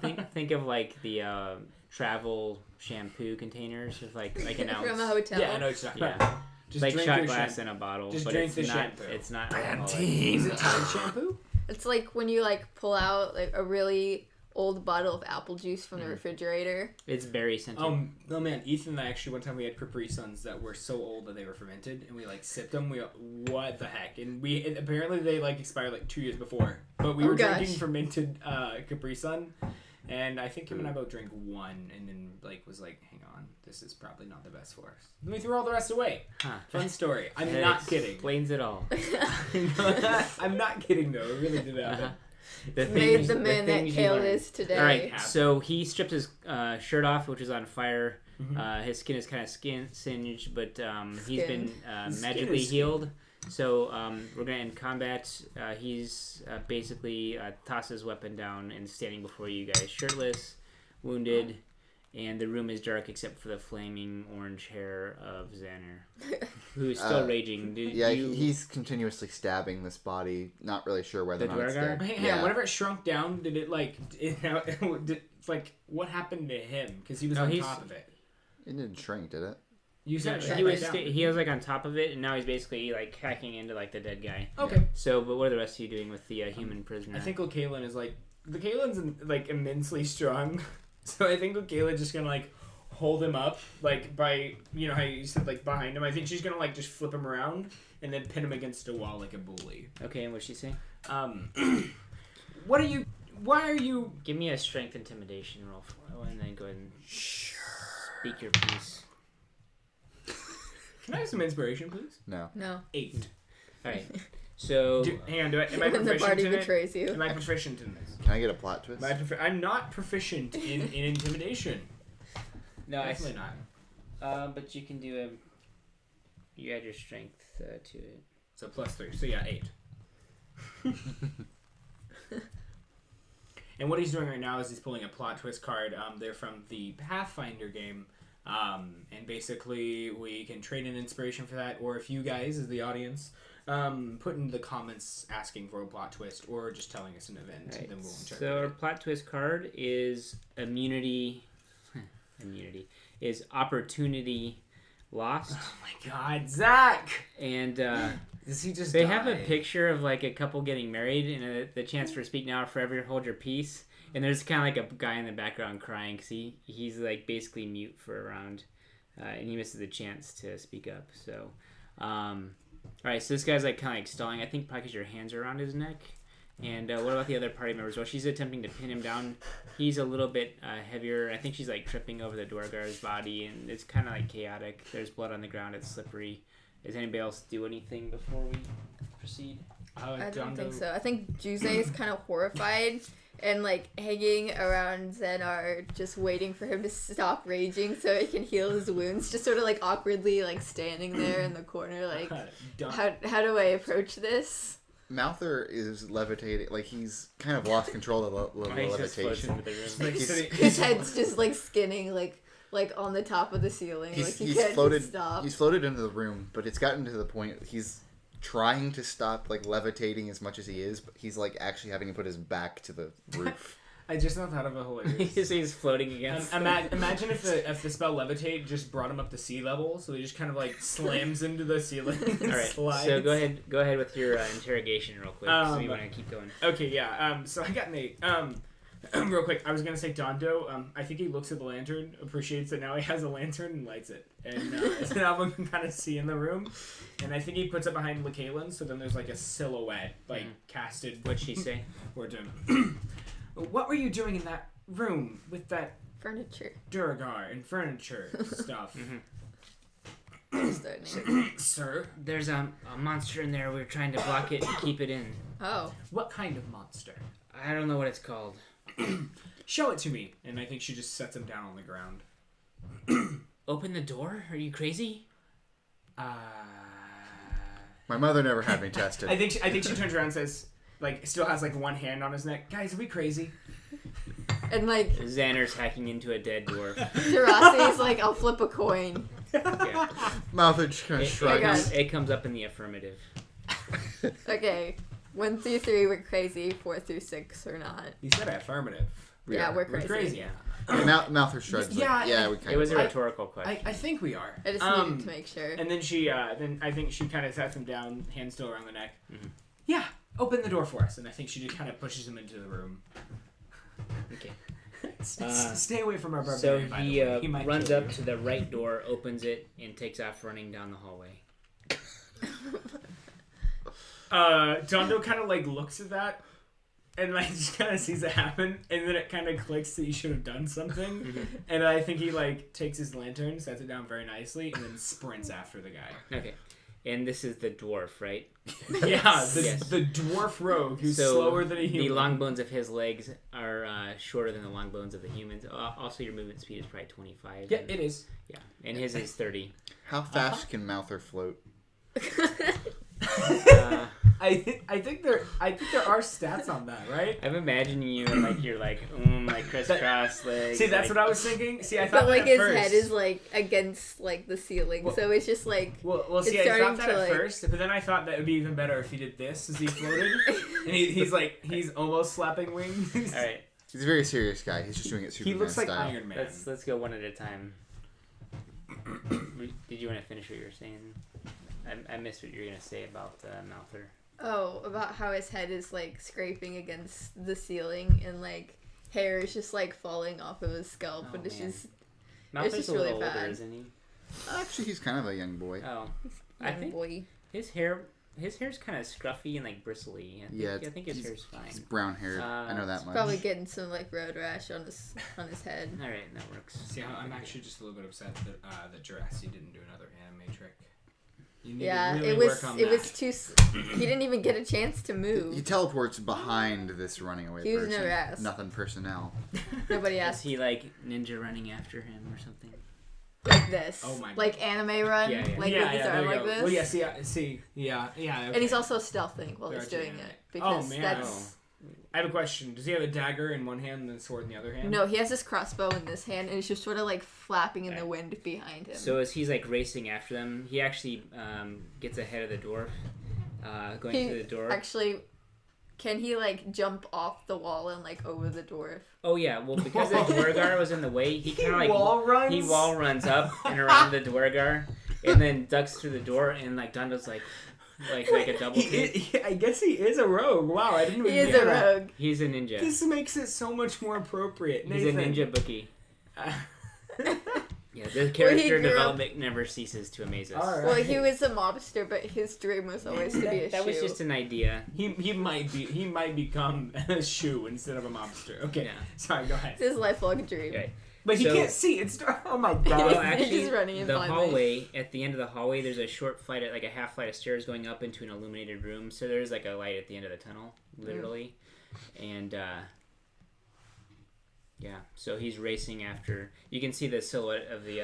shot. think of like the travel shampoo containers with like an ounce. From a hotel. Yeah, I know what you're talking Yeah. about. Just Like drink shot your glass shampoo. in a bottle, Just but drink it's the not. shampoo. It's not alcoholic. Is it Tide shampoo? It's like when you like pull out like a really old bottle of apple juice from the Mm-hmm. refrigerator. It's berry scented. Oh man, Ethan and I actually one time we had Capri Suns that were so old that they were fermented, and we like sipped them. What the heck? And apparently they like expired like 2 years before, but we Oh, were gosh. drinking fermented Capri Sun, and I think him and I both drank one, and then like was like, hang on, this is probably not the best for us. Then we threw all the rest away. Huh. Fun story. I'm That not kidding. Explains it all. I'm not kidding though. It really did happen. The Made things- the man that things you Kale learn. is today. All right, Yeah. so he stripped his shirt off, which is on fire. Mhm. His skin is kind of singed, but he's been His skin magically is healed. So we're gonna end combat. He's basically tossed his weapon down and standing before you guys, shirtless, wounded, and the room is dark except for the flaming orange hair of Xander, who is still raging. Yeah, he's continuously stabbing this body. Not really sure whether The or not it's Dwargar? dead. Hang on, Yeah. whenever it shrunk down, did it like? Like what happened to him? Because he was No, on he's- top of it. It didn't shrink, did it? You said it he shrunk was right down. he was like on top of it, and now he's basically like hacking into like the dead guy. Okay. So, but what are the rest of you doing with the human prisoner? I think Kaylin is like the Kaylin's like immensely strong, so I think Kaylin's just gonna like hold him up, like, by, you know how you said, like, behind him. I think she's gonna, like, just flip him around and then pin him against a wall like a bully. Okay, and what'd she say? Why are you... Give me a strength intimidation roll, and then go ahead and speak your piece. Can I have some inspiration, please? No. 8. Alright, so... Hang on, am I When the proficient party in it? betrays you. Am I proficient in this? Can I get a plot twist? I'm not proficient in intimidation. No, Definitely not. but you can do you add your strength to it. So +3. So yeah, 8. And what he's doing right now is he's pulling a plot twist card. They're from the Pathfinder game. And basically we can trade an inspiration for that, or if you guys as the audience put in the comments asking for a plot twist or just telling us an event, Right. then we'll check. So our plot twist card is immunity is opportunity lost. Oh my god, Zach! And Does he just they die? have a picture of like a couple getting married and the chance for speak now or forever hold your peace. And there's kind of like a guy in the background crying because he's like basically mute for a round, and he misses the chance to speak up. So, all right. So this guy's like kind of like stalling. I think probably because your hands are around his neck. And what about the other party members? Well, she's attempting to pin him down. He's a little bit heavier. I think she's like tripping over the door guard's body, and it's kind of like chaotic. There's blood on the ground. It's slippery. Does anybody else do anything before we proceed? I don't think so. I think Jose is kind of horrified and like hanging around Xenar, just waiting for him to stop raging so he can heal his wounds. Just sort of like awkwardly like standing there in the corner, like how do I approach this? Mouther is levitating, like he's kind of lost control of the levitation. His head's just like skinning, like on the top of the ceiling. Like he can't floated, stop. He's floated into the room, but it's gotten to the point he's trying to stop like levitating as much as he is, but he's like actually having to put his back to the roof. I just thought of a hilarious. He's floating against. Imagine if the spell levitate just brought him up to sea level, so he just kind of like slams into the ceiling. And all right, slides. so go ahead with your interrogation real quick. So you want to keep going. Okay, yeah. So I got an 8. Real quick, I was gonna say Dondo. I think he looks at the lantern, appreciates that now he has a lantern, and lights it, and so now one can kind of see in the room. And I think he puts it behind LaKaylin, so then there's like a silhouette, like casted. What'd she say? Or to what were you doing in that room with that Furniture. Duragar and furniture stuff? Sir, there's a monster in there. We're trying to block it and keep it in. Oh. What kind of monster? I don't know what it's called. Show it to me. And I think she just sets him down on the ground. Open the door? Are you crazy? My mother never had me tested. I think she turns around and says, like, still has like one hand on his neck. Guys, are we crazy? And like Xander's hacking into a dead dwarf. Jurassi's like, I'll flip a coin. Yeah. Mouther just kind of shrugs. It comes up in the affirmative. Okay. 1 through 3 we're crazy. 4 through 6 or not. You said affirmative. Yeah, we're crazy. We're crazy. Yeah. Mouther shrugs. Yeah, we kind It was a of. rhetorical question. I think we are. I just needed to make sure. And then then I think she kind of sets him down, hand still around the neck. Mm-hmm. Yeah, open the door for us. And I think she just kind of pushes him into the room. Okay. Stay away from our So barbarian. by the he way. He might runs kill up you. to the right door, opens it, and takes off running down the hallway. Dondo kind of like looks at that and like just kind of sees it happen, and then it kind of clicks that you should have done something. And I think he like takes his lantern, sets it down very nicely, and then sprints after the guy. Okay. And this is the dwarf, right? Yeah, Yes. the dwarf rogue who's So slower than a human. The long bones of his legs are shorter than the long bones of the humans. Also, your movement speed is probably 25. Yeah, it is. Yeah, and his is 30. How fast can Mouther float? I think there are stats on that, right? I'm imagining you and like you're like crisscross legs. See, that's like, what I was thinking. See, I thought But like that his at first. head is like against like the ceiling, so it's just like Well, see, it's I thought starting that to, at like- first, but then I thought that would be even better if he did this as he floated, and he's almost slapping wings. All right, He's a very serious guy. He's just doing it He Superman looks like style. Iron Man. let's go one at a time. Did you want to finish what you were saying? I missed what you were gonna say about Mouther. about how his head is like scraping against the ceiling and like hair is just like falling off of his scalp, Oh, and it's man. just Malthus just a little really older, bad. isn't he? Actually, he's kind of a young boy. Oh, I Young think boy. his hair's kind of scruffy and like bristly. I think his hair's fine. He's brown haired. I know that He's much. probably getting some like road rash on his head. All right, that works. See, I'm actually just a little bit upset that Jurassic didn't do another anime trick. You need Yeah, to really it was work on it that. was too. He didn't even get a chance to move. He teleports behind this running away He was person. never asked. Nothing personnel. Nobody Is asked. he like ninja running after him or something? Like this. Oh my like anime run. Yeah, yeah. Like with his there arm you like go. this. Well, yeah. Okay. And he's also stealthing while There he's are two doing anime. it because Oh, man. that's. I have a question. Does he have a dagger in one hand and a sword in the other hand? No, he has this crossbow in this hand, and it's just sort of like flapping in the wind behind him. So as he's like racing after them, he actually gets ahead of the dwarf, going through the door. Actually, can he like jump off the wall and like over the dwarf? Oh yeah, well because the Dwargar was in the way, he kind of like wall runs? he wall runs up and around the Dwargar, and then ducks through the door, and like Dondo's like a double kick. I guess he is a rogue. Wow, I didn't even He is hear a that. rogue. He's a ninja. This makes it so much more appropriate. He's a Nathan. ninja bookie. Yeah, the Well, he character grew up- development never ceases to amaze us. All right. Well, he was a mobster, but his dream was always to be a That was shoe. just an idea. He might become a shoe instead of a mobster. Okay, Yeah. sorry, go ahead. It's his lifelong dream. Okay. But he So- can't see. It's oh my Well, god. He's actually, just running in the blindly. hallway, at the end of the hallway, there's a short flight, like a half flight of stairs going up into an illuminated room. So there's like a light at the end of the tunnel, literally. And, yeah, so he's racing after. You can see the silhouette of the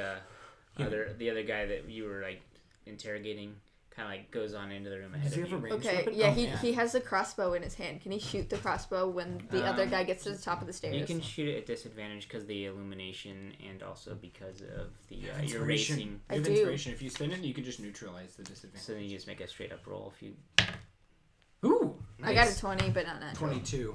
other guy that you were like interrogating. Kind of like goes on into the room ahead Does he of have a you. range Okay, weapon? yeah, Oh, he has a crossbow in his hand. Can he shoot the crossbow when the other guy gets to the top of the stairs? You can shoot it at disadvantage because of the illumination and also because of the your Inspiration. racing. I You have do. inspiration. If you spin it, you can just neutralize the disadvantage. So then you just make a straight up roll if you. Ooh, I got a nice. 20, but not natural. 22,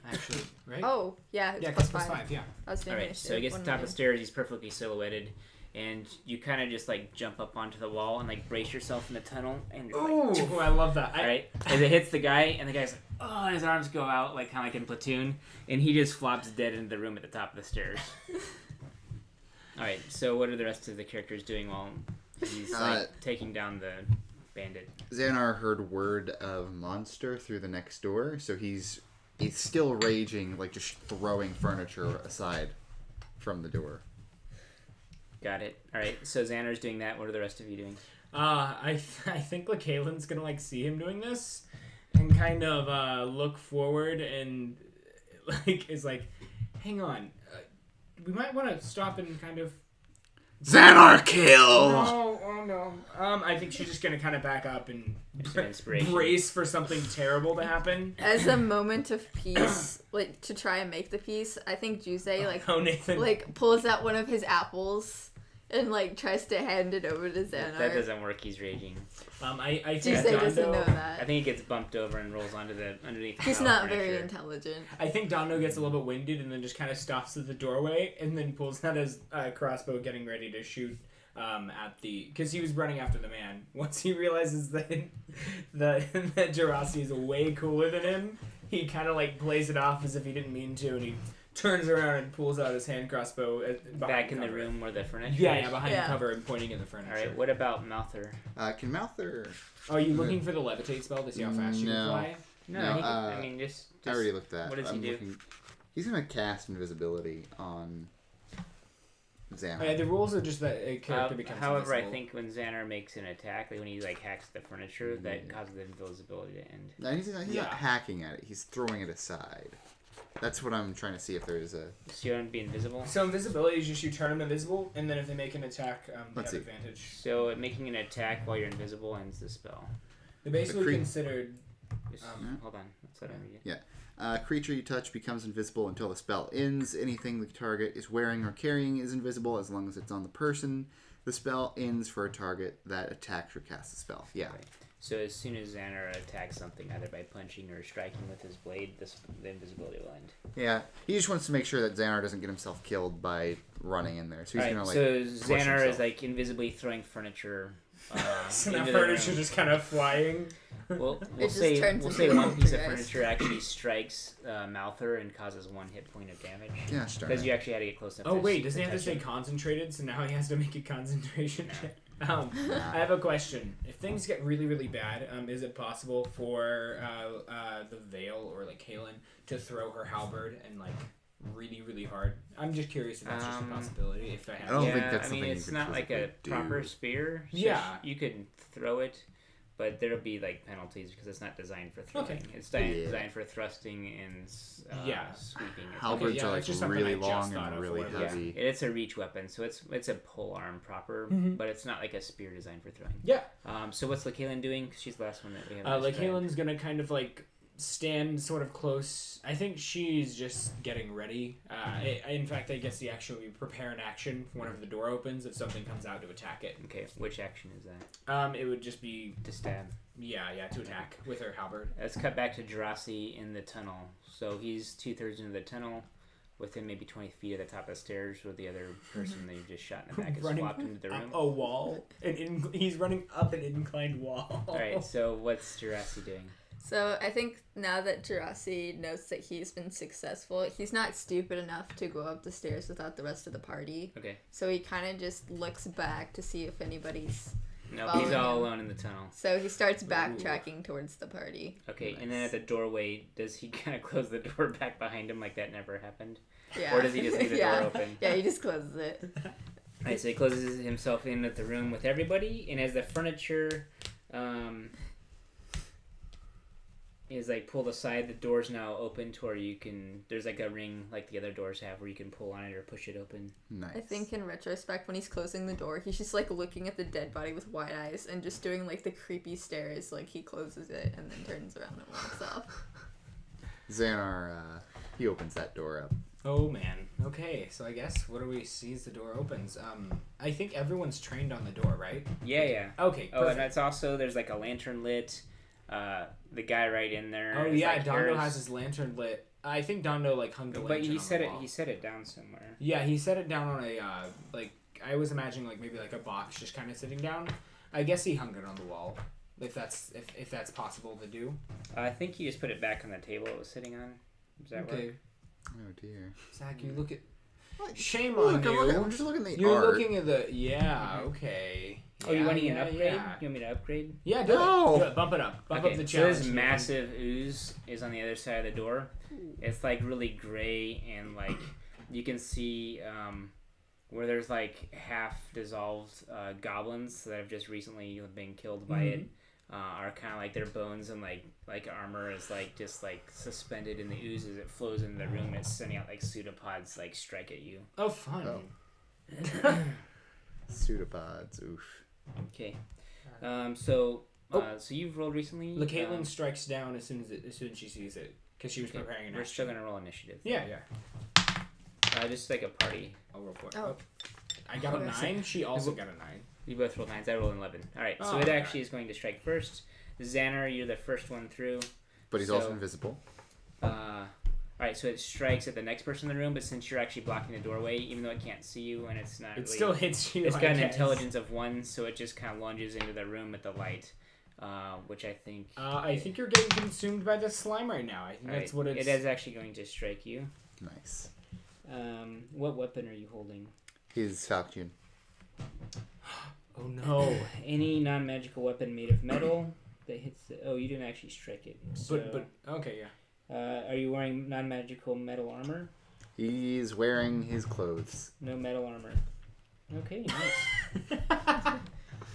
actually, right? Oh, yeah, it's yeah, plus plus 5. 5. Yeah. I was doing All right, so he gets to the top of the stairs. He's perfectly silhouetted, and you kind of just like jump up onto the wall and like brace yourself in the tunnel. And just, like, Ooh, I love that. all right, as it hits the guy, and the guy's like, oh, and his arms go out like kind of like in platoon, and he just flops dead into the room at the top of the stairs. All right, so what are the rest of the characters doing while he's like taking down the bandit? Xanar heard word of monster through the next door, so he's still raging, like just throwing furniture aside from the door. Got it. All right, so Xanar's doing that. What are the rest of you doing? I think like Kaylin's gonna like see him doing this, and kind of look forward and like is like, hang on, we might want to stop and kind of. Xanar kill! No, oh no. I think she's just gonna kind of back up and Just an inspiration. brace for something terrible to happen. As a moment of peace, like to try and make the peace, I think Juzei Oh, Nathan. like pulls out one of his apples and like tries to hand it over to Xanar. That doesn't work. He's raging. I think Juzei doesn't know Dondo. I that. think it gets bumped over and rolls onto the underneath. The He's pile not of very furniture. intelligent. I think Dondo gets a little bit winded and then just kind of stops at the doorway and then pulls out his crossbow, getting ready to shoot at the because he was running after the man. Once he realizes that that Jurassic is way cooler than him, he kind of like plays it off as if he didn't mean to, and he turns around and pulls out his hand crossbow Back in the cover. room where the furniture. Yeah, is. behind Yeah. cover and pointing at the furniture. All right. What about Mouther? Can Mouther... Are you looking for the levitate spell to see how fast you can No. fly? No, No, he can, I mean just. I already looked at. What does he I'm do? looking- He's gonna cast invisibility on Xanar. The rules are just that a character becomes However, I invisible. think when Xanar makes an attack, like when he like hacks the furniture, that causes the invisibility to end. No, he's not Yeah. hacking at it. He's throwing it aside. That's what I'm trying to see if there is a... So you want to be invisible. So invisibility is just you turn them invisible, and then if they make an attack, they Let's have see. advantage. So making an attack while you're invisible ends the spell. They're basically cre- considered. Just, Um, hold on, let's let him read it. creature you touch becomes invisible until the spell ends. Anything the target is wearing or carrying is invisible as long as it's on the person. The spell ends for a target that attacks or casts the spell. Yeah. Right. So as soon as Xanar attacks something, either by punching or striking with his blade, the invisibility will end. Yeah. He just wants to make sure that Xanar doesn't get himself killed by running in there. So he's Alright, gonna like so push Xanar himself. is like invisibly throwing furniture So now into the furniture room. just kind of flying. We'll just say turns we'll into say a one piece of poltergeist. furniture actually strikes Malthor and causes 1 hit point of damage. Yeah, sure. Because you actually had to get close enough. Oh to wait, doesn't he have to touch stay him. concentrated? So now he has to make a concentration No. check. I have a question. If things get really, really bad, is it possible for the Veil or like Kaylin to throw her halberd and like really, really hard? I'm just curious if that's just a possibility. If I have, I don't yeah, think that's I something mean, you it's could not like a physically do. proper spear. So Yeah. you could throw it, but there'll be like penalties because it's not designed for throwing. Okay. It's Yeah. designed for thrusting and Yeah. sweeping. Halberds yeah, are that's just like something really I just long thought and of really for Yeah, heavy. it's a reach weapon, so it's a pole arm proper, Mhm. but it's not like a spear designed for throwing. Yeah. So what's Lakaelin doing? 'Cause she's the last one that we have. like Kalen's gonna kind of like stand sort of close. I think she's just getting ready. In fact, I guess the action would be prepare an action whenever the door opens if something comes out to attack it. Okay, which action is that? It would just be To stab. to attack with her halberd. Let's cut back to Jurasi in the tunnel. So he's 2/3 into the tunnel, within maybe 20 feet of the top of the stairs, with the other person that you just shot in the back is Running swapped into the room. Up a wall. He's running up an inclined wall. All right. So what's Jurasi doing? So I think now that Jurasi knows that he's been successful, he's not stupid enough to go up the stairs without the rest of the party. Okay. So he kind of just looks back to see if anybody's... No, Following he's all him. alone in the tunnel. So he starts backtracking towards the party. Okay, Nice. and then at the doorway, does he kind of close the door back behind him like that never happened? Yeah. Or does he just leave the yeah. door open? Yeah, he just closes it. Alright, so he closes himself in at the room with everybody, and as the furniture is like pulled aside, the door's now open to where you can, there's like a ring like the other doors have where you can pull on it or push it open. Nice. I think in retrospect, when he's closing the door, he's just like looking at the dead body with wide eyes and just doing like the creepy stares. Like he closes it and then turns around and walks off. Xanar, he opens that door up. Oh man. Okay, so I guess what do we see as the door opens? I think everyone's trained on the door, right? Yeah. Okay. Oh, Perfect. and that's also, there's like a lantern lit. The guy right in there. Oh is, yeah, like, Dondo Harris. has his lantern lit. I think Dondo like hung the But lantern. he on set the it. wall. He set it down somewhere. Yeah, he set it down on a like I was imagining like maybe like a box just kind of sitting down. I guess he hung it on the wall. If that's possible to do. I think he just put it back on the table it was sitting on. Does that work? Oh dear. Zach, you look at. What? Shame Look, on you. I'm just looking at the You're art. looking at the okay. Oh, you Yeah, want an yeah, upgrade? Yeah, You want me to upgrade? yeah do, No. it. Do it. Bump it up. Bump Okay, up the so challenge. this man. massive ooze is on the other side of the door. It's like really gray and like you can see where there's like half dissolved goblins that have just recently been killed by it. Are kind of like their bones and like armor is like just like suspended in the ooze as it flows into the room and it's sending out like pseudopods like strike at you. Oh, fun. Oh. Pseudopods. Oof. Okay. So you've rolled recently. Caitlin strikes down as soon as she sees it because she was Okay, preparing an we're action. still gonna roll initiative. Yeah. Just like a party. I'll roll for it. Oh. I got a Okay. 9. She also got a 9. We both rolled 9s. I rolled an 11. All right. So Oh, it okay. actually is going to strike first. Xanar, you're the first one through. But he's So- also invisible. All right. So it strikes at the next person in the room, but since you're actually blocking the doorway, even though it can't see you and it's not, It really, still hits you. it's I got an guess. intelligence of 1, so it just kind of lunges into the room at the light, which I think. I think you're getting consumed by the slime right now. I think All that's right, what it's. It is actually going to strike you. Nice. What weapon are you holding? His falchion. Oh no! Any non-magical weapon made of metal that hits. Oh, you didn't actually strike it. So, But okay, yeah. are you wearing non-magical metal armor? He's wearing his clothes. No metal armor. Okay, nice.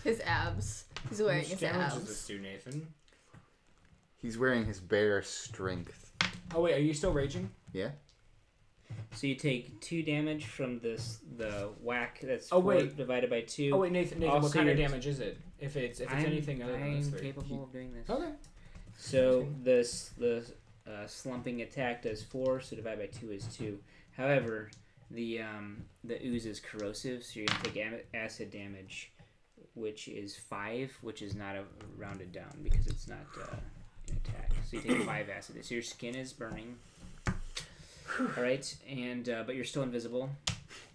His abs. He's wearing Which his damage does abs. this do, Nathan? He's wearing his bare strength. Oh wait, are you still raging? Yeah? So you take 2 damage from the whack. That's Oh, 4 wait. divided by 2. Oh wait, Nathan, what Also, kind of you're- damage is it? If it's I'm, anything other than this I'm 3. capable of doing this. Okay. So the slumping attack does 4, so divided by 2 is 2. However, the ooze is corrosive, so you're gonna take acid damage, which is 5, which is not rounded down because it's not an attack. So you take 5 acid. So your skin is burning. All right, and but you're still invisible.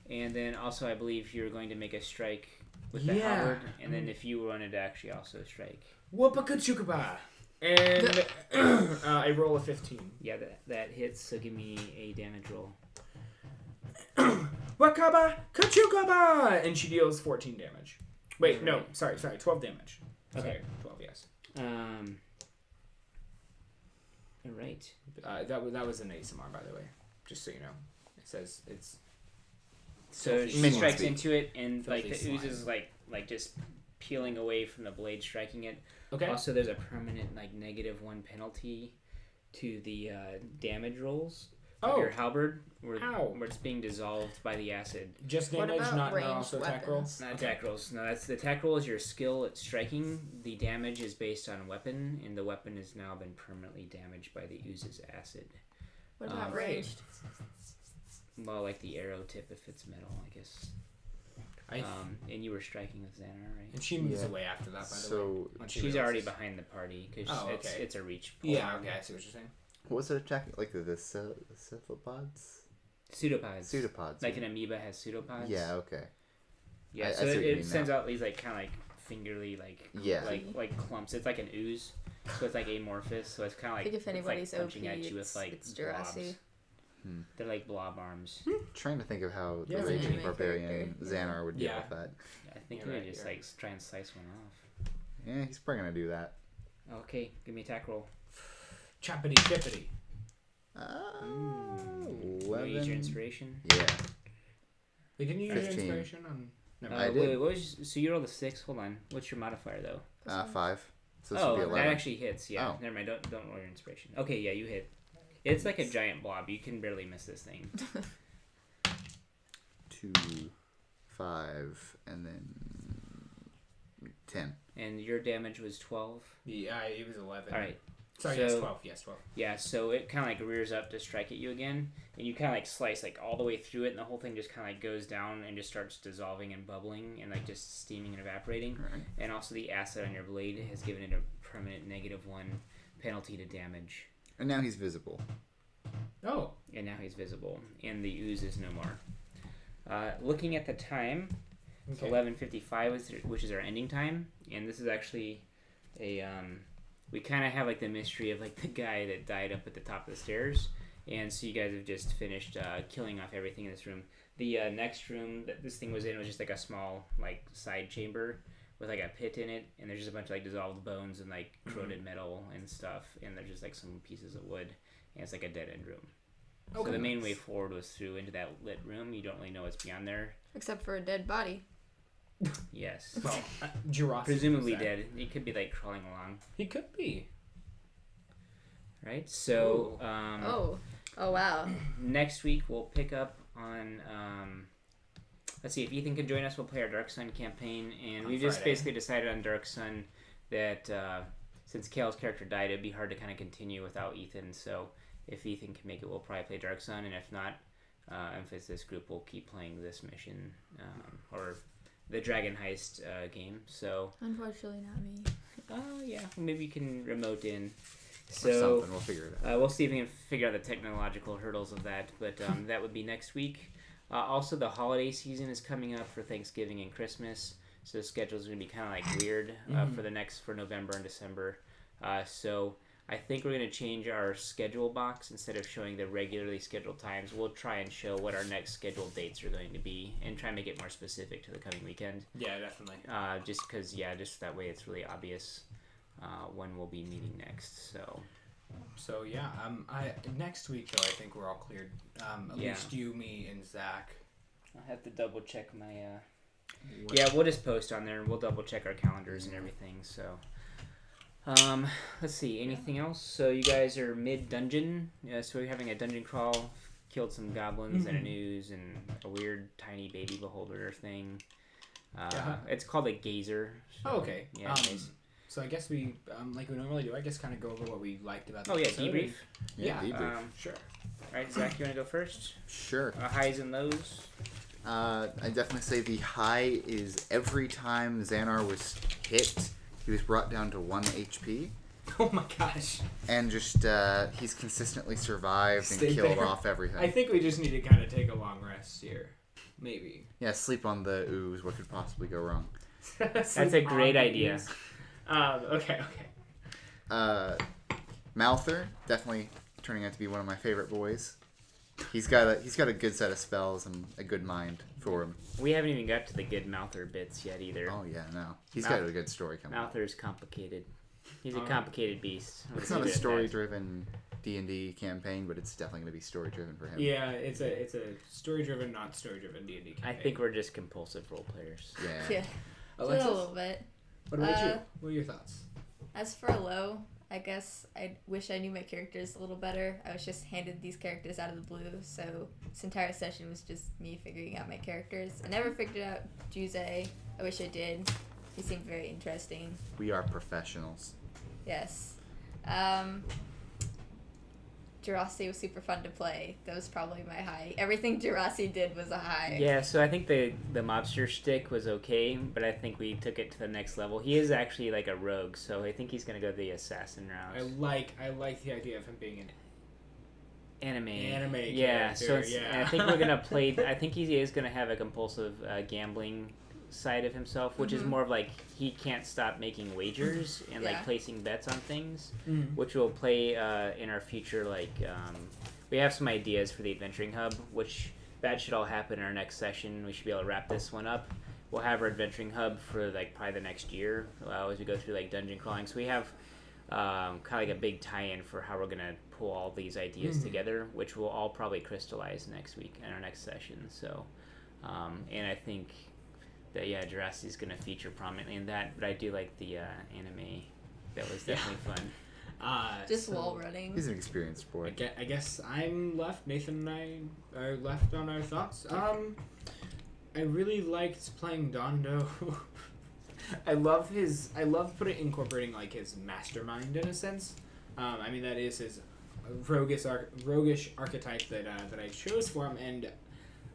And then also, I believe you're going to make a strike with the halberd, and then if you wanted to actually also strike. Whoopakachukuba. And I roll a 15. Yeah, that hits, so give me a damage roll. Wakaba Kachukaba! And she deals 14 damage. Wait, no, sorry, 12 damage. Okay. Sorry, 12, yes. Alright. That was an ASMR, by the way. Just so you know. It says it's... So she Minion strikes speak. into it, and like Filthy the ooze slime. is like just peeling away from the blade striking it. Okay. Also, there's a permanent like -1 penalty to the damage rolls of your halberd, where it's being dissolved by the acid. Just What damage, about not ranged also attack roll? weapons? Not attack rolls. No, that's the attack roll is your skill at striking. The damage is based on weapon, and the weapon has now been permanently damaged by the ooze's acid. What about Great. ranged? Well, like the arrow tip if it's metal, I guess. And you were striking with Xanar, right? And she moves away after that, by the way. So When she She's realizes- already behind the party because okay. it's a reach. Pull. Yeah, okay, I see what you're saying. what was it attacking? Like the cephalopods? Pseudopods. Pseudopods. Like an amoeba has pseudopods. Yeah. Okay. Yeah. I So see what you it mean sends now. out these like kind of like fingerly like Yeah. like clumps. It's like an ooze, so it's like amorphous. So it's kind of I like think if it's like anybody's punching OP, at you with like it's blobs. Jurassic. They're like blob arms. Trying to think of how Yeah, the it's an Raging anime Barbarian character, yeah. Xanar would deal Yeah. with that. I think You're we right, would just you're like try and slice one off. Yeah, he's probably gonna do that. Okay, give me attack roll. Choppity chippity. You wanna use your 11. inspiration. Yeah. Wait, didn't you use your 15. inspiration on... Never I mind. did. Wait, what was so you rolled a 6? Hold on. What's your modifier though? 5. So this would be Oh, 11. that actually hits. Yeah. Oh. Never mind. Don't roll your inspiration. Okay, yeah, you hit. It's like a giant blob. You can barely miss this thing. 2, 5, and then 10. And your damage was 12. Yeah, it was 11. All right. Sorry, So- yes, 12. Yes, 12. Yeah, so it kind of like rears up to strike at you again, and you kind of like slice like all the way through it, and the whole thing just kind of like goes down and just starts dissolving and bubbling and like just steaming and evaporating. Alright. And also the acid on your blade has given it a permanent -1 penalty to damage, And now he's visible. Oh. and now he's visible, and the ooze is no more. Looking at the time, it's Okay. 11:55, which is our ending time, and this is actually a we kind of have like the mystery of like the guy that died up at the top of the stairs, and so you guys have just finished killing off everything in this room. The next room that this thing was in was just like a small like side chamber with like a pit in it, and there's just a bunch of like dissolved bones and like corroded metal and stuff, and there's just like some pieces of wood, and it's like a dead end room. So Okay. the main way forward was through into that lit room. You don't really know what's beyond there. Except for a dead body. Yes. Well, Jurassic. Presumably was that. dead. He could be like crawling along. He could be. Right? So, Oh wow. next week we'll pick up on, let's see, if Ethan can join us, we'll play our Dark Sun campaign. And On we just Friday. basically decided on Dark Sun that since Kale's character died, it'd be hard to kind of continue without Ethan. So, if Ethan can make it, we'll probably play Dark Sun. And if not, if it's this group, we'll keep playing this mission or the Dragon Heist game. So, Unfortunately, not me. yeah, maybe you can remote in. Or So, something. We'll figure it out. we'll see if we can figure out the technological hurdles of that, but that would be next week. Also, the holiday season is coming up for Thanksgiving and Christmas, so the schedule's going to be kind of like weird for November and December. So I think we're going to change our schedule box. Instead of showing the regularly scheduled times, we'll try and show what our next scheduled dates are going to be and try and make it more specific to the coming weekend. Yeah, definitely. Just because, just that way it's really obvious when we'll be meeting next. So yeah, next week though I think we're all cleared. At Yeah. least you, me, and Zach. I'll have to double check my. Yeah, we'll just post on there and we'll double check our calendars and everything. So, let's see. Anything else? So you guys are mid dungeon. So we're having a dungeon crawl. Killed some goblins and an ooze and a weird tiny baby beholder thing. It's called a gazer. So, Oh, okay. Yeah. Nice. So I guess we, like we normally do, I guess kind of go over what we liked about the Oh yeah, episode. debrief. Yeah, debrief. Sure. All right, Zach, you want to go first? Sure. Highs and lows. I definitely say the high is every time Xanar was hit, he was brought down to 1 HP. Oh my gosh. And just, he's consistently survived and Stayed killed there. off everything. I think we just need to kind of take a long rest here. maybe. Yeah, sleep on the ooze. What could possibly go wrong? That's a great idea. Okay. Mouther, definitely turning out to be one of my favorite boys. He's got a good set of spells and a good mind for him. We haven't even got to the good Mouther bits yet either. Oh yeah, no. He's got a good story coming. Mouther's complicated. He's a complicated beast. It's not a story-driven D&D campaign, but it's definitely going to be story-driven for him. Yeah, it's a story-driven, not story-driven D&D campaign. I think we're just compulsive role players. Yeah. Alexis, A little bit. what about you? What are your thoughts? As for low, I guess I wish I knew my characters a little better. I was just handed these characters out of the blue, so this entire session was just me figuring out my characters. I never figured out Juse. I wish I did. He seemed very interesting. We are professionals. Yes. Jurassic was super fun to play. That was probably my high. Everything Jurassic did was a high. Yeah, so I think the mobster shtick was okay, but I think we took it to the next level. He is actually like a rogue, so I think he's gonna go the assassin route. I like the idea of him being an anime character. So I think we're gonna play. I think he is gonna have a compulsive gambling side of himself, which is more of like he can't stop making wagers and like placing bets on things, which will play in our future. Like we have some ideas for the adventuring hub, which that should all happen in our next session. We should be able to wrap this one up. We'll have our adventuring hub for like probably the next year as we go through like dungeon crawling. So we have kind of like a big tie-in for how we're gonna pull all these ideas together, which will all probably crystallize next week in our next session. So and I think that Jurassic is going to feature prominently in that, but I do like the anime. That was definitely fun. Just wall running. He's an experienced boy. I guess I'm left. Nathan and I are left on our thoughts. I really liked playing Dondo. I love incorporating like his mastermind in a sense. I mean that is his roguish archetype that I chose for him, and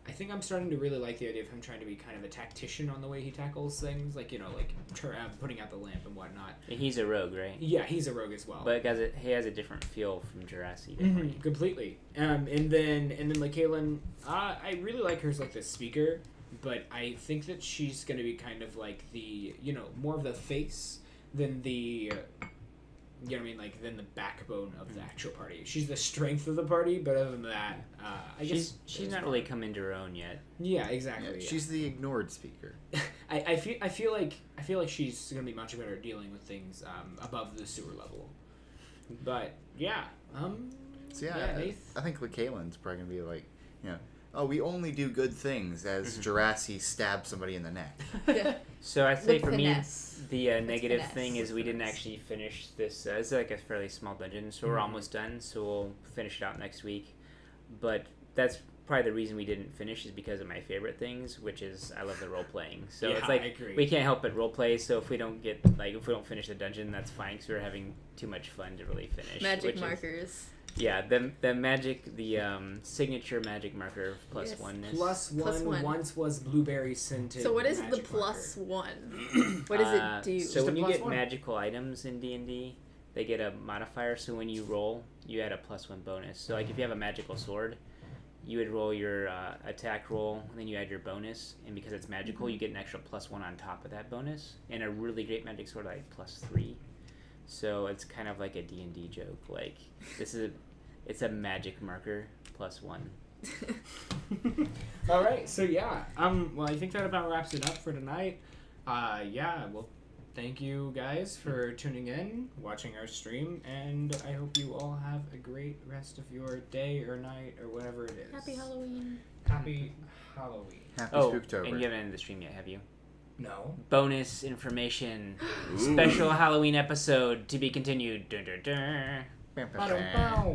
I think I'm starting to really like the idea of him trying to be kind of a tactician on the way he tackles things, like putting out the lamp and whatnot. And he's a rogue, right? Yeah, he's a rogue as well. But he has a different feel from Jurassic. Completely. And then like Kaylin, I really like her as like the speaker, but I think that she's gonna be kind of like the more of the face than the. You know what I mean? Like, than the backbone of the actual party. She's the strength of the party, but other than that, I guess she's not really come into her own yet. Yeah, exactly. Yeah, she's the ignored speaker. I feel like she's gonna be much better at dealing with things above the sewer level. But yeah, So I think Kaylin's probably gonna be like, oh, we only do good things as Jurassic stabs somebody in the neck. Yeah. So I'd say for finesse. me, the negative thing is we didn't actually finish this. It's like a fairly small dungeon, so we're almost done. So we'll finish it out next week. But that's probably the reason we didn't finish is because of my favorite things, which is I love the role playing. So it's like I agree. we can't help but role play. So if we don't finish the dungeon, that's fine because we're having too much fun to really finish. Magic markers. Yeah, the magic, the signature magic marker plus oneness. Plus one once was blueberry scented. So what is the plus one? What does it do? So when you get 1. magical items in D&D, they get a modifier. So when you roll, you add a +1 bonus. So like if you have a magical sword, you would roll your attack roll, and then you add your bonus. And because it's magical, you get an extra +1 on top of that bonus. And a really great magic sword like +3. So it's kind of like a D&D joke. Like it's a magic marker +1. All right, so yeah, well, I think that about wraps it up for tonight. Well, thank you guys for tuning in, watching our stream, and I hope you all have a great rest of your day or night or whatever it is. Happy Halloween. Happy Halloween. Happy Spooktober. And you haven't ended the stream yet, have you? No. Bonus information. Special Halloween episode to be continued. Dun, dun, dun. Bow.